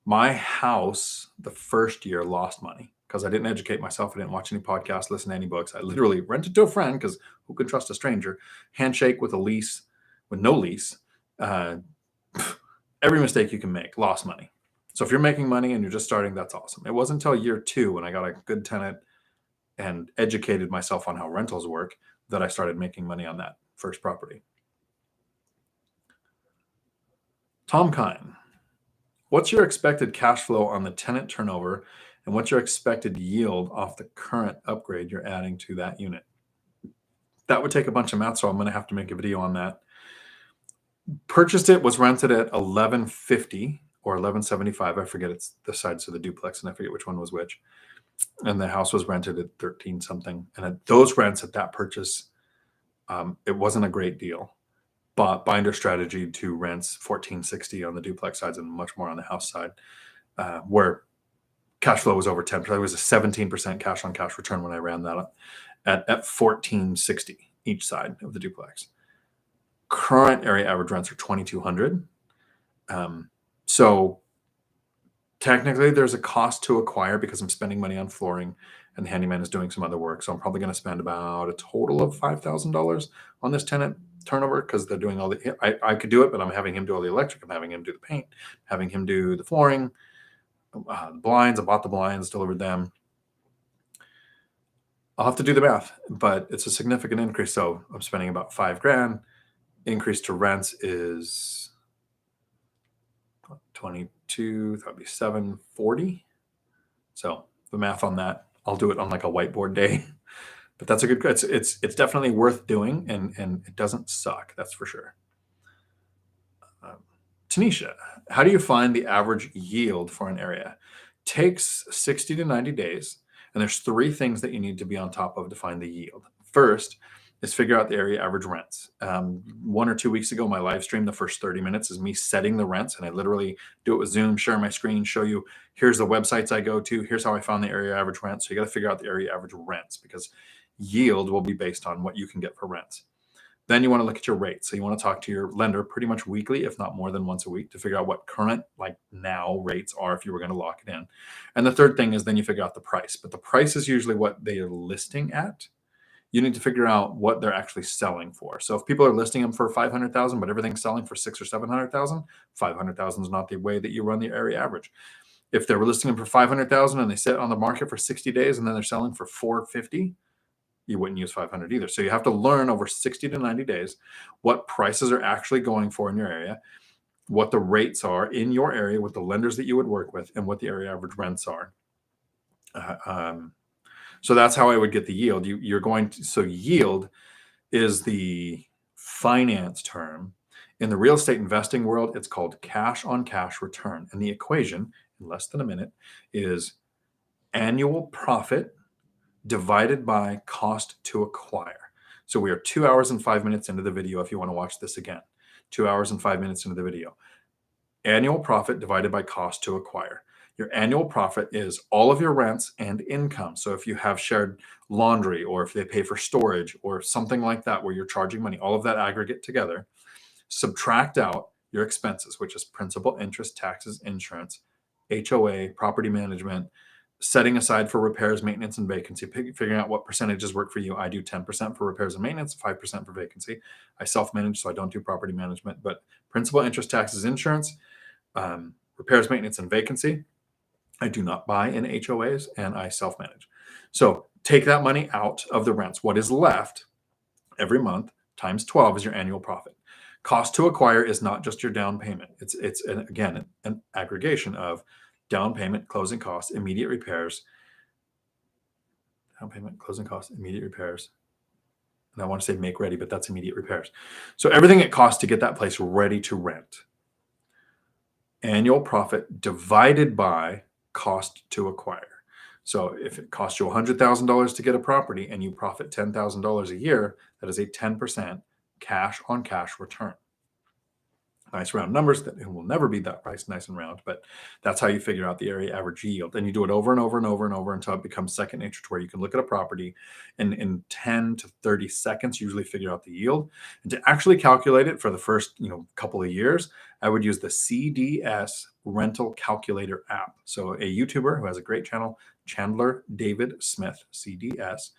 My house, the first year, lost money because I didn't educate myself. I didn't watch any podcasts, listen to any books. I literally rented to a friend because who can trust a stranger? Handshake with a lease, with no lease. Every mistake you can make, lost money. So if you're making money and you're just starting, that's awesome. It wasn't until year 2 when I got a good tenant and educated myself on how rentals work that I started making money on that first property. Tom Kine. What's your expected cash flow on the tenant turnover, and what's your expected yield off the current upgrade you're adding to that unit? That would take a bunch of math, so I'm going to have to make a video on that. Purchased it, was rented at $11.50 or $11.75. I forget, it's the sides of the duplex, and I forget which one was which. And the house was rented at 13 something. And at those rents at that purchase, it wasn't a great deal. But binder strategy to rents $14.60 on the duplex sides and much more on the house side, where cash flow was over 10%. It was a 17% cash on cash return when I ran that up at $14.60 each side of the duplex. Current area average rents are $2,200. So technically there's a cost to acquire because I'm spending money on flooring and the handyman is doing some other work. So I'm probably going to spend about a total of $5,000 on this tenant turnover because they're doing all the, I could do it, but I'm having him do all the electric. I'm having him do the paint, having him do the flooring, blinds. I bought the blinds, delivered them. I'll have to do the math, but it's a significant increase. So I'm spending about $5,000. Increase to rents is 22, that'd be 740. So the math on that, I'll do it on like a whiteboard day. But that's a good, it's definitely worth doing, and it doesn't suck, that's for sure. Tanisha, how do you find the average yield for an area? Takes 60 to 90 days, and there's 3 things that you need to be on top of to find the yield. First is figure out the area average rents. 1 or 2 weeks ago, my live stream, the first 30 minutes is me setting the rents, and I literally do it with Zoom, share my screen, show you, here's the websites I go to, here's how I found the area average rent. So you got to figure out the area average rents because yield will be based on what you can get for rents. Then you want to look at your rates. So you want to talk to your lender pretty much weekly, if not more than once a week, to figure out what current, like now, rates are if you were going to lock it in. And the third thing is then you figure out the price. But the price is usually what they are listing at. You need to figure out what they're actually selling for. So if people are listing them for $500,000, but everything's selling for $600,000 or $700,000, $500,000 is not the way that you run the area average. If they were listing them for $500,000 and they sit on the market for 60 days and then they're selling for $450,000, you wouldn't use 500 either. So you have to learn over 60 to 90 days what prices are actually going for in your area, what the rates are in your area with the lenders that you would work with, and what the area average rents are. So that's how I would get the yield. So yield is the finance term. In the real estate investing world, it's called cash on cash return. And the equation, in less than a minute, is annual profit divided by cost to acquire. So we are 2 hours and 5 minutes into the video if you want to watch this again. 2 hours and 5 minutes into the video. Annual profit divided by cost to acquire. Your annual profit is all of your rents and income. So if you have shared laundry, or if they pay for storage or something like that where you're charging money, all of that aggregate together, subtract out your expenses, which is principal, interest, taxes, insurance, HOA, property management, setting aside for repairs, maintenance, and vacancy, figuring out what percentages work for you. I do 10% for repairs and maintenance, 5% for vacancy. I self-manage, so I don't do property management, but principal, interest, taxes, insurance, repairs, maintenance, and vacancy. I do not buy in HOAs, and I self-manage. So take that money out of the rents. What is left every month times 12 is your annual profit. Cost to acquire is not just your down payment. It's again, an aggregation of down payment, closing costs, immediate repairs. Down payment, closing costs, immediate repairs. And I want to say make ready, but that's immediate repairs. So everything it costs to get that place ready to rent. Annual profit divided by cost to acquire. So if it costs you $100,000 to get a property and you profit $10,000 a year, that is a 10% cash on cash return. Nice round numbers that it will never be that price nice and round, but that's how you figure out the area average yield. And you do it over and over and over and over until it becomes second nature, to where you can look at a property and in 10 to 30 seconds usually figure out the yield. And to actually calculate it for the first couple of years, I would use the CDS rental calculator app. So a YouTuber who has a great channel, Chandler David Smith, CDS,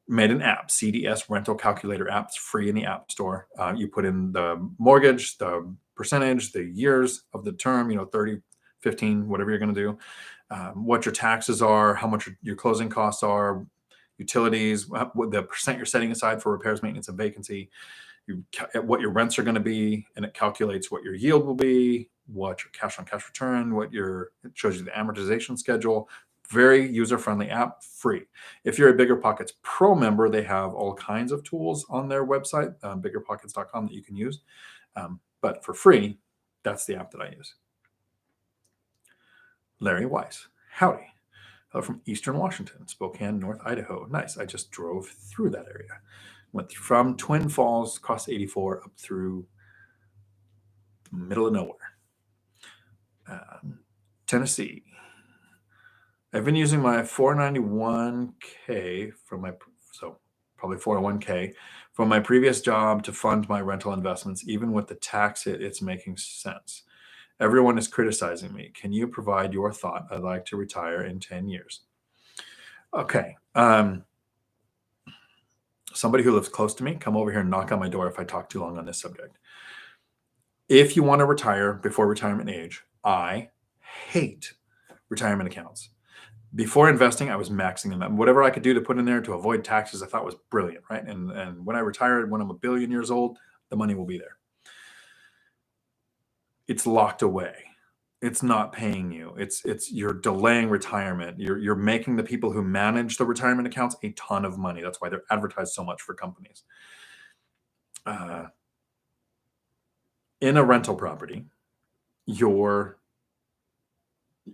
made an app, CDS rental calculator app. It's free in the app store. You put in the mortgage, the percentage, the years of the term, 30, 15, whatever you're going to do, what your taxes are, how much your closing costs are, utilities, what the percent you're setting aside for repairs, maintenance, and vacancy, what your rents are going to be, and it calculates what your yield will be, what your cash on cash return, it shows you the amortization schedule. Very user-friendly app, free. If you're a BiggerPockets Pro member, they have all kinds of tools on their website, BiggerPockets.com, that you can use. But for free, that's the app that I use. Larry Weiss, howdy. Hello from Eastern Washington, Spokane, North Idaho. Nice. I just drove through that area. Went from Twin Falls, cost 84, up through the middle of nowhere. Tennessee. I've been using my 491k probably 401k from my previous job to fund my rental investments. Even with the tax hit, it's making sense. Everyone is criticizing me. Can you provide your thought? I'd like to retire in 10 years. Okay. Somebody who lives close to me, come over here and knock on my door if I talk too long on this subject. If you want to retire before retirement age, I hate retirement accounts. Before investing, I was maxing them out. Whatever I could do to put in there to avoid taxes, I thought was brilliant, right? And when I retired, when I'm a billion years old, the money will be there. It's locked away. It's not paying you. It's you're delaying retirement. You're making the people who manage the retirement accounts a ton of money. That's why they're advertised so much for companies. In a rental property,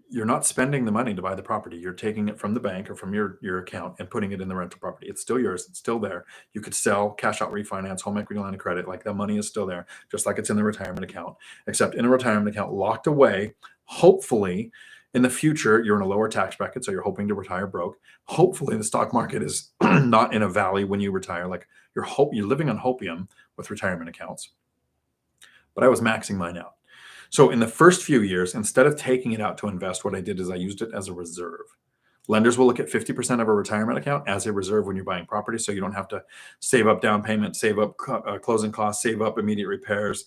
you're not spending the money to buy the property. You're taking it from the bank or from your account and putting it in the rental property. It's still yours. It's still there. You could sell, cash out, refinance, home equity line of credit. Like, the money is still there, just like it's in the retirement account, except in a retirement account locked away. Hopefully in the future, you're in a lower tax bracket, so you're hoping to retire broke. Hopefully the stock market is not in a valley when you retire. Like, you're living on hopium with retirement accounts. But I was maxing mine out. So in the first few years, instead of taking it out to invest, what I did is I used it as a reserve. Lenders will look at 50% of a retirement account as a reserve when you're buying property, so you don't have to save up down payment, save up closing costs, save up immediate repairs,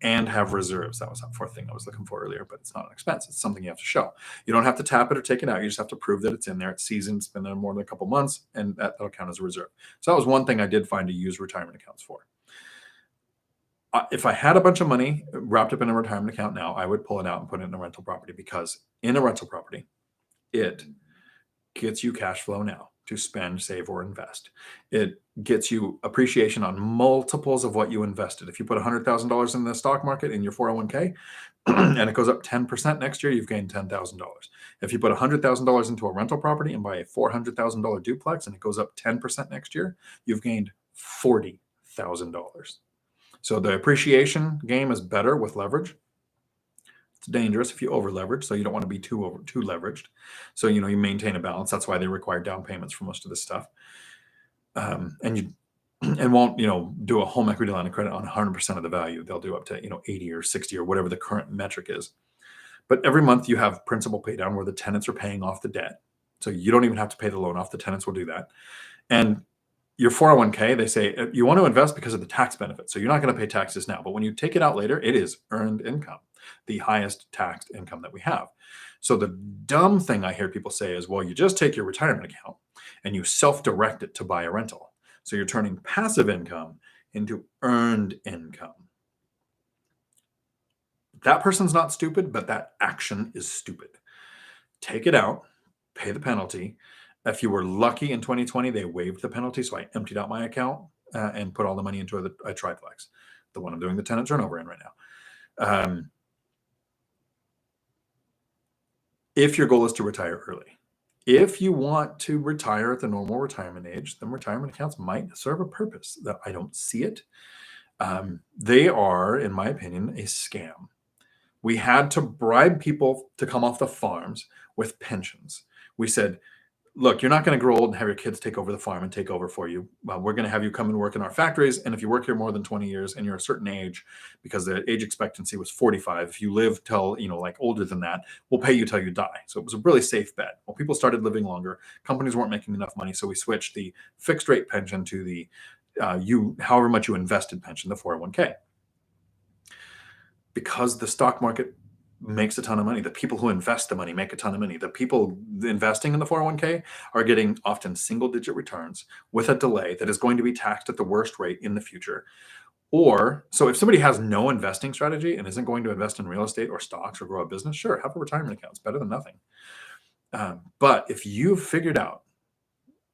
and have reserves. That was that fourth thing I was looking for earlier, but it's not an expense. It's something you have to show. You don't have to tap it or take it out. You just have to prove that it's in there. It's seasoned, it's been there more than a couple months, and that'll count as a reserve. So that was one thing I did find to use retirement accounts for. If I had a bunch of money wrapped up in a retirement account now, I would pull it out and put it in a rental property, because in a rental property, it gets you cash flow now to spend, save, or invest. It gets you appreciation on multiples of what you invested. If you put $100,000 in the stock market in your 401k and it goes up 10% next year, you've gained $10,000. If you put $100,000 into a rental property and buy a $400,000 duplex and it goes up 10% next year, you've gained $40,000. So the appreciation game is better with leverage. It's dangerous if you over leverage, so you don't want to be too leveraged. So you maintain a balance. That's why they require down payments for most of this stuff. And won't do a home equity line of credit on 100% of the value. They'll do up to 80 or 60 or whatever the current metric is. But every month you have principal pay down where the tenants are paying off the debt. So you don't even have to pay the loan off. The tenants will do that. And your 401k, they say you want to invest because of the tax benefit. So you're not going to pay taxes now, but when you take it out later, it is earned income, the highest taxed income that we have. So the dumb thing I hear people say is, well, you just take your retirement account and you self-direct it to buy a rental. So you're turning passive income into earned income. That person's not stupid, but that action is stupid. take it out, pay the penalty. If you were lucky in 2020, they waived the penalty. So I emptied out my account and put all the money into a triplex, the one I'm doing the tenant turnover in right now. If your goal is to retire early, if you want to retire at the normal retirement age, then retirement accounts might serve a purpose. That I don't see it. They are, in my opinion, a scam. We had to bribe people to come off the farms with pensions. We said, look, you're not going to grow old and have your kids take over the farm and take over for you. We're going to have you come and work in our factories. And if you work here more than 20 years and you're a certain age, because the age expectancy was 45, if you live till, like older than that, we'll pay you till you die. So it was a really safe bet. Well, people started living longer. Companies weren't making enough money. So we switched the fixed rate pension to the however much you invested pension, the 401k. Because the stock market makes a ton of money. The people who invest the money make a ton of money. The people investing in the 401k are getting often single-digit returns with a delay that is going to be taxed at the worst rate in the future. So if somebody has no investing strategy and isn't going to invest in real estate or stocks or grow a business, sure, have a retirement account. It's better than nothing. But if you've figured out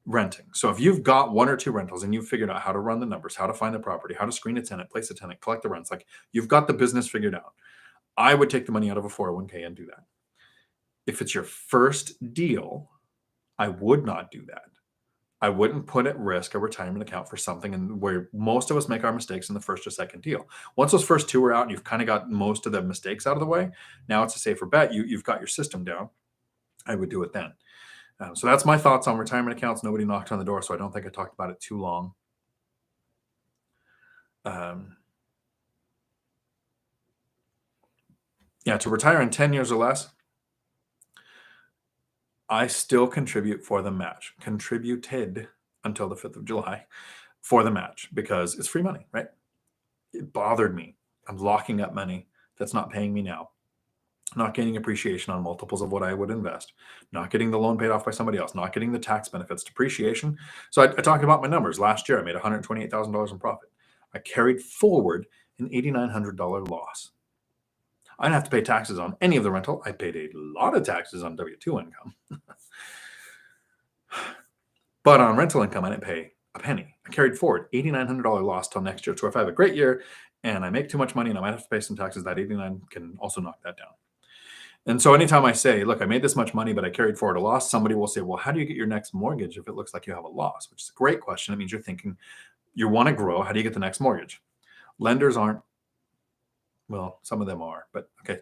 renting, so if you've got one or two rentals and you've figured out how to run the numbers, how to find the property, how to screen a tenant, place a tenant, collect the rents, like you've got the business figured out, I would take the money out of a 401k and do that. If it's your first deal, I would not do that. I wouldn't put at risk a retirement account for something where most of us make our mistakes in the first or second deal. Once those first two are out and you've kind of got most of the mistakes out of the way, now it's a safer bet. You've got your system down. I would do it then. So that's my thoughts on retirement accounts. Nobody knocked on the door, so I don't think I talked about it too long. To retire in 10 years or less, I still contribute for the match. Contributed until the 5th of July for the match because it's free money, right? It bothered me. I'm locking up money that's not paying me now. Not getting appreciation on multiples of what I would invest, not getting the loan paid off by somebody else, not getting the tax benefits, depreciation. So I talked about my numbers. Last year, I made $128,000 in profit. I carried forward an $8,900 loss. I didn't have to pay taxes on any of the rental. I paid a lot of taxes on W-2 income. But on rental income, I didn't pay a penny. I carried forward $8,900 loss till next year. So if I have a great year and I make too much money and I might have to pay some taxes, that 89 can also knock that down. And so anytime I say, look, I made this much money, but I carried forward a loss, somebody will say, well, how do you get your next mortgage if it looks like you have a loss? Which is a great question. It means you're thinking you want to grow. How do you get the next mortgage? Lenders aren't, well, some of them are, but okay.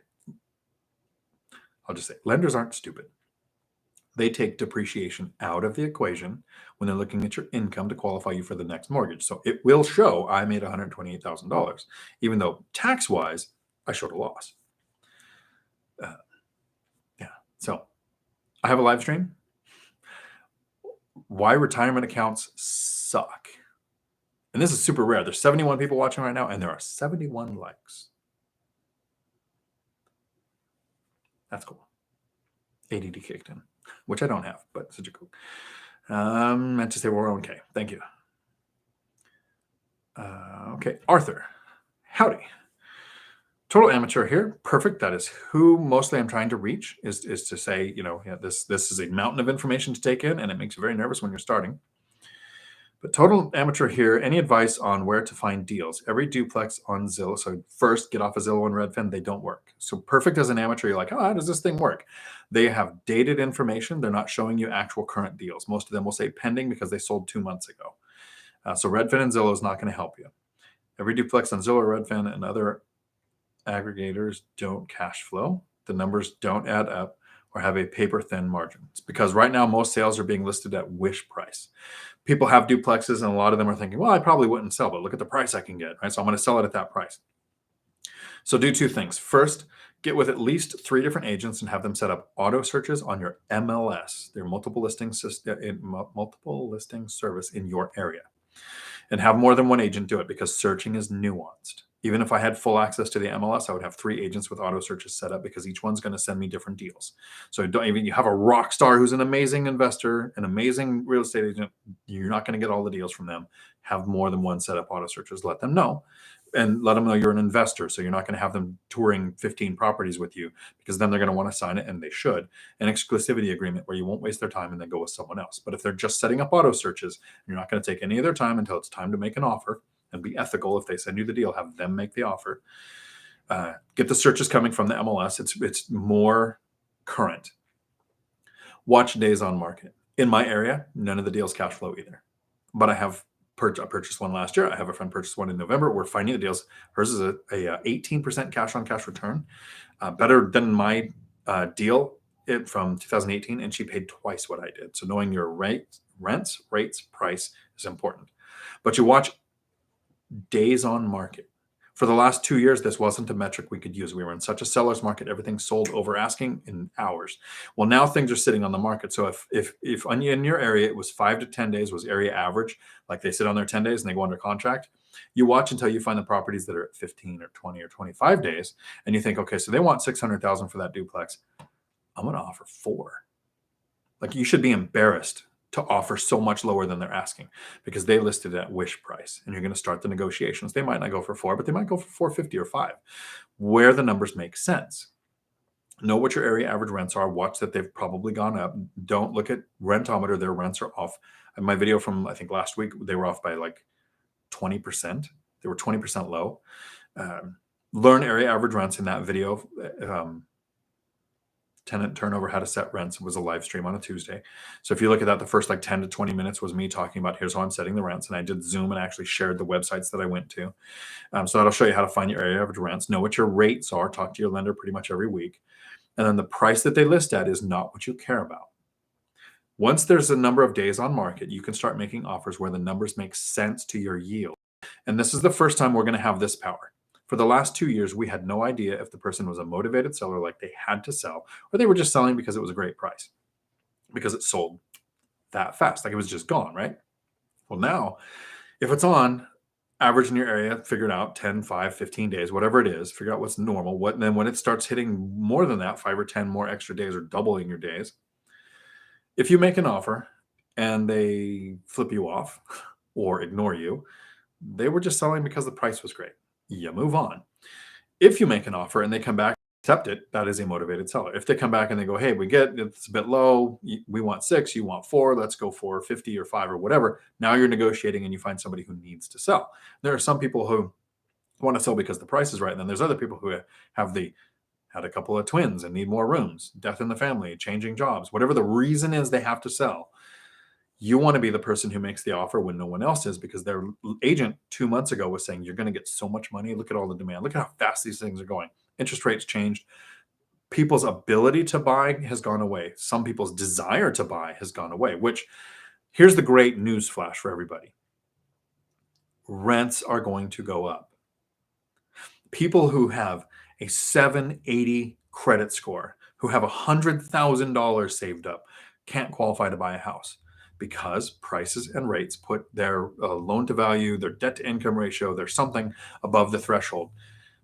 I'll just say lenders aren't stupid. They take depreciation out of the equation when they're looking at your income to qualify you for the next mortgage. So it will show I made $128,000, even though tax-wise, I showed a loss. So I have a live stream. Why retirement accounts suck. And this is super rare. There's 71 people watching right now, and there are 71 likes. That's cool. ADD kicked in, which I don't have, but such a cool. Meant to say we're okay. Thank you. Okay, Arthur. Howdy. Total amateur here. Perfect. That is who mostly I'm trying to reach is to say, this is a mountain of information to take in, and it makes you very nervous when you're starting. But total amateur here. Any advice on where to find deals? Every duplex on Zillow. So first, get off of Zillow and Redfin. They don't work. So perfect as an amateur. You're like, how does this thing work? They have dated information. They're not showing you actual current deals. Most of them will say pending because they sold 2 months ago. So Redfin and Zillow is not going to help you. Every duplex on Zillow, Redfin, and other aggregators don't cash flow. The numbers don't add up or have a paper thin margin. It's because right now most sales are being listed at wish price. People have duplexes and a lot of them are thinking, well, I probably wouldn't sell, but look at the price I can get, right? So I'm going to sell it at that price. So do 2 things. First, get with at least 3 different agents and have them set up auto searches on your MLS, their multiple listing service in your area. And have more than one agent do it because searching is nuanced. Even if I had full access to the MLS, I would have 3 agents with auto searches set up because each one's going to send me different deals. So don't even you have a rock star who's an amazing investor, an amazing real estate agent, you're not going to get all the deals from them. Have more than one set up auto searches. Let them know. And let them know you're an investor. So you're not going to have them touring 15 properties with you, because then they're going to want to sign it, and they should. An exclusivity agreement where you won't waste their time and then go with someone else. But if they're just setting up auto searches, you're not going to take any of their time until it's time to make an offer, and be ethical. If they send you the deal, have them make the offer. Get the searches coming from the MLS. It's more current. Watch days on market. In my area, none of the deals cash flow either. But I purchased one last year. I have a friend purchase one in November. We're finding the deals. Hers is a 18% cash on cash return, better than my deal from 2018, and she paid twice what I did. So knowing your rents, rates, price is important. But you watch days on market. For the last 2 years, this wasn't a metric we could use. We were in such a seller's market, everything sold over asking in hours. Well, now things are sitting on the market. So if in your area it was 5 to 10 days was area average, like they sit on there 10 days and they go under contract, you watch until you find the properties that are at 15 or 20 or 25 days, and you think, okay, so they want 600,000 for that duplex. I'm going to offer 4. Like, you should be embarrassed to offer so much lower than they're asking, because they listed it at wish price, and you're going to start the negotiations. They might not go for 4, but they might go for 450 or 5, where the numbers make sense. Know what your area average rents are. Watch that they've probably gone up. Don't look at Rentometer. Their rents are off. In my video from, I think, last week, they were off by like 20%. They were 20% low. Learn area average rents in that video. Tenant turnover, how to set rents, was a live stream on a Tuesday. So if you look at that, the first like 10 to 20 minutes was me talking about here's how I'm setting the rents. And I did Zoom and actually shared the websites that I went to. So that'll show you how to find your area average rents, know what your rates are, talk to your lender pretty much every week. And then the price that they list at is not what you care about. Once there's a number of days on market, you can start making offers where the numbers make sense to your yield. And this is the first time we're going to have this power. For the last 2 years, we had no idea if the person was a motivated seller, like they had to sell, or they were just selling because it was a great price, because it sold that fast, like it was just gone, right? Well, now, if it's on average in your area, figure it out, 10, 5, 15 days, whatever it is, figure out what's normal. Then when it starts hitting more than that, 5 or 10 more extra days, or doubling your days, if you make an offer and they flip you off or ignore you, they were just selling because the price was great. You move on. If you make an offer and they come back, accept it, that is a motivated seller. If they come back and they go, hey, we get it's a bit low, we want 6, you want 4, let's go for 50 or 5 or whatever. Now you're negotiating and you find somebody who needs to sell. There are some people who want to sell because the price is right. And then there's other people who had a couple of twins and need more rooms, death in the family, changing jobs, whatever the reason is they have to sell. You want to be the person who makes the offer when no one else is, because their agent 2 months ago was saying, you're going to get so much money. Look at all the demand. Look at how fast these things are going. Interest rates changed. People's ability to buy has gone away. Some people's desire to buy has gone away, which, here's the great news flash for everybody. Rents are going to go up. People who have a 780 credit score, who have $100,000 saved up, can't qualify to buy a house, because prices and rates put their loan to value, their debt to income ratio, there's something above the threshold.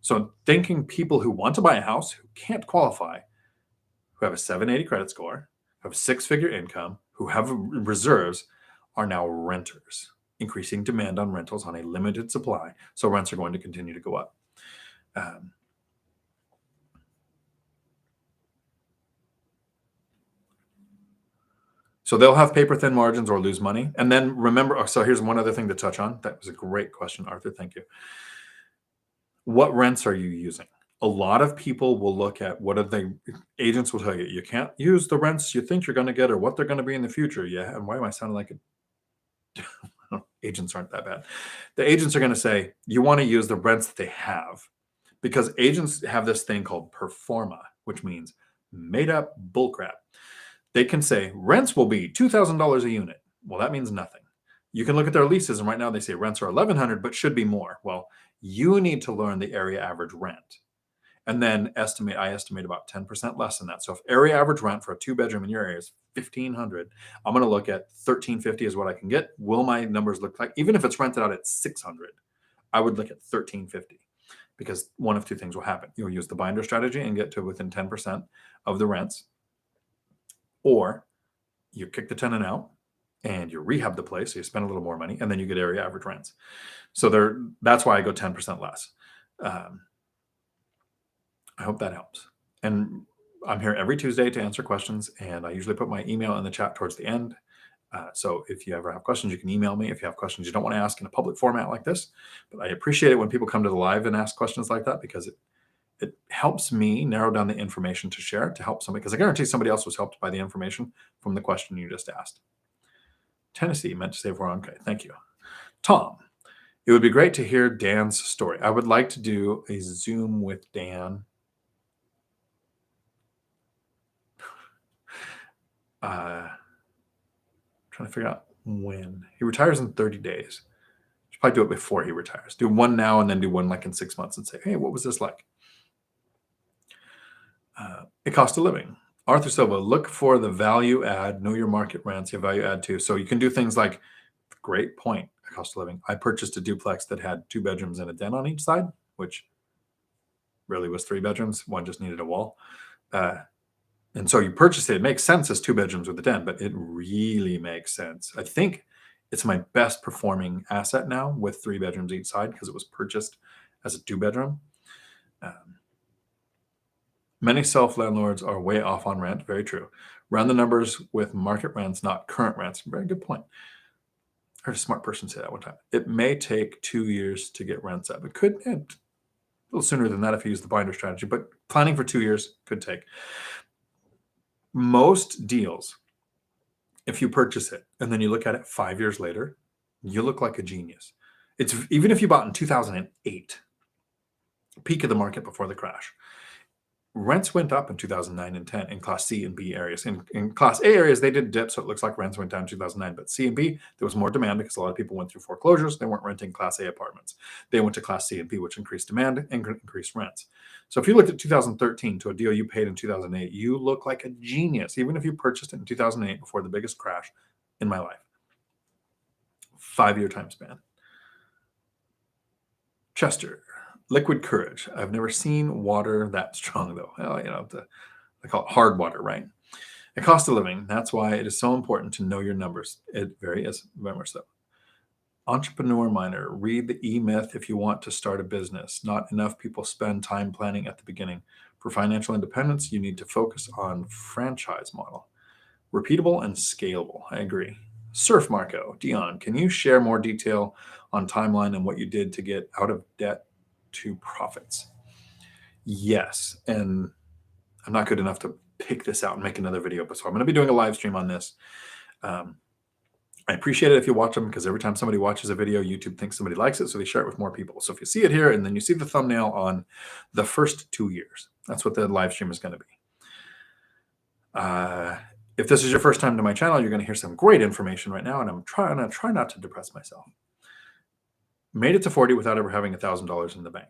So thinking people who want to buy a house, who can't qualify, who have a 780 credit score, who have a 6-figure income, who have reserves, are now renters, increasing demand on rentals on a limited supply. So rents are going to continue to go up. So they'll have paper thin margins or lose money. And then remember, so here's one other thing to touch on. That was a great question, Arthur. Thank you. What rents are you using? A lot of people will look at agents will tell you, you can't use the rents you think you're going to get or what they're going to be in the future. Yeah. And why am I sounding like it? Agents aren't that bad. The agents are going to say, you want to use the rents that they have, because agents have this thing called performa, which means made up bullcrap. They can say rents will be $2,000 a unit. Well, that means nothing. You can look at their leases, and right now they say rents are $1,100, but should be more. Well, you need to learn the area average rent, and then I estimate about 10% less than that. So if area average rent for a 2-bedroom in your area is $1,500, I'm going to look at $1,350 is what I can get. Will my numbers look like, even if it's rented out at $600, I would look at $1,350. because one of two things will happen. You'll use the binder strategy and get to within 10% of the rents, or you kick the tenant out and you rehab the place, so you spend a little more money, and then you get area average rents. So that's why I go 10% less. I hope that helps. And I'm here every Tuesday to answer questions, and I usually put my email in the chat towards the end. So if you ever have questions, you can email me. If you have questions you don't want to ask in a public format like this, but I appreciate it when people come to the live and ask questions like that, because it helps me narrow down the information to share to help somebody, because I guarantee somebody else was helped by the information from the question you just asked. Tennessee meant to say 401k. Thank you. Tom, it would be great to hear Dan's story. I would like to do a Zoom with Dan. Trying to figure out when. He retires in 30 days. Should probably do it before he retires. Do one now and then do one like in 6 months and say, hey, what was this like? A cost of living. Arthur Silva, look for the value add, know your market rents, your value add too. So you can do things like, great point, a cost of living. I purchased a duplex that had 2 bedrooms and a den on each side, which really was 3 bedrooms. One just needed a wall. And so you purchase it. It makes sense as 2 bedrooms with a den, but it really makes sense. I think it's my best performing asset now with 3 bedrooms each side because it was purchased as a 2-bedroom. Many self-landlords are way off on rent. Very true. Run the numbers with market rents, not current rents. Very good point. I heard a smart person say that one time. It may take 2 years to get rents up. It could a little sooner than that if you use the binder strategy, but planning for 2 years could take. Most deals, if you purchase it and then you look at it 5 years later, you look like a genius. It's even if you bought in 2008, peak of the market before the crash. Rents went up in 2009 and 10 in Class C and B areas. In Class A areas, they did dip, so it looks like rents went down in 2009. But C and B, there was more demand because a lot of people went through foreclosures. They weren't renting Class A apartments. They went to Class C and B, which increased demand and increased rents. So if you looked at 2013 to a deal you paid in 2008, you look like a genius, even if you purchased it in 2008 before the biggest crash in my life. 5-year time span. Chester. Liquid courage. I've never seen water that strong, though. Well, they call it hard water, right? The cost of living. That's why it is so important to know your numbers. It very is, very much so. Entrepreneur Miner. Read the E-Myth if you want to start a business. Not enough people spend time planning at the beginning. For financial independence, you need to focus on franchise model. Repeatable and scalable. I agree. Surf Marco. Dion, can you share more detail on timeline and what you did to get out of debt to profits? Yes, and I'm not good enough to pick this out and make another video, but so I'm going to be doing a live stream on this. I appreciate it if you watch them, because every time somebody watches a video, YouTube thinks somebody likes it, so they share it with more people. So if you see it here and then you see the thumbnail on the first 2 years, that's what the live stream is going to be. If this is your first time to my channel, you're going to hear some great information right now, and I'm trying to try not to depress myself. Made it to 40 without ever having $1,000 in the bank.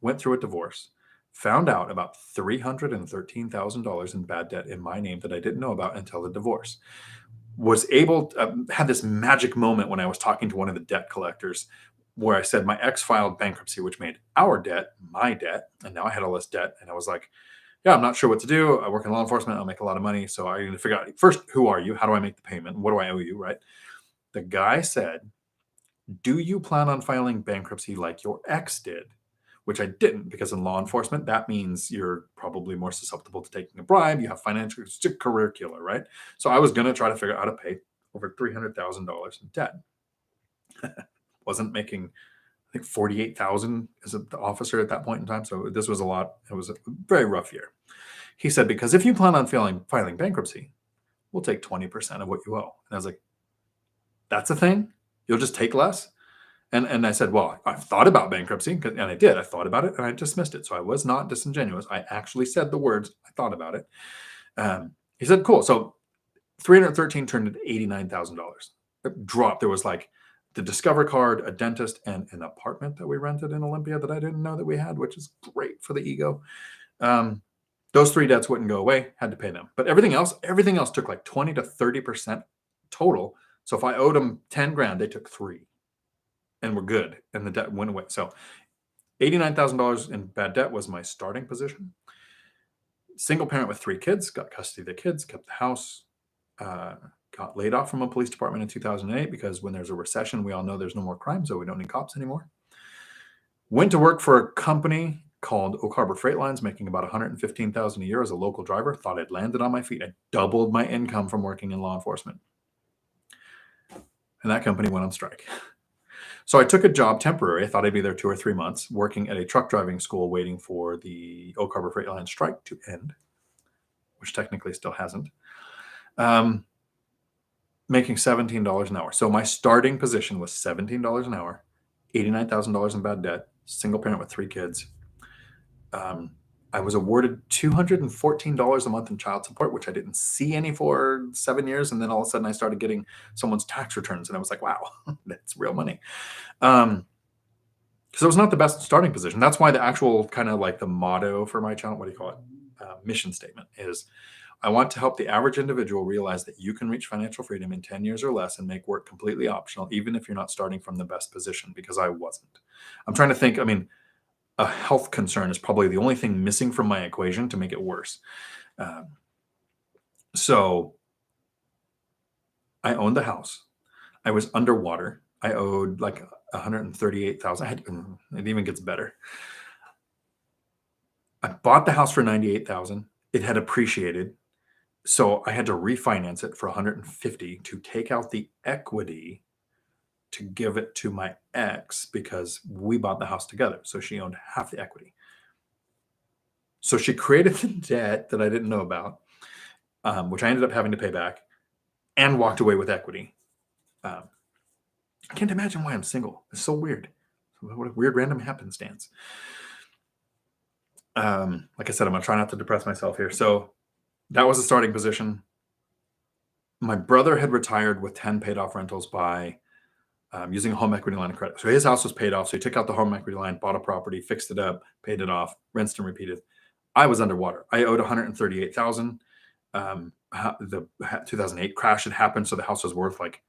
Went through a divorce. Found out about $313,000 in bad debt in my name that I didn't know about until the divorce. Was able to, had this magic moment when I was talking to one of the debt collectors where I said my ex filed bankruptcy, which made our debt my debt. And now I had all this debt. And I was like, yeah, I'm not sure what to do. I work in law enforcement. I'll make a lot of money. So I need to figure out first, who are you? How do I make the payment? What do I owe you? Right. The guy said, do you plan on filing bankruptcy like your ex did? Which I didn't, because in law enforcement, that means you're probably more susceptible to taking a bribe. You have financial, it's a career killer, right? So I was going to try to figure out how to pay over $300,000 in debt. Wasn't making, I think, $48,000 as an officer at that point in time. So this was a lot. It was a very rough year. He said, because if you plan on filing bankruptcy, we'll take 20% of what you owe. And I was like, that's a thing? You'll just take less? And I said, well, I've thought about bankruptcy, and I did. I thought about it, and I dismissed it. So I was not disingenuous. I actually said the words. I thought about it. He said, cool. So 313 turned into $89,000. It dropped. There was like the Discover card, a dentist, and an apartment that we rented in Olympia that I didn't know that we had, which is great for the ego. Those 3 debts wouldn't go away. Had to pay them. But everything else took like 20 to 30% total. So if I owed them 10 grand, they took 3. And we're good, and the debt went away. So $89,000 in bad debt was my starting position. Single parent with 3 kids, got custody of the kids, kept the house, got laid off from a police department in 2008 because when there's a recession, we all know there's no more crime, so we don't need cops anymore. Went to work for a company called Oak Harbor Freight Lines, making about $115,000 a year as a local driver. Thought I'd landed on my feet. I doubled my income from working in law enforcement. And that company went on strike. So I took a job temporary. I thought I'd be there 2 or 3 months, working at a truck driving school, waiting for the Oak Harbor Freight Line strike to end, which technically still hasn't. Making $17 an hour. So my starting position was $17 an hour, $89,000 in bad debt, single parent with 3 kids. I was awarded $214 a month in child support, which I didn't see any for 7 years. And then all of a sudden I started getting someone's tax returns and I was like, wow, that's real money. So it was not the best starting position. That's why the actual kind of like the motto for my channel, what do you call it? Mission statement is, I want to help the average individual realize that you can reach financial freedom in 10 years or less and make work completely optional, even if you're not starting from the best position, because I wasn't. I'm trying to think, I mean, a health concern is probably the only thing missing from my equation to make it worse. So I owned the house. I was underwater. I owed like $138,000. It even gets better. I bought the house for $98,000. It had appreciated. So I had to refinance it for $150,000 to take out the equity to give it to my ex because we bought the house together. So she owned half the equity. So she created the debt that I didn't know about, which I ended up having to pay back, and walked away with equity. I can't imagine why I'm single. It's so weird. What a weird random happenstance. Like I said, I'm going to try not to depress myself here. So that was the starting position. My brother had retired with 10 paid off rentals by using a home equity line of credit. So his house was paid off. So he took out the home equity line, bought a property, fixed it up, paid it off, rinsed and repeated. I was underwater. I owed $138,000. The 2008 crash had happened, so the house was worth like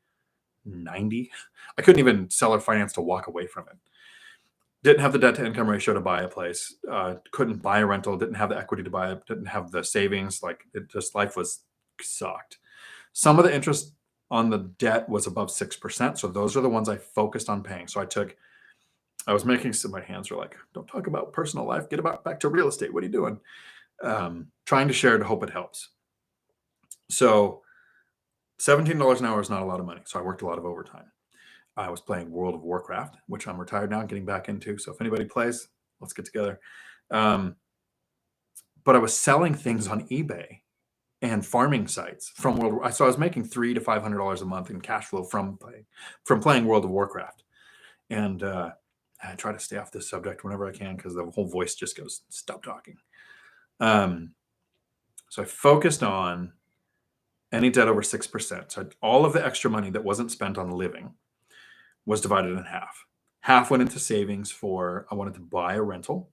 90. I couldn't even sell or finance to walk away from it. Didn't have the debt to income ratio to buy a place. Couldn't buy a rental. Didn't have the equity to buy it. Didn't have the savings. Like it just, life was sucked. Some of the interest on the debt was above 6%. So those are the ones I focused on paying. So I was making some, my hands were like, don't talk about personal life. Get back to real estate. What are you doing? Trying to share to hope it helps. So $17 an hour is not a lot of money. So I worked a lot of overtime. I was playing World of Warcraft, which I'm retired now, getting back into. So if anybody plays, let's get together. But I was selling things on eBay and farming sites from World War. So I was making $300 to $500 a month in cash flow from playing World of Warcraft. And I try to stay off this subject whenever I can because the whole voice just goes, stop talking. So I focused on any debt over 6%. So all of the extra money that wasn't spent on living was divided in half. Half went into savings I wanted to buy a rental,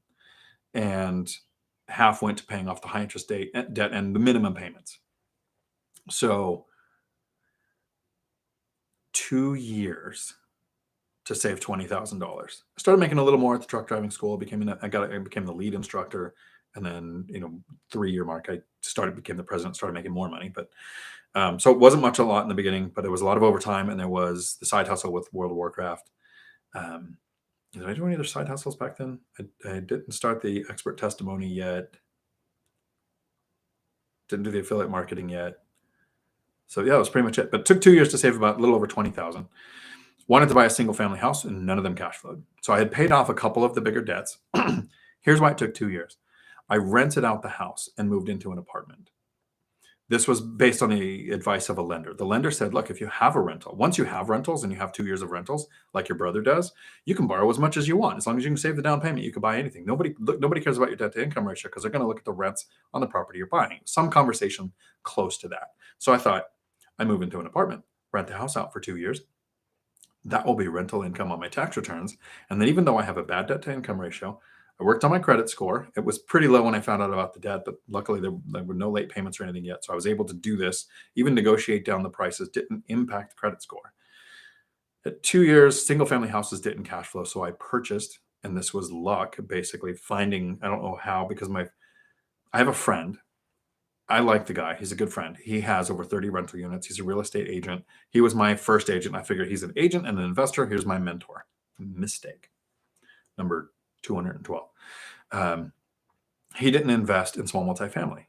and half went to paying off the high interest debt and the minimum payments. So 2 years to save $20,000. I started making a little more at the truck driving school. I became the lead instructor, and then 3-year mark, I became the president, started making more money. But so it wasn't a lot in the beginning, but there was a lot of overtime, and there was the side hustle with World of Warcraft. Did I do any other side hustles back then? I didn't start the expert testimony yet. Didn't do the affiliate marketing yet. So yeah, that was pretty much it. But it took 2 years to save about a little over $20,000. Wanted to buy a single family house, and none of them cash flowed. So I had paid off a couple of the bigger debts. Here's why it took 2 years. I rented out the house and moved into an apartment. This was based on the advice of a lender. The lender said, look, if you have a rental, once you have rentals and you have 2 years of rentals, like your brother does, you can borrow as much as you want. As long as you can save the down payment, you can buy anything. Nobody cares about your debt to income ratio because they're going to look at the rents on the property you're buying. Some conversation close to that. So I thought, I move into an apartment, rent the house out for 2 years. That will be rental income on my tax returns. And then even though I have a bad debt to income ratio, I worked on my credit score. It was pretty low when I found out about the debt, but luckily there were no late payments or anything yet. So I was able to do this, even negotiate down the prices, didn't impact credit score. At 2 years, single family houses didn't cash flow. So I purchased and this was luck, basically finding, I don't know how, because I have a friend. I like the guy. He's a good friend. He has over 30 rental units. He's a real estate agent. He was my first agent. I figured he's an agent and an investor. Here's my mentor. Mistake. Number 212. He didn't invest in small multifamily.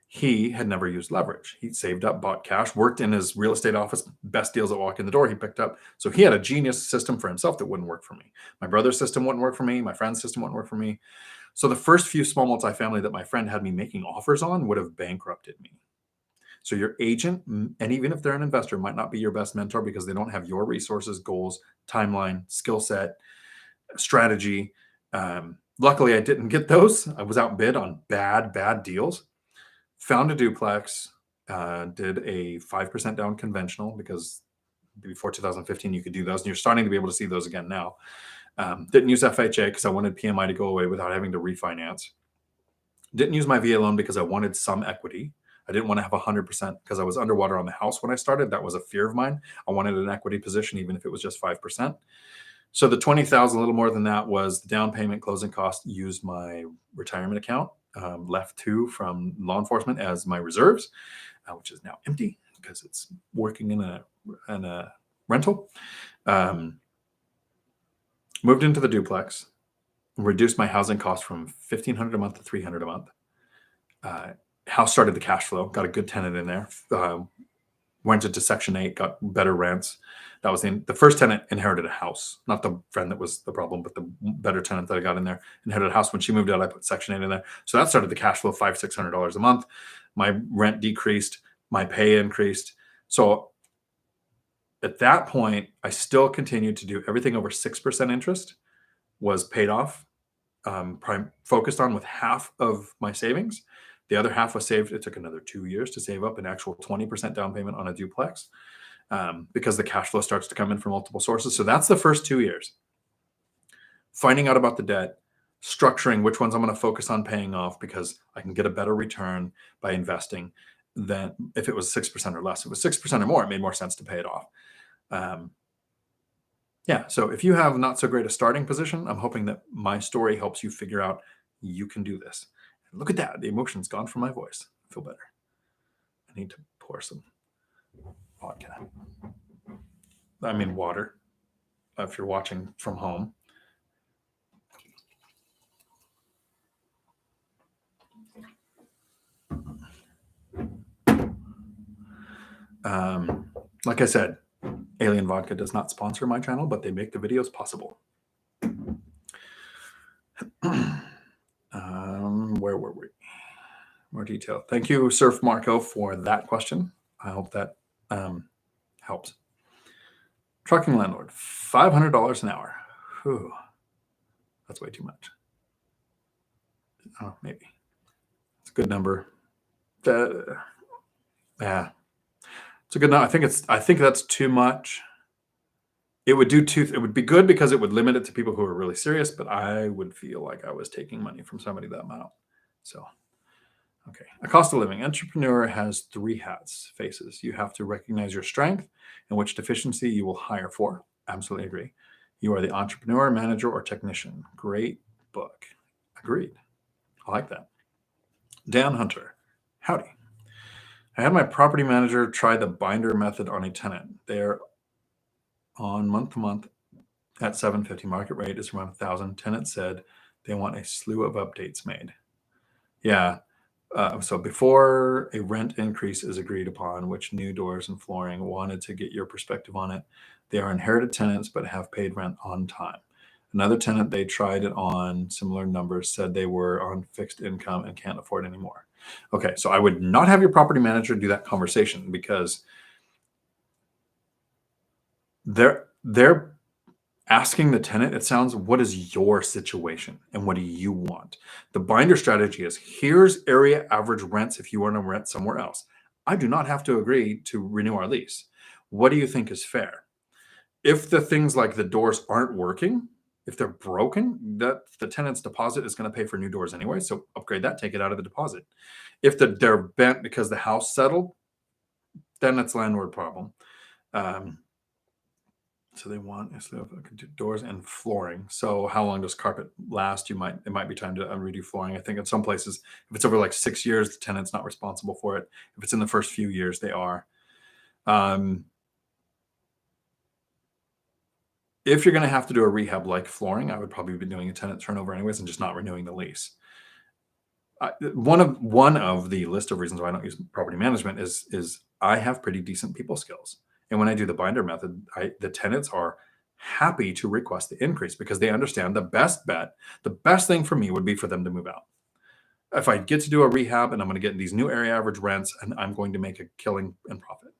He had never used leverage. He saved up, bought cash, worked in his real estate office, best deals that walk in the door he picked up. So he had a genius system for himself that wouldn't work for me. My brother's system wouldn't work for me. My friend's system wouldn't work for me. So the first few small multifamily that my friend had me making offers on would have bankrupted me. So your agent, and even if they're an investor, might not be your best mentor because they don't have your resources, goals, timeline, skill set, strategy. Luckily, I didn't get those. I was outbid on bad deals. Found a duplex, did a 5% down conventional because before 2015 you could do those, and you're starting to be able to see those again now. Didn't use FHA because I wanted PMI to go away without having to refinance. Didn't use my VA loan because I wanted some equity. I didn't want to have 100% because I was underwater on the house when I started. That was a fear of mine. I wanted an equity position, even if it was just 5%. So the 20,000, a little more than that, was the down payment, closing cost. Used my retirement account, left 2 from law enforcement as my reserves, which is now empty because it's working in a rental. Moved into the duplex, reduced my housing cost from $1,500 a month to $300 a month. House started the cash flow, got a good tenant in there. Went into Section 8, got better rents. That was the first tenant inherited a house, not the friend that was the problem, but the better tenant that I got in there inherited a house. When she moved out, I put Section 8 in there. So that started the cash flow, $500-$600 a month. My rent decreased, my pay increased. So at that point, I still continued to do everything over 6% interest was paid off, focused on with half of my savings. The other half was saved. It took another 2 years to save up an actual 20% down payment on a duplex because the cash flow starts to come in from multiple sources. So that's the first 2 years. Finding out about the debt, structuring which ones I'm going to focus on paying off because I can get a better return by investing than if it was 6% or less. If it was 6% or more, it made more sense to pay it off. Yeah, so if you have not so great a starting position, I'm hoping that my story helps you figure out you can do this. Look at that. The emotion's gone from my voice. I feel better. I need to pour some vodka. I mean, water, if you're watching from home. Like I said, Alien Vodka does not sponsor my channel, but they make the videos possible. Where were we? More detail. Thank you, Surf Marco, for that question. I hope that helps. Trucking landlord, $500 an hour. Whew. That's way too much. Oh, maybe. It's a good number. Yeah. It's a good number. I think that's too much. It would be good because it would limit it to people who are really serious, but I would feel like I was taking money from somebody that amount. So, okay. A cost of living. Entrepreneur has 3 faces. You have to recognize your strength and which deficiency you will hire for. Absolutely agree. You are the entrepreneur, manager, or technician. Great book. Agreed. I like that. Dan Hunter. Howdy. I had my property manager try the binder method on a tenant. They're on month to month at $750. Market rate is around $1,000. Tenant said they want a slew of updates made. Yeah. So before a rent increase is agreed upon, which new doors and flooring, wanted to get your perspective on it. They are inherited tenants but have paid rent on time. Another tenant, they tried it on similar numbers, said they were on fixed income and can't afford anymore. Okay, so I would not have your property manager do that conversation because they're asking the tenant, it sounds, what is your situation and what do you want? The binder strategy is here's area average rents if you want to rent somewhere else. I do not have to agree to renew our lease. What do you think is fair? If the things like the doors aren't working, if they're broken, that the tenant's deposit is going to pay for new doors anyway. So upgrade that, take it out of the deposit. If they're bent because the house settled, then it's landlord problem. So they want doors and flooring. So how long does carpet last? It might be time to redo flooring. I think in some places, if it's over like 6 years, the tenant's not responsible for it. If it's in the first few years, they are. Um, if you're going to have to do a rehab like flooring, I would probably be doing a tenant turnover anyways and just not renewing the lease. One of the list of reasons why I don't use property management is I have pretty decent people skills, and when I do the binder method, the tenants are happy to request the increase because they understand the best thing for me would be for them to move out. If I get to do a rehab and I'm going to get these new area average rents and I'm going to make a killing and profit,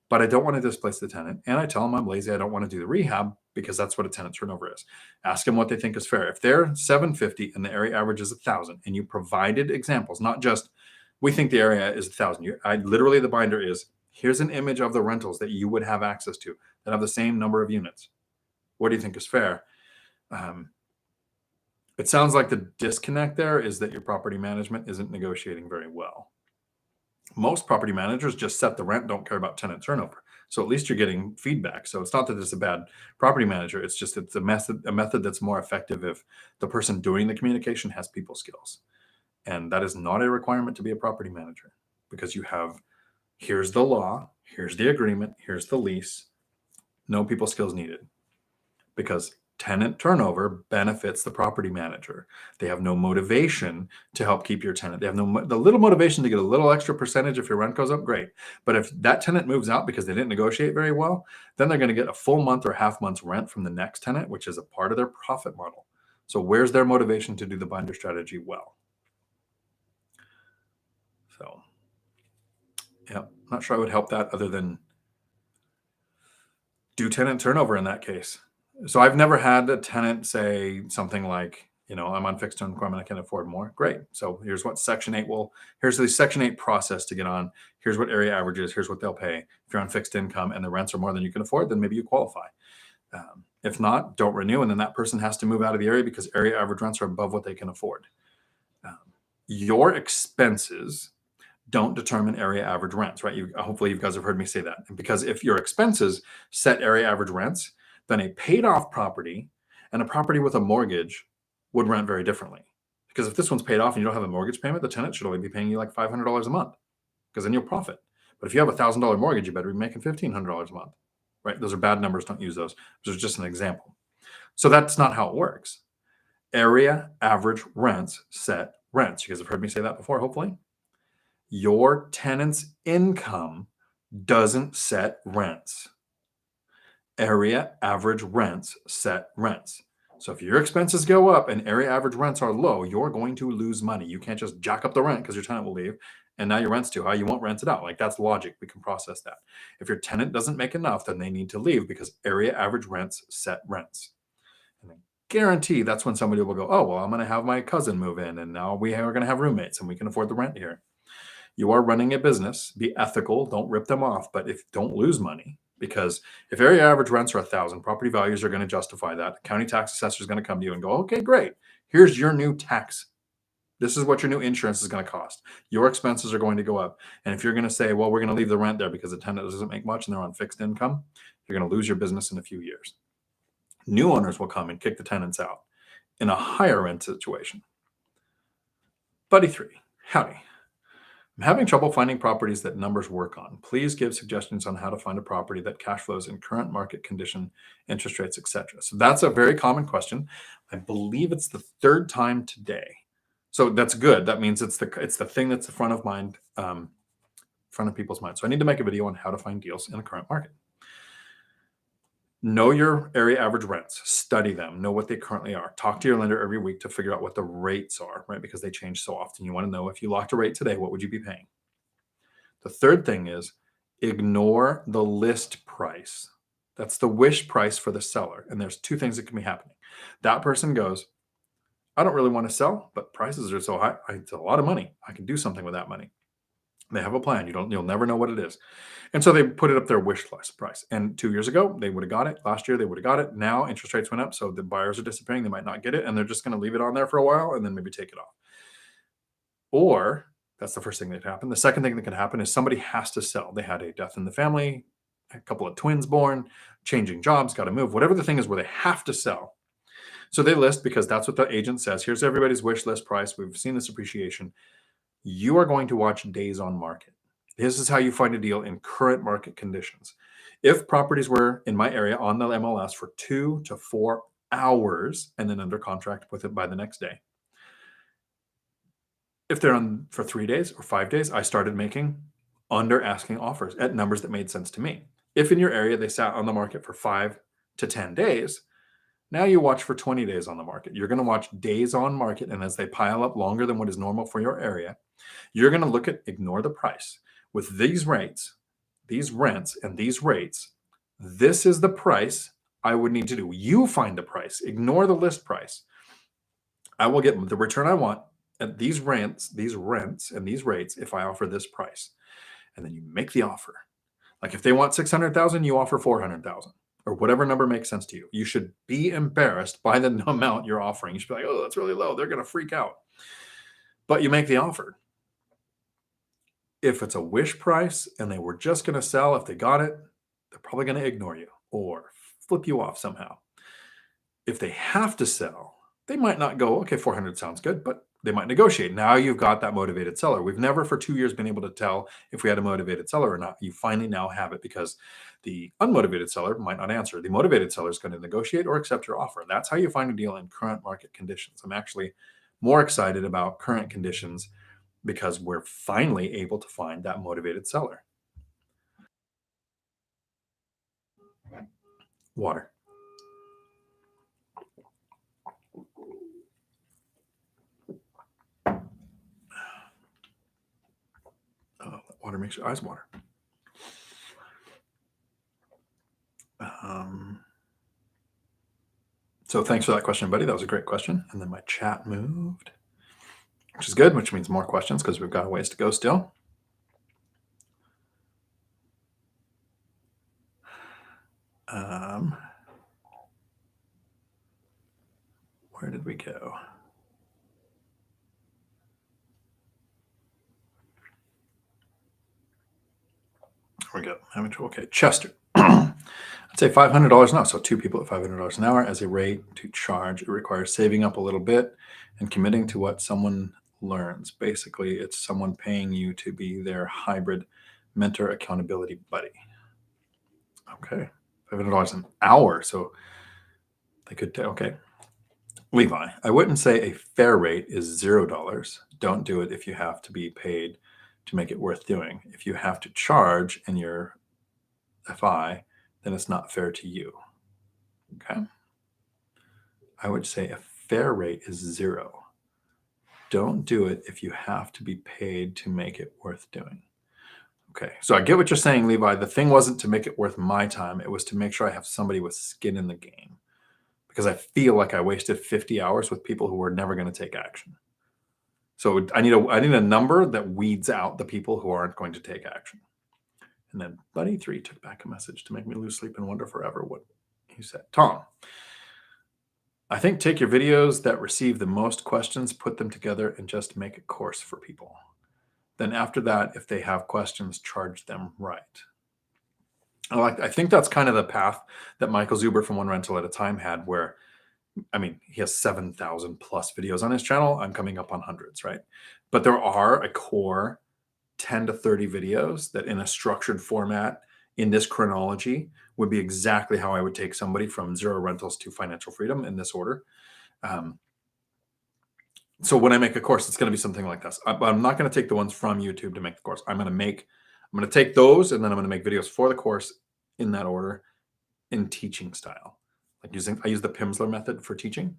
but I don't want to displace the tenant. And I tell them I'm lazy. I don't want to do the rehab because that's what a tenant turnover is. Ask them what they think is fair. If they're 750 and the area average is 1,000, and you provided examples, not just we think the area is 1,000. I literally the binder is here's an image of the rentals that you would have access to that have the same number of units. What do you think is fair? It sounds like the disconnect there is that your property management isn't negotiating very well. Most property managers just set the rent, don't care about tenant turnover. So at least you're getting feedback. So it's not that it's a bad property manager. It's just it's a method that's more effective if the person doing the communication has people skills. And that is not a requirement to be a property manager because you have here's the law, here's the agreement, here's the lease. No people skills needed because tenant turnover benefits the property manager. They have no motivation to help keep your tenant. They have the little motivation to get a little extra percentage if your rent goes up, great. But if that tenant moves out because they didn't negotiate very well, then they're going to get a full month or half month's rent from the next tenant, which is a part of their profit model. So where's their motivation to do the binder strategy well? So, yeah, not sure I would help that other than do tenant turnover in that case. So I've never had a tenant say something like, I'm on fixed term employment, I can afford more. Great. So here's what Section 8 here's the Section 8 process to get on. Here's what area average is. Here's what they'll pay. If you're on fixed income and the rents are more than you can afford, then maybe you qualify. If not, don't renew. And then that person has to move out of the area because area average rents are above what they can afford. Your expenses don't determine area average rents, right? Hopefully you guys have heard me say that. Because if your expenses set area average rents, then a paid off property and a property with a mortgage would rent very differently. Because if this one's paid off and you don't have a mortgage payment, the tenant should only be paying you like $500 a month because then you'll profit. But if you have $1,000 mortgage, you better be making $1,500 a month, right? Those are bad numbers. Don't use those. This is just an example. So that's not how it works. Area average rents set rents. You guys have heard me say that before, hopefully. Your tenant's income doesn't set rents. Area average rents set rents. So if your expenses go up and area average rents are low, you're going to lose money. You can't just jack up the rent because your tenant will leave and now your rent's too high. You won't rent it out. Like that's logic. We can process that. If your tenant doesn't make enough, then they need to leave because area average rents set rents. And I guarantee that's when somebody will go, oh, well, I'm going to have my cousin move in and now we are going to have roommates and we can afford the rent here. You are running a business. Be ethical. Don't rip them off. But don't lose money because if area average rents are 1,000, property values are going to justify that. The county tax assessor is going to come to you and go, okay, great. Here's your new tax. This is what your new insurance is going to cost. Your expenses are going to go up. And if you're going to say, well, we're going to leave the rent there because the tenant doesn't make much and they're on fixed income, you're going to lose your business in a few years. New owners will come and kick the tenants out in a higher rent situation. Buddy 3, howdy. I'm having trouble finding properties that numbers work on. Please give suggestions on how to find a property that cash flows in current market condition, interest rates, etc. So that's a very common question. I believe it's the third time today. So that's good. That means it's the thing that's the front of mind, front of people's minds. So I need to make a video on how to find deals in the current market. Know your area average rents, study them, know what they currently are. Talk to your lender every week to figure out what the rates are, right? Because they change so often. You want to know if you locked a rate today, what would you be paying? The third thing is ignore the list price. That's the wish price for the seller. And there's two things that can be happening. That person goes, I don't really want to sell, but prices are so high. It's a lot of money. I can do something with that money. They have a plan. You'll never know what it is. And so they put it up their wish list price. And 2 years ago, they would have got it. Last year, they would have got it. Now interest rates went up. So the buyers are disappearing. They might not get it. And they're just going to leave it on there for a while and then maybe take it off. Or that's the first thing that happened. The second thing that can happen is somebody has to sell. They had a death in the family. a couple of twins born, changing jobs, got to move, whatever the thing is where they have to sell. So they list because that's what the agent says. Here's everybody's wish list price. We've seen this appreciation. You are going to watch days on market. This is how you find a deal in current market conditions. If properties were in my area on the MLS for 2 to 4 hours and then under contract with it by the next day, if they're on for 3 days or 5 days, I started making under asking offers at numbers that made sense to me. If in your area they sat on the market for 5 to 10 days, now you watch for 20 days on the market. You're going to watch days on market, and as they pile up longer than what is normal for your area, you're going to look at ignore the price. With these rates, these rents, and these rates, this is the price I would need to do. You find the price. Ignore the list price. I will get the return I want at these rents, and these rates if I offer this price. And then you make the offer. Like if they want 600,000, you offer 400,000 or whatever number makes sense to you. You should be embarrassed by the amount you're offering. You should be like, oh, that's really low. They're going to freak out. But you make the offer. If it's a wish price and they were just going to sell, if they got it, they're probably going to ignore you or flip you off somehow. If they have to sell, they might not go, okay, 400 sounds good, but they might negotiate. Now you've got that motivated seller. We've never for 2 years been able to tell if we had a motivated seller or not. You finally now have it because the unmotivated seller might not answer. The motivated seller is going to negotiate or accept your offer. That's how you find a deal in current market conditions. I'm actually more excited about current conditions because we're finally able to find that motivated seller. Water. Oh, water makes your eyes water. So thanks for that question, buddy. That was a great question. And then my chat moved, which is good, which means more questions because we've got a ways to go still. Where did we go? There we go. Okay, Chester. I'd say $500 an hour. So 2 people at $500 an hour as a rate to charge. It requires saving up a little bit and committing to what someone learns. Basically, it's someone paying you to be their hybrid mentor accountability buddy. Okay, $500 an hour. So they could, okay. Levi, I wouldn't say a fair rate is $0. Don't do it if you have to be paid to make it worth doing. If you have to charge in your FI, then it's not fair to you. Okay. I would say a fair rate is 0. Don't do it if you have to be paid to make it worth doing. Okay. So I get what you're saying, Levi. The thing wasn't to make it worth my time. It was to make sure I have somebody with skin in the game because I feel like I wasted 50 hours with people who were never going to take action. So I need a number that weeds out the people who aren't going to take action. And then Buddy 3 took back a message to make me lose sleep and wonder forever what he said. Tom, I think take your videos that receive the most questions, put them together, and just make a course for people. Then after that, if they have questions, charge them right. I think that's kind of the path that Michael Zuber from One Rental at a Time had where, I mean, he has 7,000 plus videos on his channel. I'm coming up on hundreds, right? But there are a core 10 to 30 videos that in a structured format in this chronology would be exactly how I would take somebody from 0 rentals to financial freedom in this order. So when I make a course, it's going to be something like this. I'm not going to take the ones from YouTube to make the course. I'm going to take those and then I'm going to make videos for the course in that order in teaching style. I use the Pimsleur method for teaching,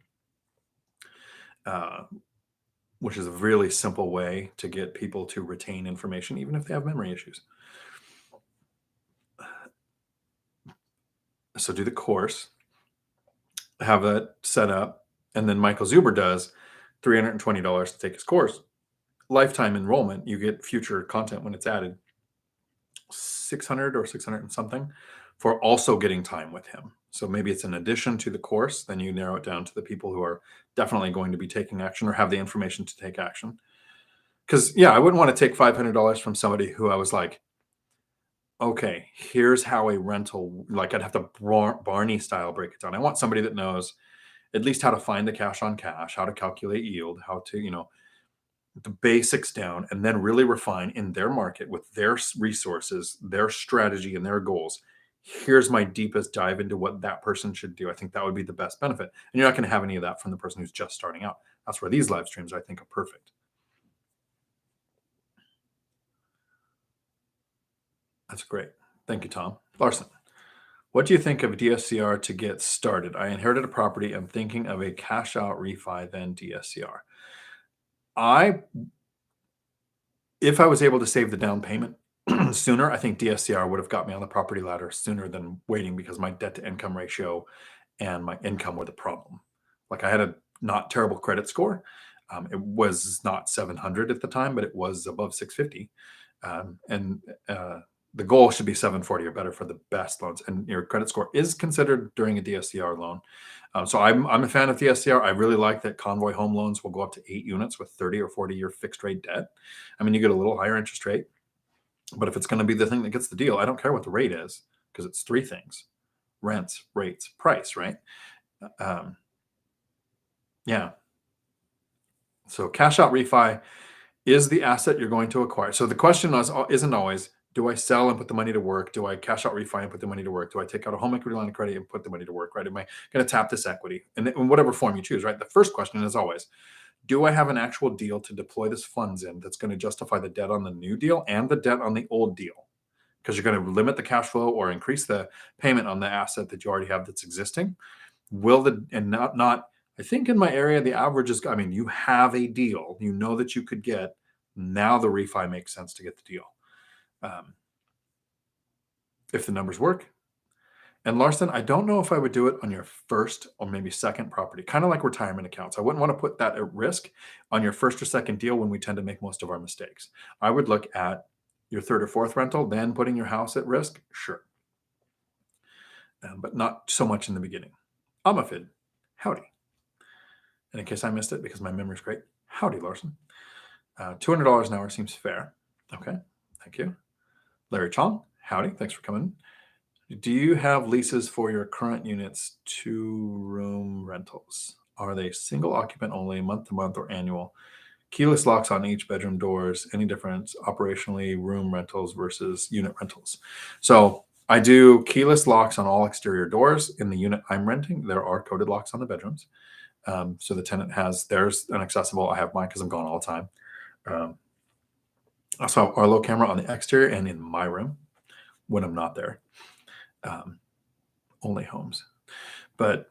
which is a really simple way to get people to retain information, even if they have memory issues. So do the course, have that set up, and then Michael Zuber does $320 to take his course. Lifetime enrollment, you get future content when it's added. 600 or 600 and something for also getting time with him. So maybe it's an addition to the course, then you narrow it down to the people who are definitely going to be taking action or have the information to take action. Because, yeah, I wouldn't want to take $500 from somebody who I was like, okay, here's how a rental, like I'd have to Barney style break it down. I want somebody that knows at least how to find the cash on cash, how to calculate yield, how to, the basics down, and then really refine in their market with their resources, their strategy, and their goals. Here's my deepest dive into what that person should do. I think that would be the best benefit. And you're not going to have any of that from the person who's just starting out. That's where these live streams, I think, are perfect. That's great. Thank you, Tom. Larson, what do you think of DSCR to get started? I inherited a property. I'm thinking of a cash out refi, then DSCR. I If I was able to save the down payment sooner, I think DSCR would have got me on the property ladder sooner than waiting because my debt to income ratio and my income were the problem. Like I had a not terrible credit score. It was not 700 at the time, but it was above 650. And the goal should be 740 or better for the best loans. And your credit score is considered during a DSCR loan. So I'm a fan of DSCR. I really like that Convoy home loans will go up to 8 units with 30 or 40-year fixed rate debt. I mean, you get a little higher interest rate, but if it's going to be the thing that gets the deal, I don't care what the rate is because it's three things: rents, rates, price, right? Um, yeah. So cash out refi is the asset you're going to acquire. So the question isn't always, do I sell and put the money to work? Do I cash out refi and put the money to work? Do I take out a home equity line of credit and put the money to work, right? Am I going to tap this equity? And in whatever form you choose, right? The first question is always, do I have an actual deal to deploy this funds in that's going to justify the debt on the new deal and the debt on the old deal? Because you're going to limit the cash flow or increase the payment on the asset that you already have that's existing. I think in my area, the average is, I mean, you have a deal, you know that you could get, now the refi makes sense to get the deal. If the numbers work. And Larson, I don't know if I would do it on your first or maybe second property, kind of like retirement accounts. I wouldn't want to put that at risk on your first or second deal when we tend to make most of our mistakes. I would look at your third or fourth rental, then putting your house at risk, sure. But not so much in the beginning. Amafid, howdy. And in case I missed it, because my memory's great, howdy, Larson. $200 an hour seems fair. Okay, thank you. Larry Chong, howdy, thanks for coming. Do you have leases for your current units, 2-room rentals? Are they single occupant only, month to month, or annual? Keyless locks on each bedroom doors. Any difference operationally, room rentals versus unit rentals? So I do keyless locks on all exterior doors. In the unit I'm renting, there are coded locks on the bedrooms. So the tenant has theirs inaccessible. I have mine because I'm gone all the time. Also, our low camera on the exterior and in my room when I'm not there. Only homes. But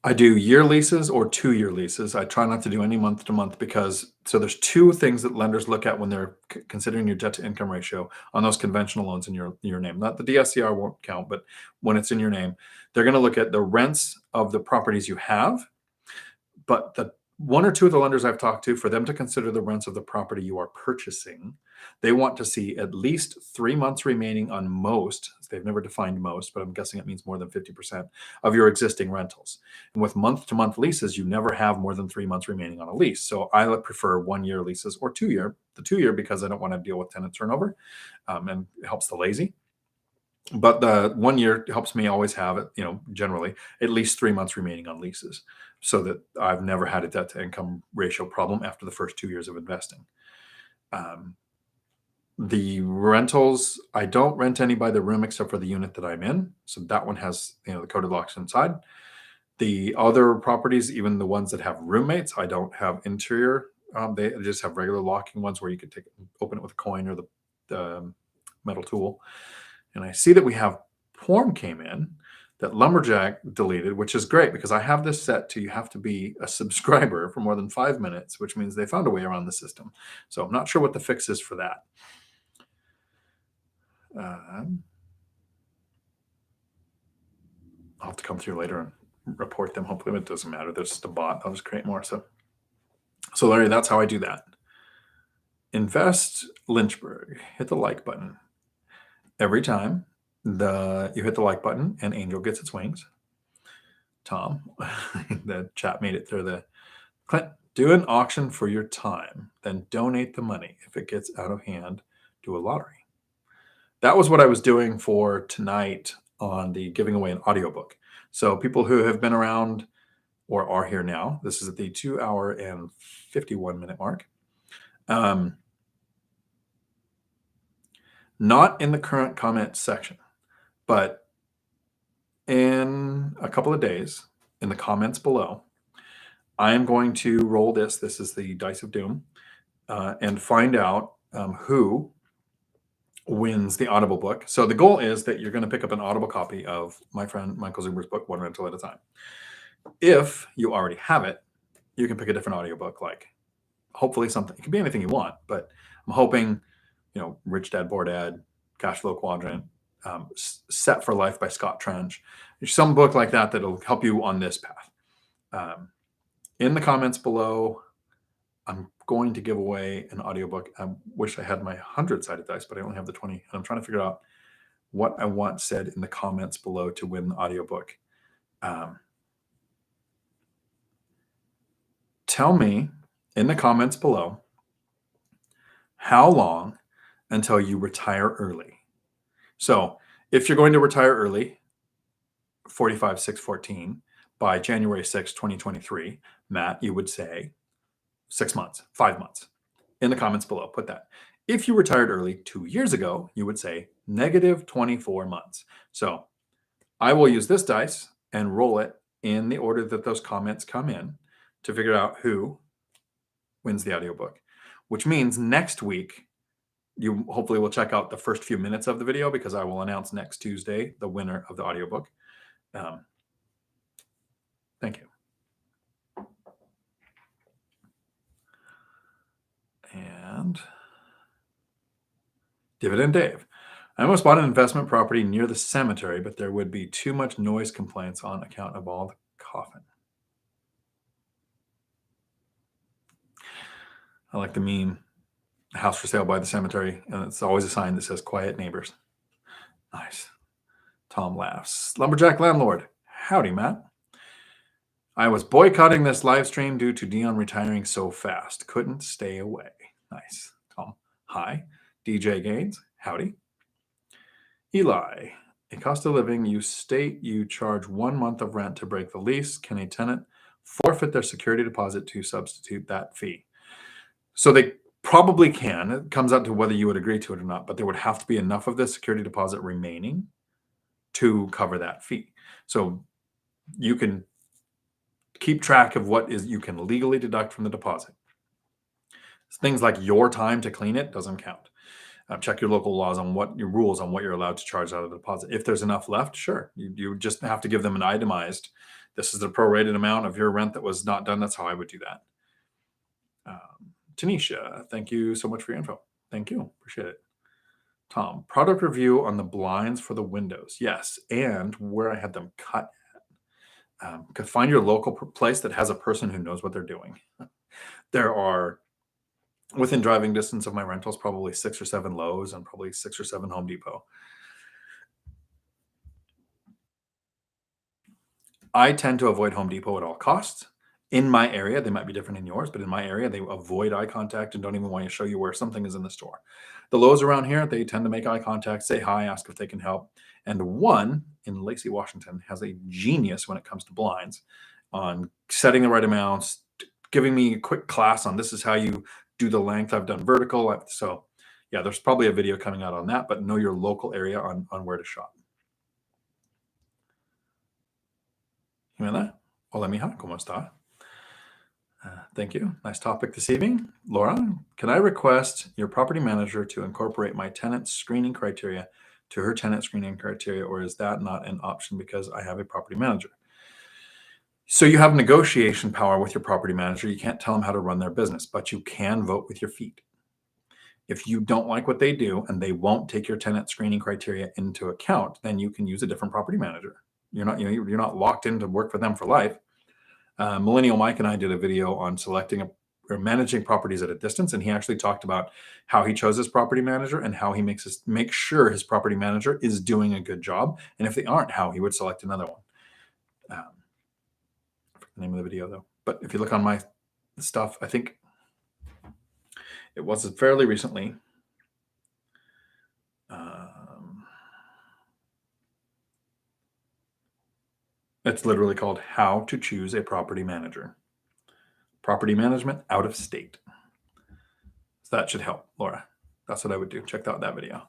I do year leases or 2-year leases. I try not to do any month to month because there's two things that lenders look at when they're considering your debt to income ratio on those conventional loans in your name. Not the DSCR won't count, but when it's in your name, they're going to look at the rents of the properties you have. But the one or two of the lenders I've talked to, for them to consider the rents of the property you are purchasing, they want to see at least 3 months remaining on most. They've never defined most, but I'm guessing it means more than 50% of your existing rentals. And with month-to-month leases, you never have more than 3 months remaining on a lease. So I would prefer 1-year leases or 2-year. The 2-year because I don't want to deal with tenant turnover, and it helps the lazy. But the 1 year helps me always have it, generally at least 3 months remaining on leases, so that I've never had a debt to income ratio problem after the first 2 years of investing. The rentals, I don't rent any by the room except for the unit that I'm in. So that one has, the coded locks inside. The other properties, even the ones that have roommates, I don't have interior. They just have regular locking ones where you could open it with a coin or the metal tool. And I see that we have Porn came in that Lumberjack deleted, which is great because I have this set to you have to be a subscriber for more than 5 minutes, which means they found a way around the system. So I'm not sure what the fix is for that. I'll have to come through later and report them. Hopefully it doesn't matter. There's just a bot. I'll just create more. So Larry, that's how I do that. Invest Lynchburg. Hit the like button. Every time you hit the like button, an angel gets its wings. Tom, the chat made it through the Clint. Do an auction for your time, then donate the money. If it gets out of hand, do a lottery. That was what I was doing for tonight on the giving away an audiobook. So people who have been around or are here now, this is at the 2 hour and 51 minute mark. Not in the current comment section, but in a couple of days, in the comments below, I am going to roll this. This is the Dice of Doom, and find out who wins the Audible book. So the goal is that you're going to pick up an Audible copy of my friend Michael Zuber's book, One Rental at a Time. If you already have it, you can pick a different audiobook, like hopefully something. It can be anything you want, but I'm hoping, Rich Dad, Poor Dad, Cash Flow Quadrant, Set for Life by Scott Trench. There's some book like that that'll help you on this path. In the comments below, I'm going to give away an audiobook. I wish I had my 100-sided dice, but I only have the 20. And I'm trying to figure out what I want said in the comments below to win the audiobook. Tell me in the comments below how long until you retire early. So if you're going to retire early, 45-6-14, by January 6, 2023, Matt, you would say 6 months, 5 months. In the comments below, put that. If you retired early 2 years ago, you would say negative 24 months. So I will use this dice and roll it in the order that those comments come in to figure out who wins the audiobook, which means next week, you hopefully will check out the first few minutes of the video, because I will announce next Tuesday the winner of the audiobook. Thank you. And Dividend Dave. I almost bought an investment property near the cemetery, but there would be too much noise complaints on account of all the coffin. I like the meme, house for sale by the cemetery, and it's always a sign that says quiet neighbors. Nice. Tom laughs. Lumberjack Landlord. Howdy, Matt. I was boycotting this live stream due to Dion retiring so fast. Couldn't stay away. Nice. Tom. Hi. DJ Gaines. Howdy. Eli. A cost of living, you state you charge 1 month of rent to break the lease. Can a tenant forfeit their security deposit to substitute that fee? So they probably can. It comes out to whether you would agree to it or not, but there would have to be enough of the security deposit remaining to cover that fee. So you can keep track of what is you can legally deduct from the deposit. Things like your time to clean it doesn't count. Check your local laws on what your rules on what you're allowed to charge out of the deposit. If there's enough left, sure. You just have to give them an itemized, this is the prorated amount of your rent that was not done. That's how I would do that. Tanisha, thank you so much for your info. Thank you. Appreciate it. Tom, product review on the blinds for the windows. Yes, and where I had them cut at. Find your local place that has a person who knows what they're doing. There are, within driving distance of my rentals, probably 6 or 7 Lowe's and probably 6 or 7 Home Depot. I tend to avoid Home Depot at all costs. In my area, they might be different in yours, but in my area, they avoid eye contact and don't even want to show you where something is in the store. The Lowe's around here, they tend to make eye contact, say hi, ask if they can help. And one in Lacey, Washington, has a genius when it comes to blinds on setting the right amounts, giving me a quick class on this is how you do the length. I've done vertical. So yeah, there's probably a video coming out on that, but know your local area on where to shop. Jimena, hola mija, ¿cómo está? Thank you. Nice topic this evening. Laura, can I request your property manager to incorporate my tenant screening criteria to her tenant screening criteria, or is that not an option because I have a property manager? So you have negotiation power with your property manager. You can't tell them how to run their business, but you can vote with your feet. If you don't like what they do and they won't take your tenant screening criteria into account, then you can use a different property manager. You're not locked in to work for them for life. Millennial Mike and I did a video on selecting or managing properties at a distance, and he actually talked about how he chose his property manager and how he make sure his property manager is doing a good job, and if they aren't, how he would select another one. I forget the name of the video though, but if you look on my stuff, I think it was fairly recently. It's literally called How to Choose a Property Manager. Property management out of state. So that should help, Laura. That's what I would do. Check out that video.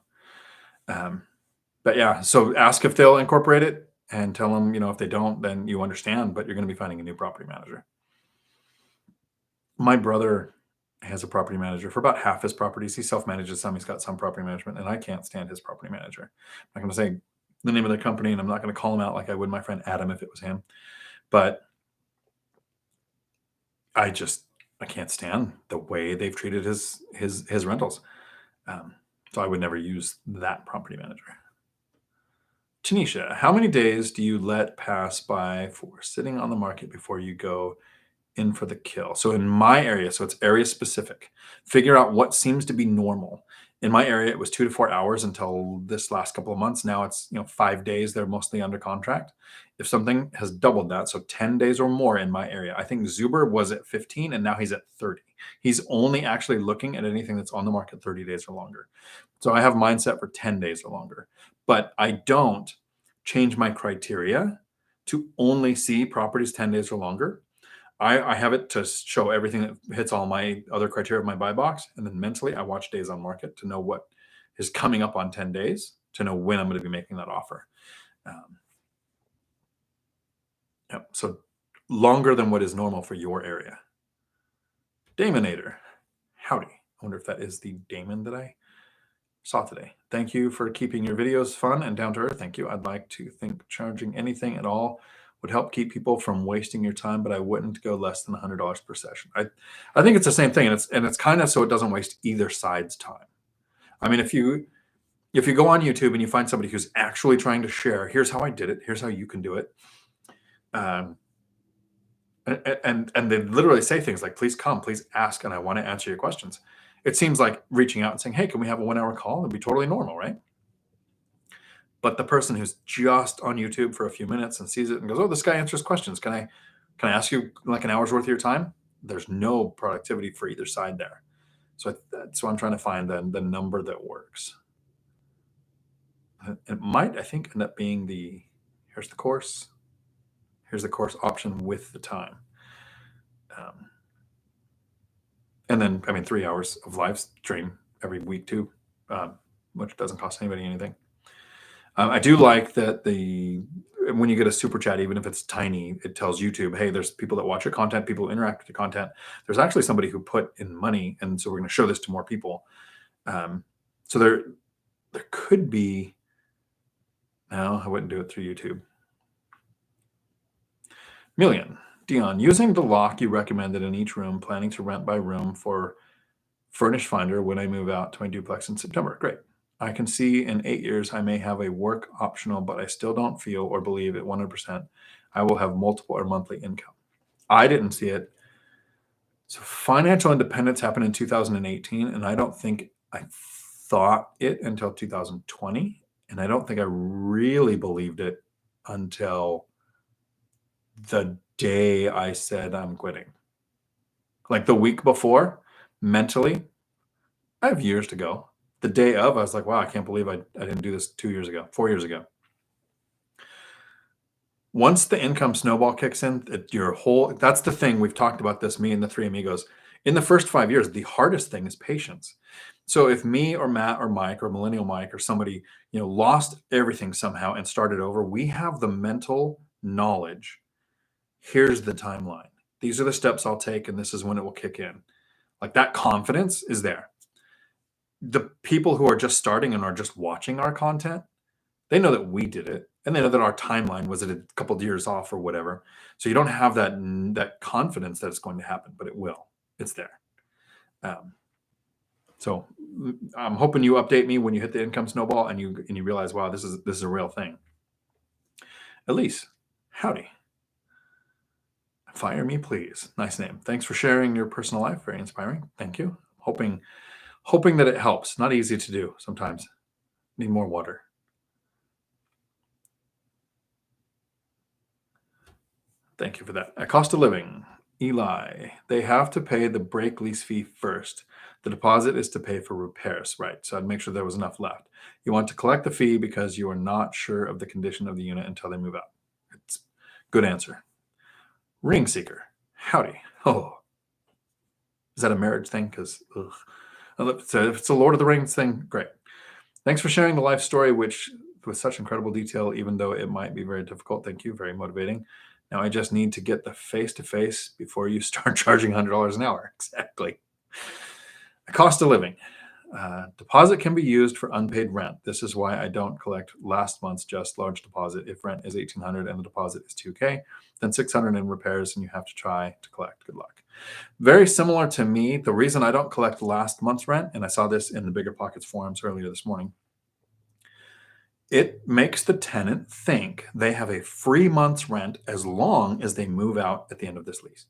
But yeah, so ask if they'll incorporate it and tell them, if they don't, then you understand, but you're going to be finding a new property manager. My brother has a property manager for about half his properties. He self-manages some. He's got some property management, and I can't stand his property manager. I'm not going to say the name of the company, and I'm not going to call him out like I would my friend Adam if it was him. But I can't stand the way they've treated his rentals. So I would never use that property manager. Tanisha, how many days do you let pass by for sitting on the market before you go in for the kill? So in my area, so it's area specific, figure out what seems to be normal. In my area, it was 2 to 4 hours until this last couple of months. Now it's 5 days. They're mostly under contract. If something has doubled that, so 10 days or more in my area, I think Zuber was at 15 and now he's at 30. He's only actually looking at anything that's on the market 30 days or longer. So I have mindset for 10 days or longer, but I don't change my criteria to only see properties 10 days or longer. I have it to show everything that hits all my other criteria of my buy box. And then mentally, I watch days on market to know what is coming up on 10 days to know when I'm going to be making that offer. Yep. So longer than what is normal for your area. Damonator. Howdy. I wonder if that is the Damon that I saw today. Thank you for keeping your videos fun and down to earth. Thank you. I'd like to think charging anything at all would help keep people from wasting your time, but I wouldn't go less than $100 per session. I think it's the same thing, and it's kind of so it doesn't waste either side's time. I mean, if you go on YouTube and you find somebody who's actually trying to share, here's how I did it, here's how you can do it, and they literally say things like, please come, please ask, and I want to answer your questions. It seems like reaching out and saying, hey, can we have a 1 hour call? It'd be totally normal, right? But the person who's just on YouTube for a few minutes and sees it and goes, oh, this guy answers questions. Can I ask you like an hour's worth of your time? There's no productivity for either side there. So I'm trying to find the number that works. It might, I think, end up being here's the course option with the time. And then, 3 hours of live stream every week too, which doesn't cost anybody anything. I do like that when you get a super chat, even if it's tiny, it tells YouTube, hey, there's people that watch your content, people who interact with your content. There's actually somebody who put in money, and so we're going to show this to more people. So there could be. No, I wouldn't do it through YouTube. Million. Dion, using the lock you recommended in each room, planning to rent by room for Furnish Finder when I move out to my duplex in September. Great. I can see in 8 years I may have a work optional, but I still don't feel or believe at 100% I will have multiple or monthly income. I didn't see it. So financial independence happened in 2018, and I don't think I thought it until 2020, and I don't think I really believed it until the day I said I'm quitting. Like the week before, mentally, I have years to go. The day of, I was like, wow, I can't believe I didn't do this 4 years ago. Once the income snowball kicks in, that's the thing. We've talked about this, me and the three amigos. In the first 5 years, the hardest thing is patience. So if me or Matt or Mike or Millennial Mike or somebody, lost everything somehow and started over, we have the mental knowledge. Here's the timeline. These are the steps I'll take, and this is when it will kick in. Like that confidence is there. The people who are just starting and are just watching our content, they know that we did it, and they know that our timeline was at a couple of years off or whatever. So you don't have that confidence that it's going to happen, but it will. It's there. So I'm hoping you update me when you hit the income snowball and you realize, wow, this is a real thing. Elise, howdy. Fire me, please. Nice name. Thanks for sharing your personal life. Very inspiring. Thank you. Hoping that it helps. Not easy to do sometimes. Need more water. Thank you for that. A cost of living. Eli, they have to pay the break lease fee first. The deposit is to pay for repairs, right? So I'd make sure there was enough left. You want to collect the fee because you are not sure of the condition of the unit until they move out. It's Good answer. Ring seeker. Howdy. Oh, is that a marriage thing? Because if it's a Lord of the Rings thing, great. Thanks for sharing the life story, which with such incredible detail, even though it might be very difficult. Thank you. Very motivating. Now I just need to get the face-to-face before you start charging $100 an hour. Exactly. Cost of living. Deposit can be used for unpaid rent. This is why I don't collect last month's just large deposit. If rent is $1,800 and the deposit is $2K, then $600 in repairs, and you have to try to collect. Good luck. Very similar to me. The reason I don't collect last month's rent, and I saw this in the BiggerPockets forums earlier this morning, it makes the tenant think they have a free month's rent as long as they move out at the end of this lease.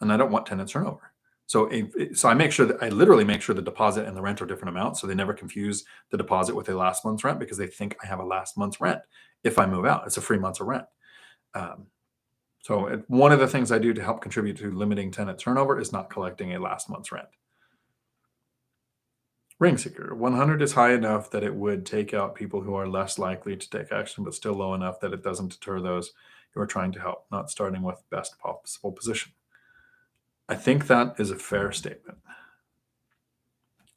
And I don't want tenant turnover. So I literally make sure the deposit and the rent are different amounts, so they never confuse the deposit with a last month's rent, because they think I have a last month's rent if I move out. It's a free month's of rent. So one of the things I do to help contribute to limiting tenant turnover is not collecting a last month's rent. Ring seeker. 100 is high enough that it would take out people who are less likely to take action, but still low enough that it doesn't deter those who are trying to help, not starting with best possible position. I think that is a fair statement.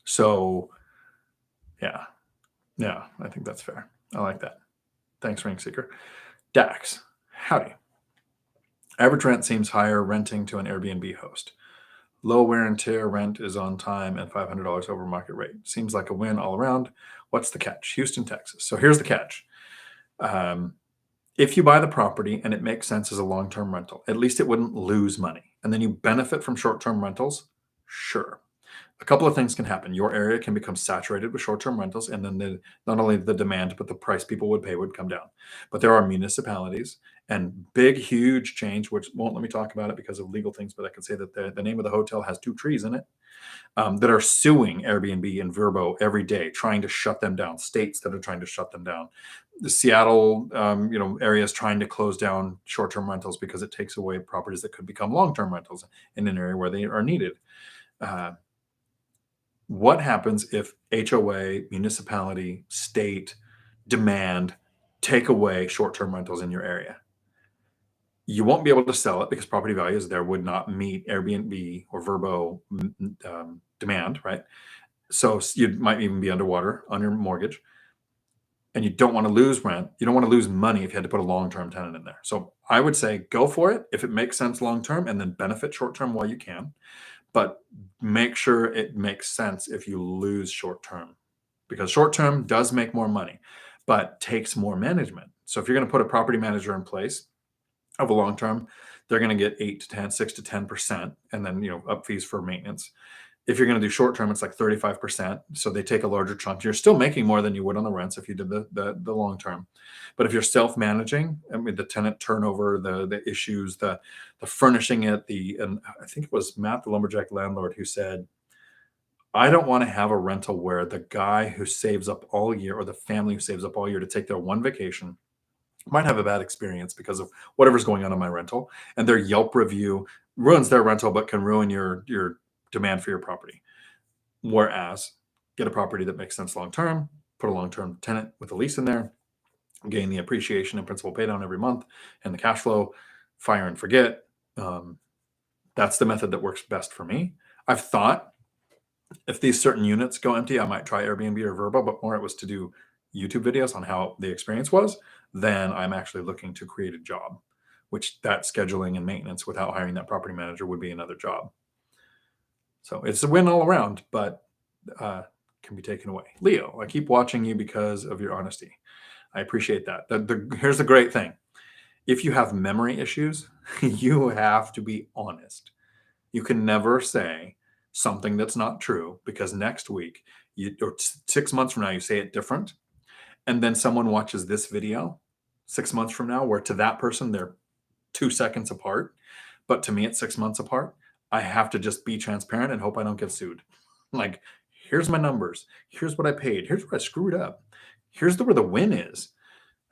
So, yeah, I think that's fair. I like that. Thanks, Ring Seeker. Dax, howdy. Average rent seems higher renting to an Airbnb host. Low wear and tear rent is on time and $500 over market rate. Seems like a win all around. What's the catch? Houston, Texas. So here's the catch. If you buy the property and it makes sense as a long-term rental, at least it wouldn't lose money. And then you benefit from short-term rentals, sure. A couple of things can happen. Your area can become saturated with short-term rentals, and then not only the demand, but the price people would pay would come down. But there are municipalities and big, huge change, which won't let me talk about it because of legal things, but I can say that the name of the hotel has 2 trees in it, that are suing Airbnb and Vrbo every day, trying to shut them down. States that are trying to shut them down. The Seattle, areas trying to close down short-term rentals because it takes away properties that could become long-term rentals in an area where they are needed. What happens if HOA, municipality, state, demand take away short-term rentals in your area? You won't be able to sell it because property values there would not meet Airbnb or Vrbo demand, right? So you might even be underwater on your mortgage, and you don't want to lose rent. You don't want to lose money if you had to put a long-term tenant in there. So I would say go for it if it makes sense long-term, and then benefit short-term while you can. But make sure it makes sense if you lose short-term, because short-term does make more money, but takes more management. So if you're going to put a property manager in place of a long-term, they're going to get 6 to 10%, and then up fees for maintenance. If you're going to do short-term, it's like 35%. So they take a larger chunk. You're still making more than you would on the rents if you did the long-term. But if you're self-managing, I mean, the tenant turnover, the issues, the furnishing it, and I think it was Matt, the lumberjack landlord, who said, I don't want to have a rental where the guy who saves up all year, or the family who saves up all year to take their one vacation, might have a bad experience because of whatever's going on in my rental, and their Yelp review ruins their rental but can ruin your demand for your property. Whereas get a property that makes sense long-term, put a long-term tenant with a lease in there, gain the appreciation and principal pay down every month and the cash flow, fire and forget. That's the method that works best for me. I've thought if these certain units go empty, I might try Airbnb or Vrbo, but more it was to do YouTube videos on how the experience was. Then I'm actually looking to create a job, which that scheduling and maintenance without hiring that property manager would be another job. So it's a win all around, but can be taken away. Leo, I keep watching you because of your honesty. I appreciate that. Here's the great thing. If you have memory issues, you have to be honest. You can never say something that's not true, because next week or 6 months from now, you say it different. And then someone watches this video 6 months from now, where to that person, they're 2 seconds apart. But to me, it's 6 months apart. I have to just be transparent and hope I don't get sued. Like, here's my numbers. Here's what I paid. Here's where I screwed up. Here's where the win is.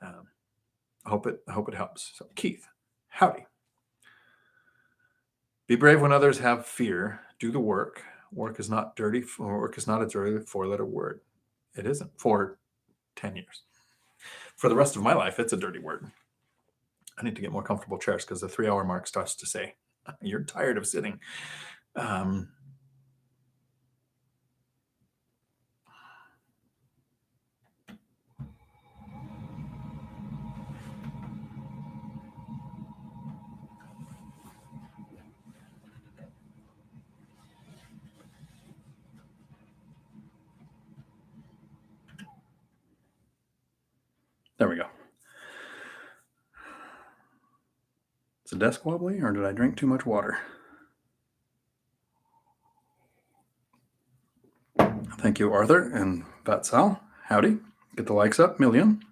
I hope it helps. So Keith, howdy. Be brave when others have fear. Do the work. Work is not dirty. Work is not a dirty 4-letter word. It isn't for 10 years. For the rest of my life, it's a dirty word. I need to get more comfortable chairs because the 3 hour mark starts to say, you're tired of sitting. There we go. Is the desk wobbly or did I drink too much water? Thank you, Arthur and Vatsal. Howdy. Get the likes up. Million.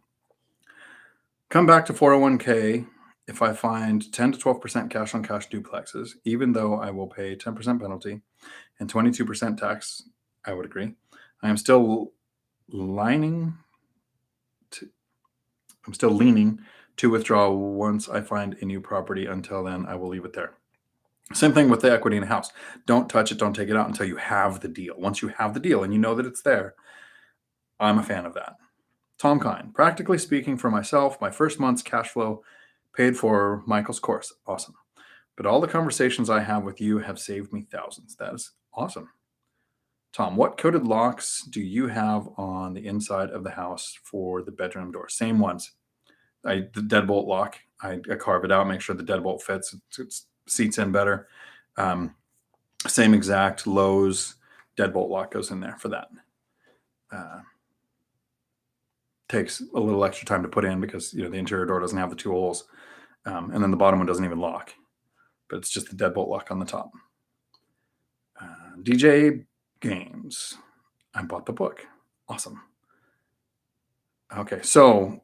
Come back to 401k if I find 10 to 12% cash on cash duplexes, even though I will pay 10% penalty and 22% tax. I would agree. I am still leaning to withdraw once I find a new property. Until then, I will leave it there. Same thing with the equity in a house. Don't touch it. Don't take it out until you have the deal. Once you have the deal and you know that it's there, I'm a fan of that. Tom Kine, practically speaking for myself, my first month's cash flow paid for Michael's course. Awesome. But all the conversations I have with you have saved me thousands. That is awesome. Tom, what coated locks do you have on the inside of the house for the bedroom door? Same ones. The deadbolt lock. I carve it out, make sure the deadbolt fits. It seats in better. Same exact Lowe's deadbolt lock goes in there for that. Takes a little extra time to put in because the interior door doesn't have the 2 holes, and then the bottom one doesn't even lock, but it's just the deadbolt lock on the top. DJ Games, I bought the book. Awesome. Okay, so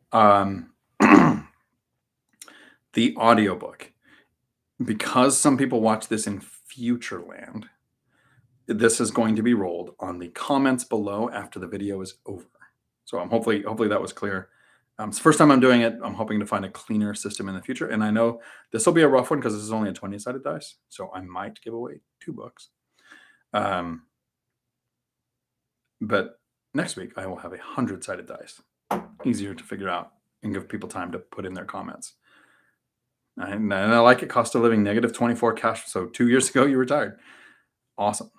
the audiobook, because some people watch this in Futureland, this is going to be rolled on the comments below after the video is over. So hopefully that was clear. It's the first time I'm doing it. I'm hoping to find a cleaner system in the future. And I know this will be a rough one because this is only a 20-sided dice. So I might give away 2 books. But next week, I will have 100-sided dice. Easier to figure out and give people time to put in their comments. And I like it. Cost of living negative 24 cash. So 2 years ago, you retired. Awesome.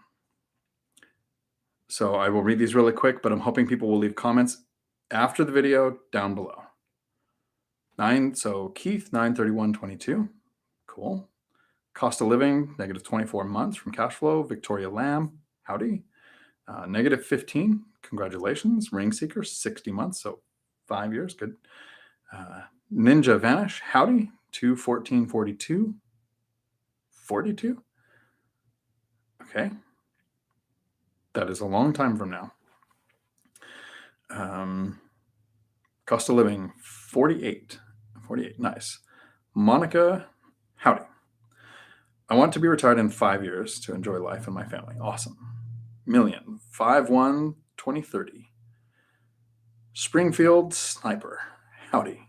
So I will read these really quick, but I'm hoping people will leave comments after the video down below. So Keith, 931.22. Cool. Cost of living, negative 24 months from cash flow. Victoria Lamb, howdy. Negative 15, congratulations. Ring Seeker, 60 months, so 5 years, good. Ninja Vanish, howdy. 214.42. 42? Okay. That is a long time from now. Cost of living, 48. 48, nice. Monica, howdy. I want to be retired in 5 years to enjoy life and my family. Awesome. Million, 5/1/2030. Springfield Sniper, howdy.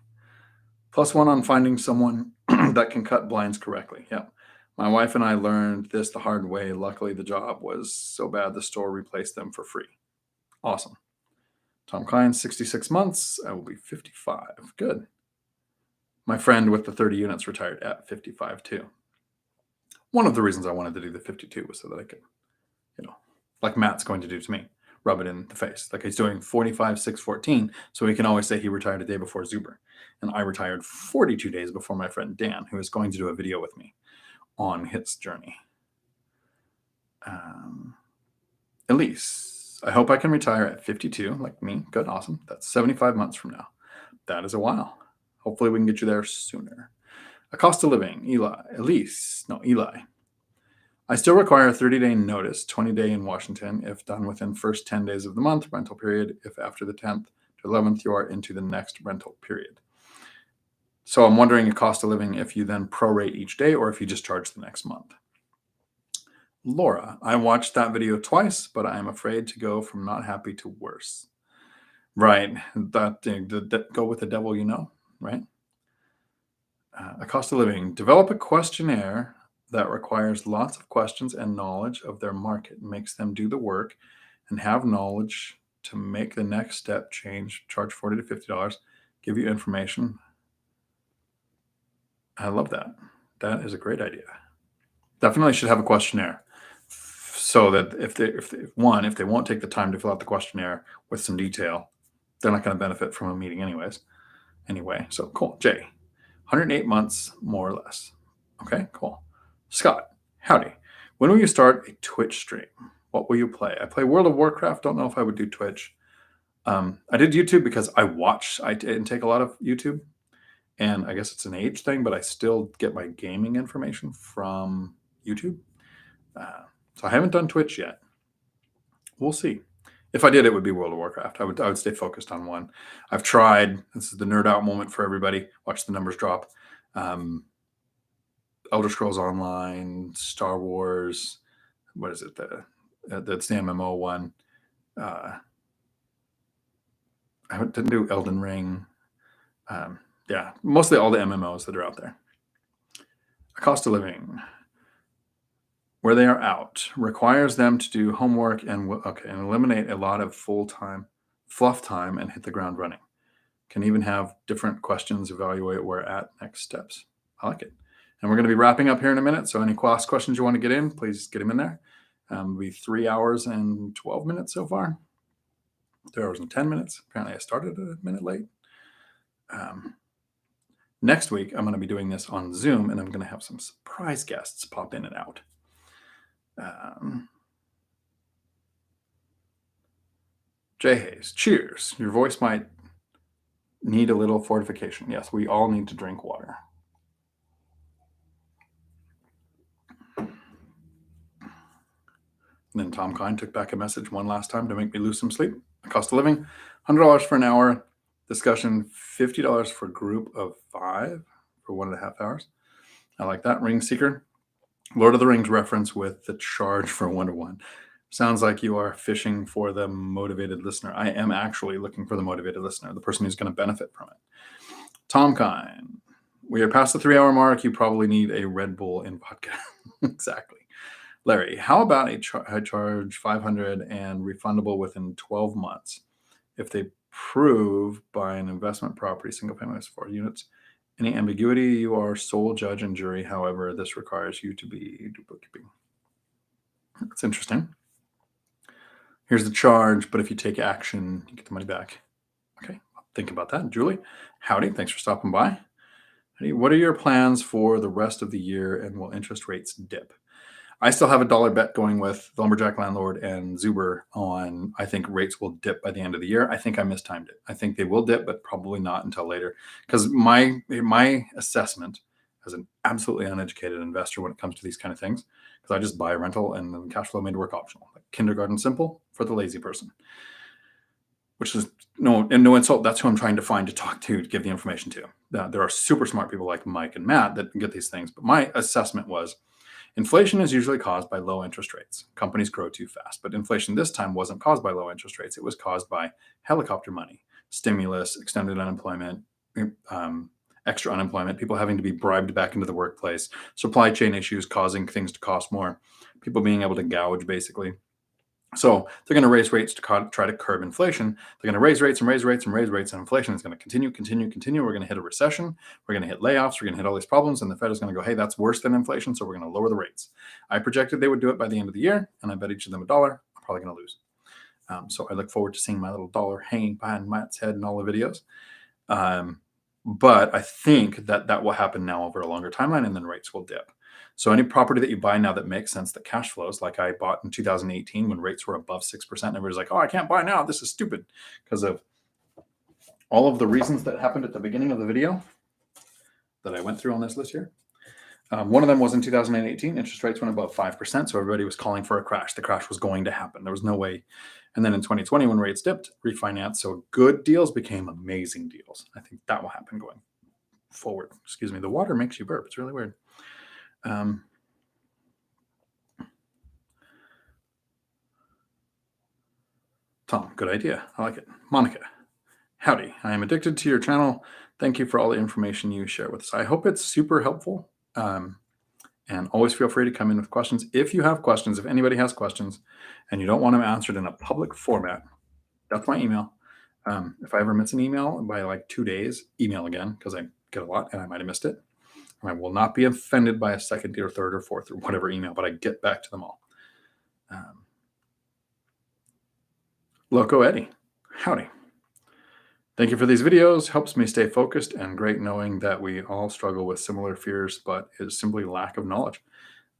+1 on finding someone that can cut blinds correctly. Yeah. My wife and I learned this the hard way. Luckily, the job was so bad the store replaced them for free. Awesome. Tom Klein, 66 months. I will be 55. Good. My friend with the 30 units retired at 55 too. One of the reasons I wanted to do the 52 was so that I could, like Matt's going to do to me, rub it in the face. Like he's doing 45/6/14, so he can always say he retired a day before Zuber. And I retired 42 days before my friend Dan, who is going to do a video with me on his journey. Elise, I hope I can retire at 52, like me. Good, awesome. That's 75 months from now. That is a while. Hopefully we can get you there sooner. A cost of living, Eli. I still require a 30-day notice, 20-day in Washington, if done within first 10 days of the month, rental period, if after the 10th to 11th you are into the next rental period. So I'm wondering a cost of living if you then prorate each day or if you just charge the next month. Laura, I watched that video twice, but I am afraid to go from not happy to worse. Right, that go with the devil, right? A cost of living, develop a questionnaire that requires lots of questions and knowledge of their market, makes them do the work and have knowledge to make the next step change, charge $40 to $50, give you information. I love that. That is a great idea. Definitely should have a questionnaire so that if they won't take the time to fill out the questionnaire with some detail, they're not going to benefit from a meeting anyway. So cool. Jay, 108 months, more or less. Okay, cool. Scott, howdy. When will you start a Twitch stream? What will you play? I play World of Warcraft. Don't know if I would do Twitch. I did YouTube because I take a lot of YouTube, and I guess it's an age thing, but I still get my gaming information from YouTube. So I haven't done Twitch yet. We'll see. If I did, it would be World of Warcraft. I would stay focused on one. I've tried. This is the nerd out moment for everybody. Watch the numbers drop. Elder Scrolls Online, Star Wars. What is it? That's the MMO one. I didn't do Elden Ring. Yeah, mostly all the MMOs that are out there. A cost of living where they are out requires them to do homework and eliminate a lot of full-time fluff time and hit the ground running. Can even have different questions, evaluate where at, next steps. I like it. And we're going to be wrapping up here in a minute. So any questions you want to get in, please get them in there. It'll be 3 hours and 12 minutes so far. 3 hours and 10 minutes. Apparently I started a minute late. Next week, I'm going to be doing this on Zoom, and I'm going to have some surprise guests pop in and out. Jay Hayes, cheers. Your voice might need a little fortification. Yes, we all need to drink water. And then Tom Kine took back a message one last time to make me lose some sleep. Cost of living, $100 for an hour. Discussion, $50 for a group of 5 for 1.5 hours. I like that. Ring Seeker, Lord of the Rings reference with the charge for 1-to-1. Sounds like you are fishing for the motivated listener. I am actually looking for the motivated listener, the person who's going to benefit from it. Tom Kine, we are past the 3-hour mark. You probably need a Red Bull in vodka. Exactly. Larry, how about I charge $500 and refundable within 12 months? If they prove by an investment property, single family with 4 units, any ambiguity, you are sole judge and jury. However, this requires you to be bookkeeping. That's interesting. Here's the charge, but if you take action, you get the money back. Okay, I'll think about that. Julie, howdy. Thanks for stopping by. What are your plans for the rest of the year, and will interest rates dip? I still have a dollar bet going with the Lumberjack Landlord and Zuber on, I think rates will dip by the end of the year. I think I mistimed it. I think they will dip, but probably not until later. Because my assessment as an absolutely uneducated investor when it comes to these kind of things, because I just buy a rental and then cash flow made work optional. Like kindergarten simple for the lazy person. Which is no insult. That's who I'm trying to find to talk to give the information to. There are super smart people like Mike and Matt that get these things. But my assessment was, inflation is usually caused by low interest rates. Companies grow too fast. But inflation this time wasn't caused by low interest rates. It was caused by helicopter money, stimulus, extended unemployment, extra unemployment, people having to be bribed back into the workplace, supply chain issues causing things to cost more, people being able to gouge, basically. So they're going to raise rates to try to curb inflation. They're going to raise rates and raise rates and raise rates, and inflation is going to continue. We're going to hit a recession. We're going to hit layoffs. We're going to hit all these problems, and the Fed is going to go, hey, that's worse than inflation, so we're going to lower the rates. I projected they would do it by the end of the year, and I bet each of them $1. I'm probably going to lose. So I look forward to seeing my little dollar hanging behind Matt's head in all the videos. But I think that will happen now over a longer timeline, and then rates will dip. So any property that you buy now that makes sense, that cash flows, like I bought in 2018 when rates were above 6%, and everybody's like, oh, I can't buy now. This is stupid, because of all of the reasons that happened at the beginning of the video that I went through on this list here. One of them was in 2018, interest rates went above 5%, so everybody was calling for a crash. The crash was going to happen. There was no way. And then in 2020, when rates dipped, refinance. So good deals became amazing deals. I think that will happen going forward. Excuse me. The water makes you burp. It's really weird. Tom, good idea. I like it. Monica, howdy. I am addicted to your channel. Thank you for all the information you share with us. I hope it's super helpful. And always feel free to come in with questions. If you have questions, if anybody has questions and you don't want them answered in a public format, that's my email. If I ever miss an email by like 2 days, email again, because I get a lot and I might have missed it. And I will not be offended by a second or third or fourth or whatever email, but I get back to them all. Loco Eddie, howdy. Thank you for these videos. Helps me stay focused, and great knowing that we all struggle with similar fears, but it's simply lack of knowledge.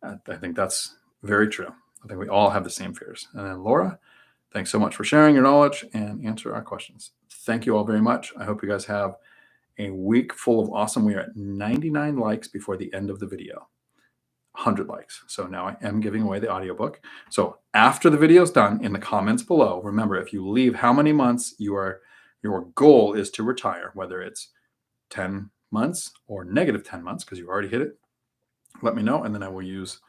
I think that's very true. I think we all have the same fears. And then Laura, thanks so much for sharing your knowledge and answer our questions. Thank you all very much. I hope you guys have a week full of awesome. We are at 99 likes before the end of the video. 100 likes. So now I am giving away the audiobook. So after the video is done, in the comments below, remember, if you leave how many months your goal is to retire, whether it's 10 months or negative 10 months, because you already hit it, let me know. And then I will use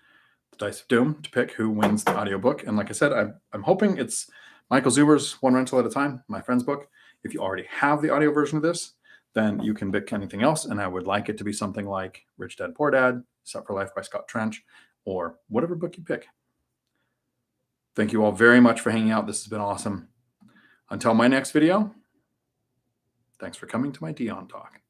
the Dice of Doom to pick who wins the audiobook. And like I said, I'm hoping it's Michael Zuber's One Rental at a Time, my friend's book. If you already have the audio version of this, then you can pick anything else. And I would like it to be something like Rich Dad Poor Dad, Set for Life by Scott Trench, or whatever book you pick. Thank you all very much for hanging out. This has been awesome. Until my next video, thanks for coming to my Dion Talk.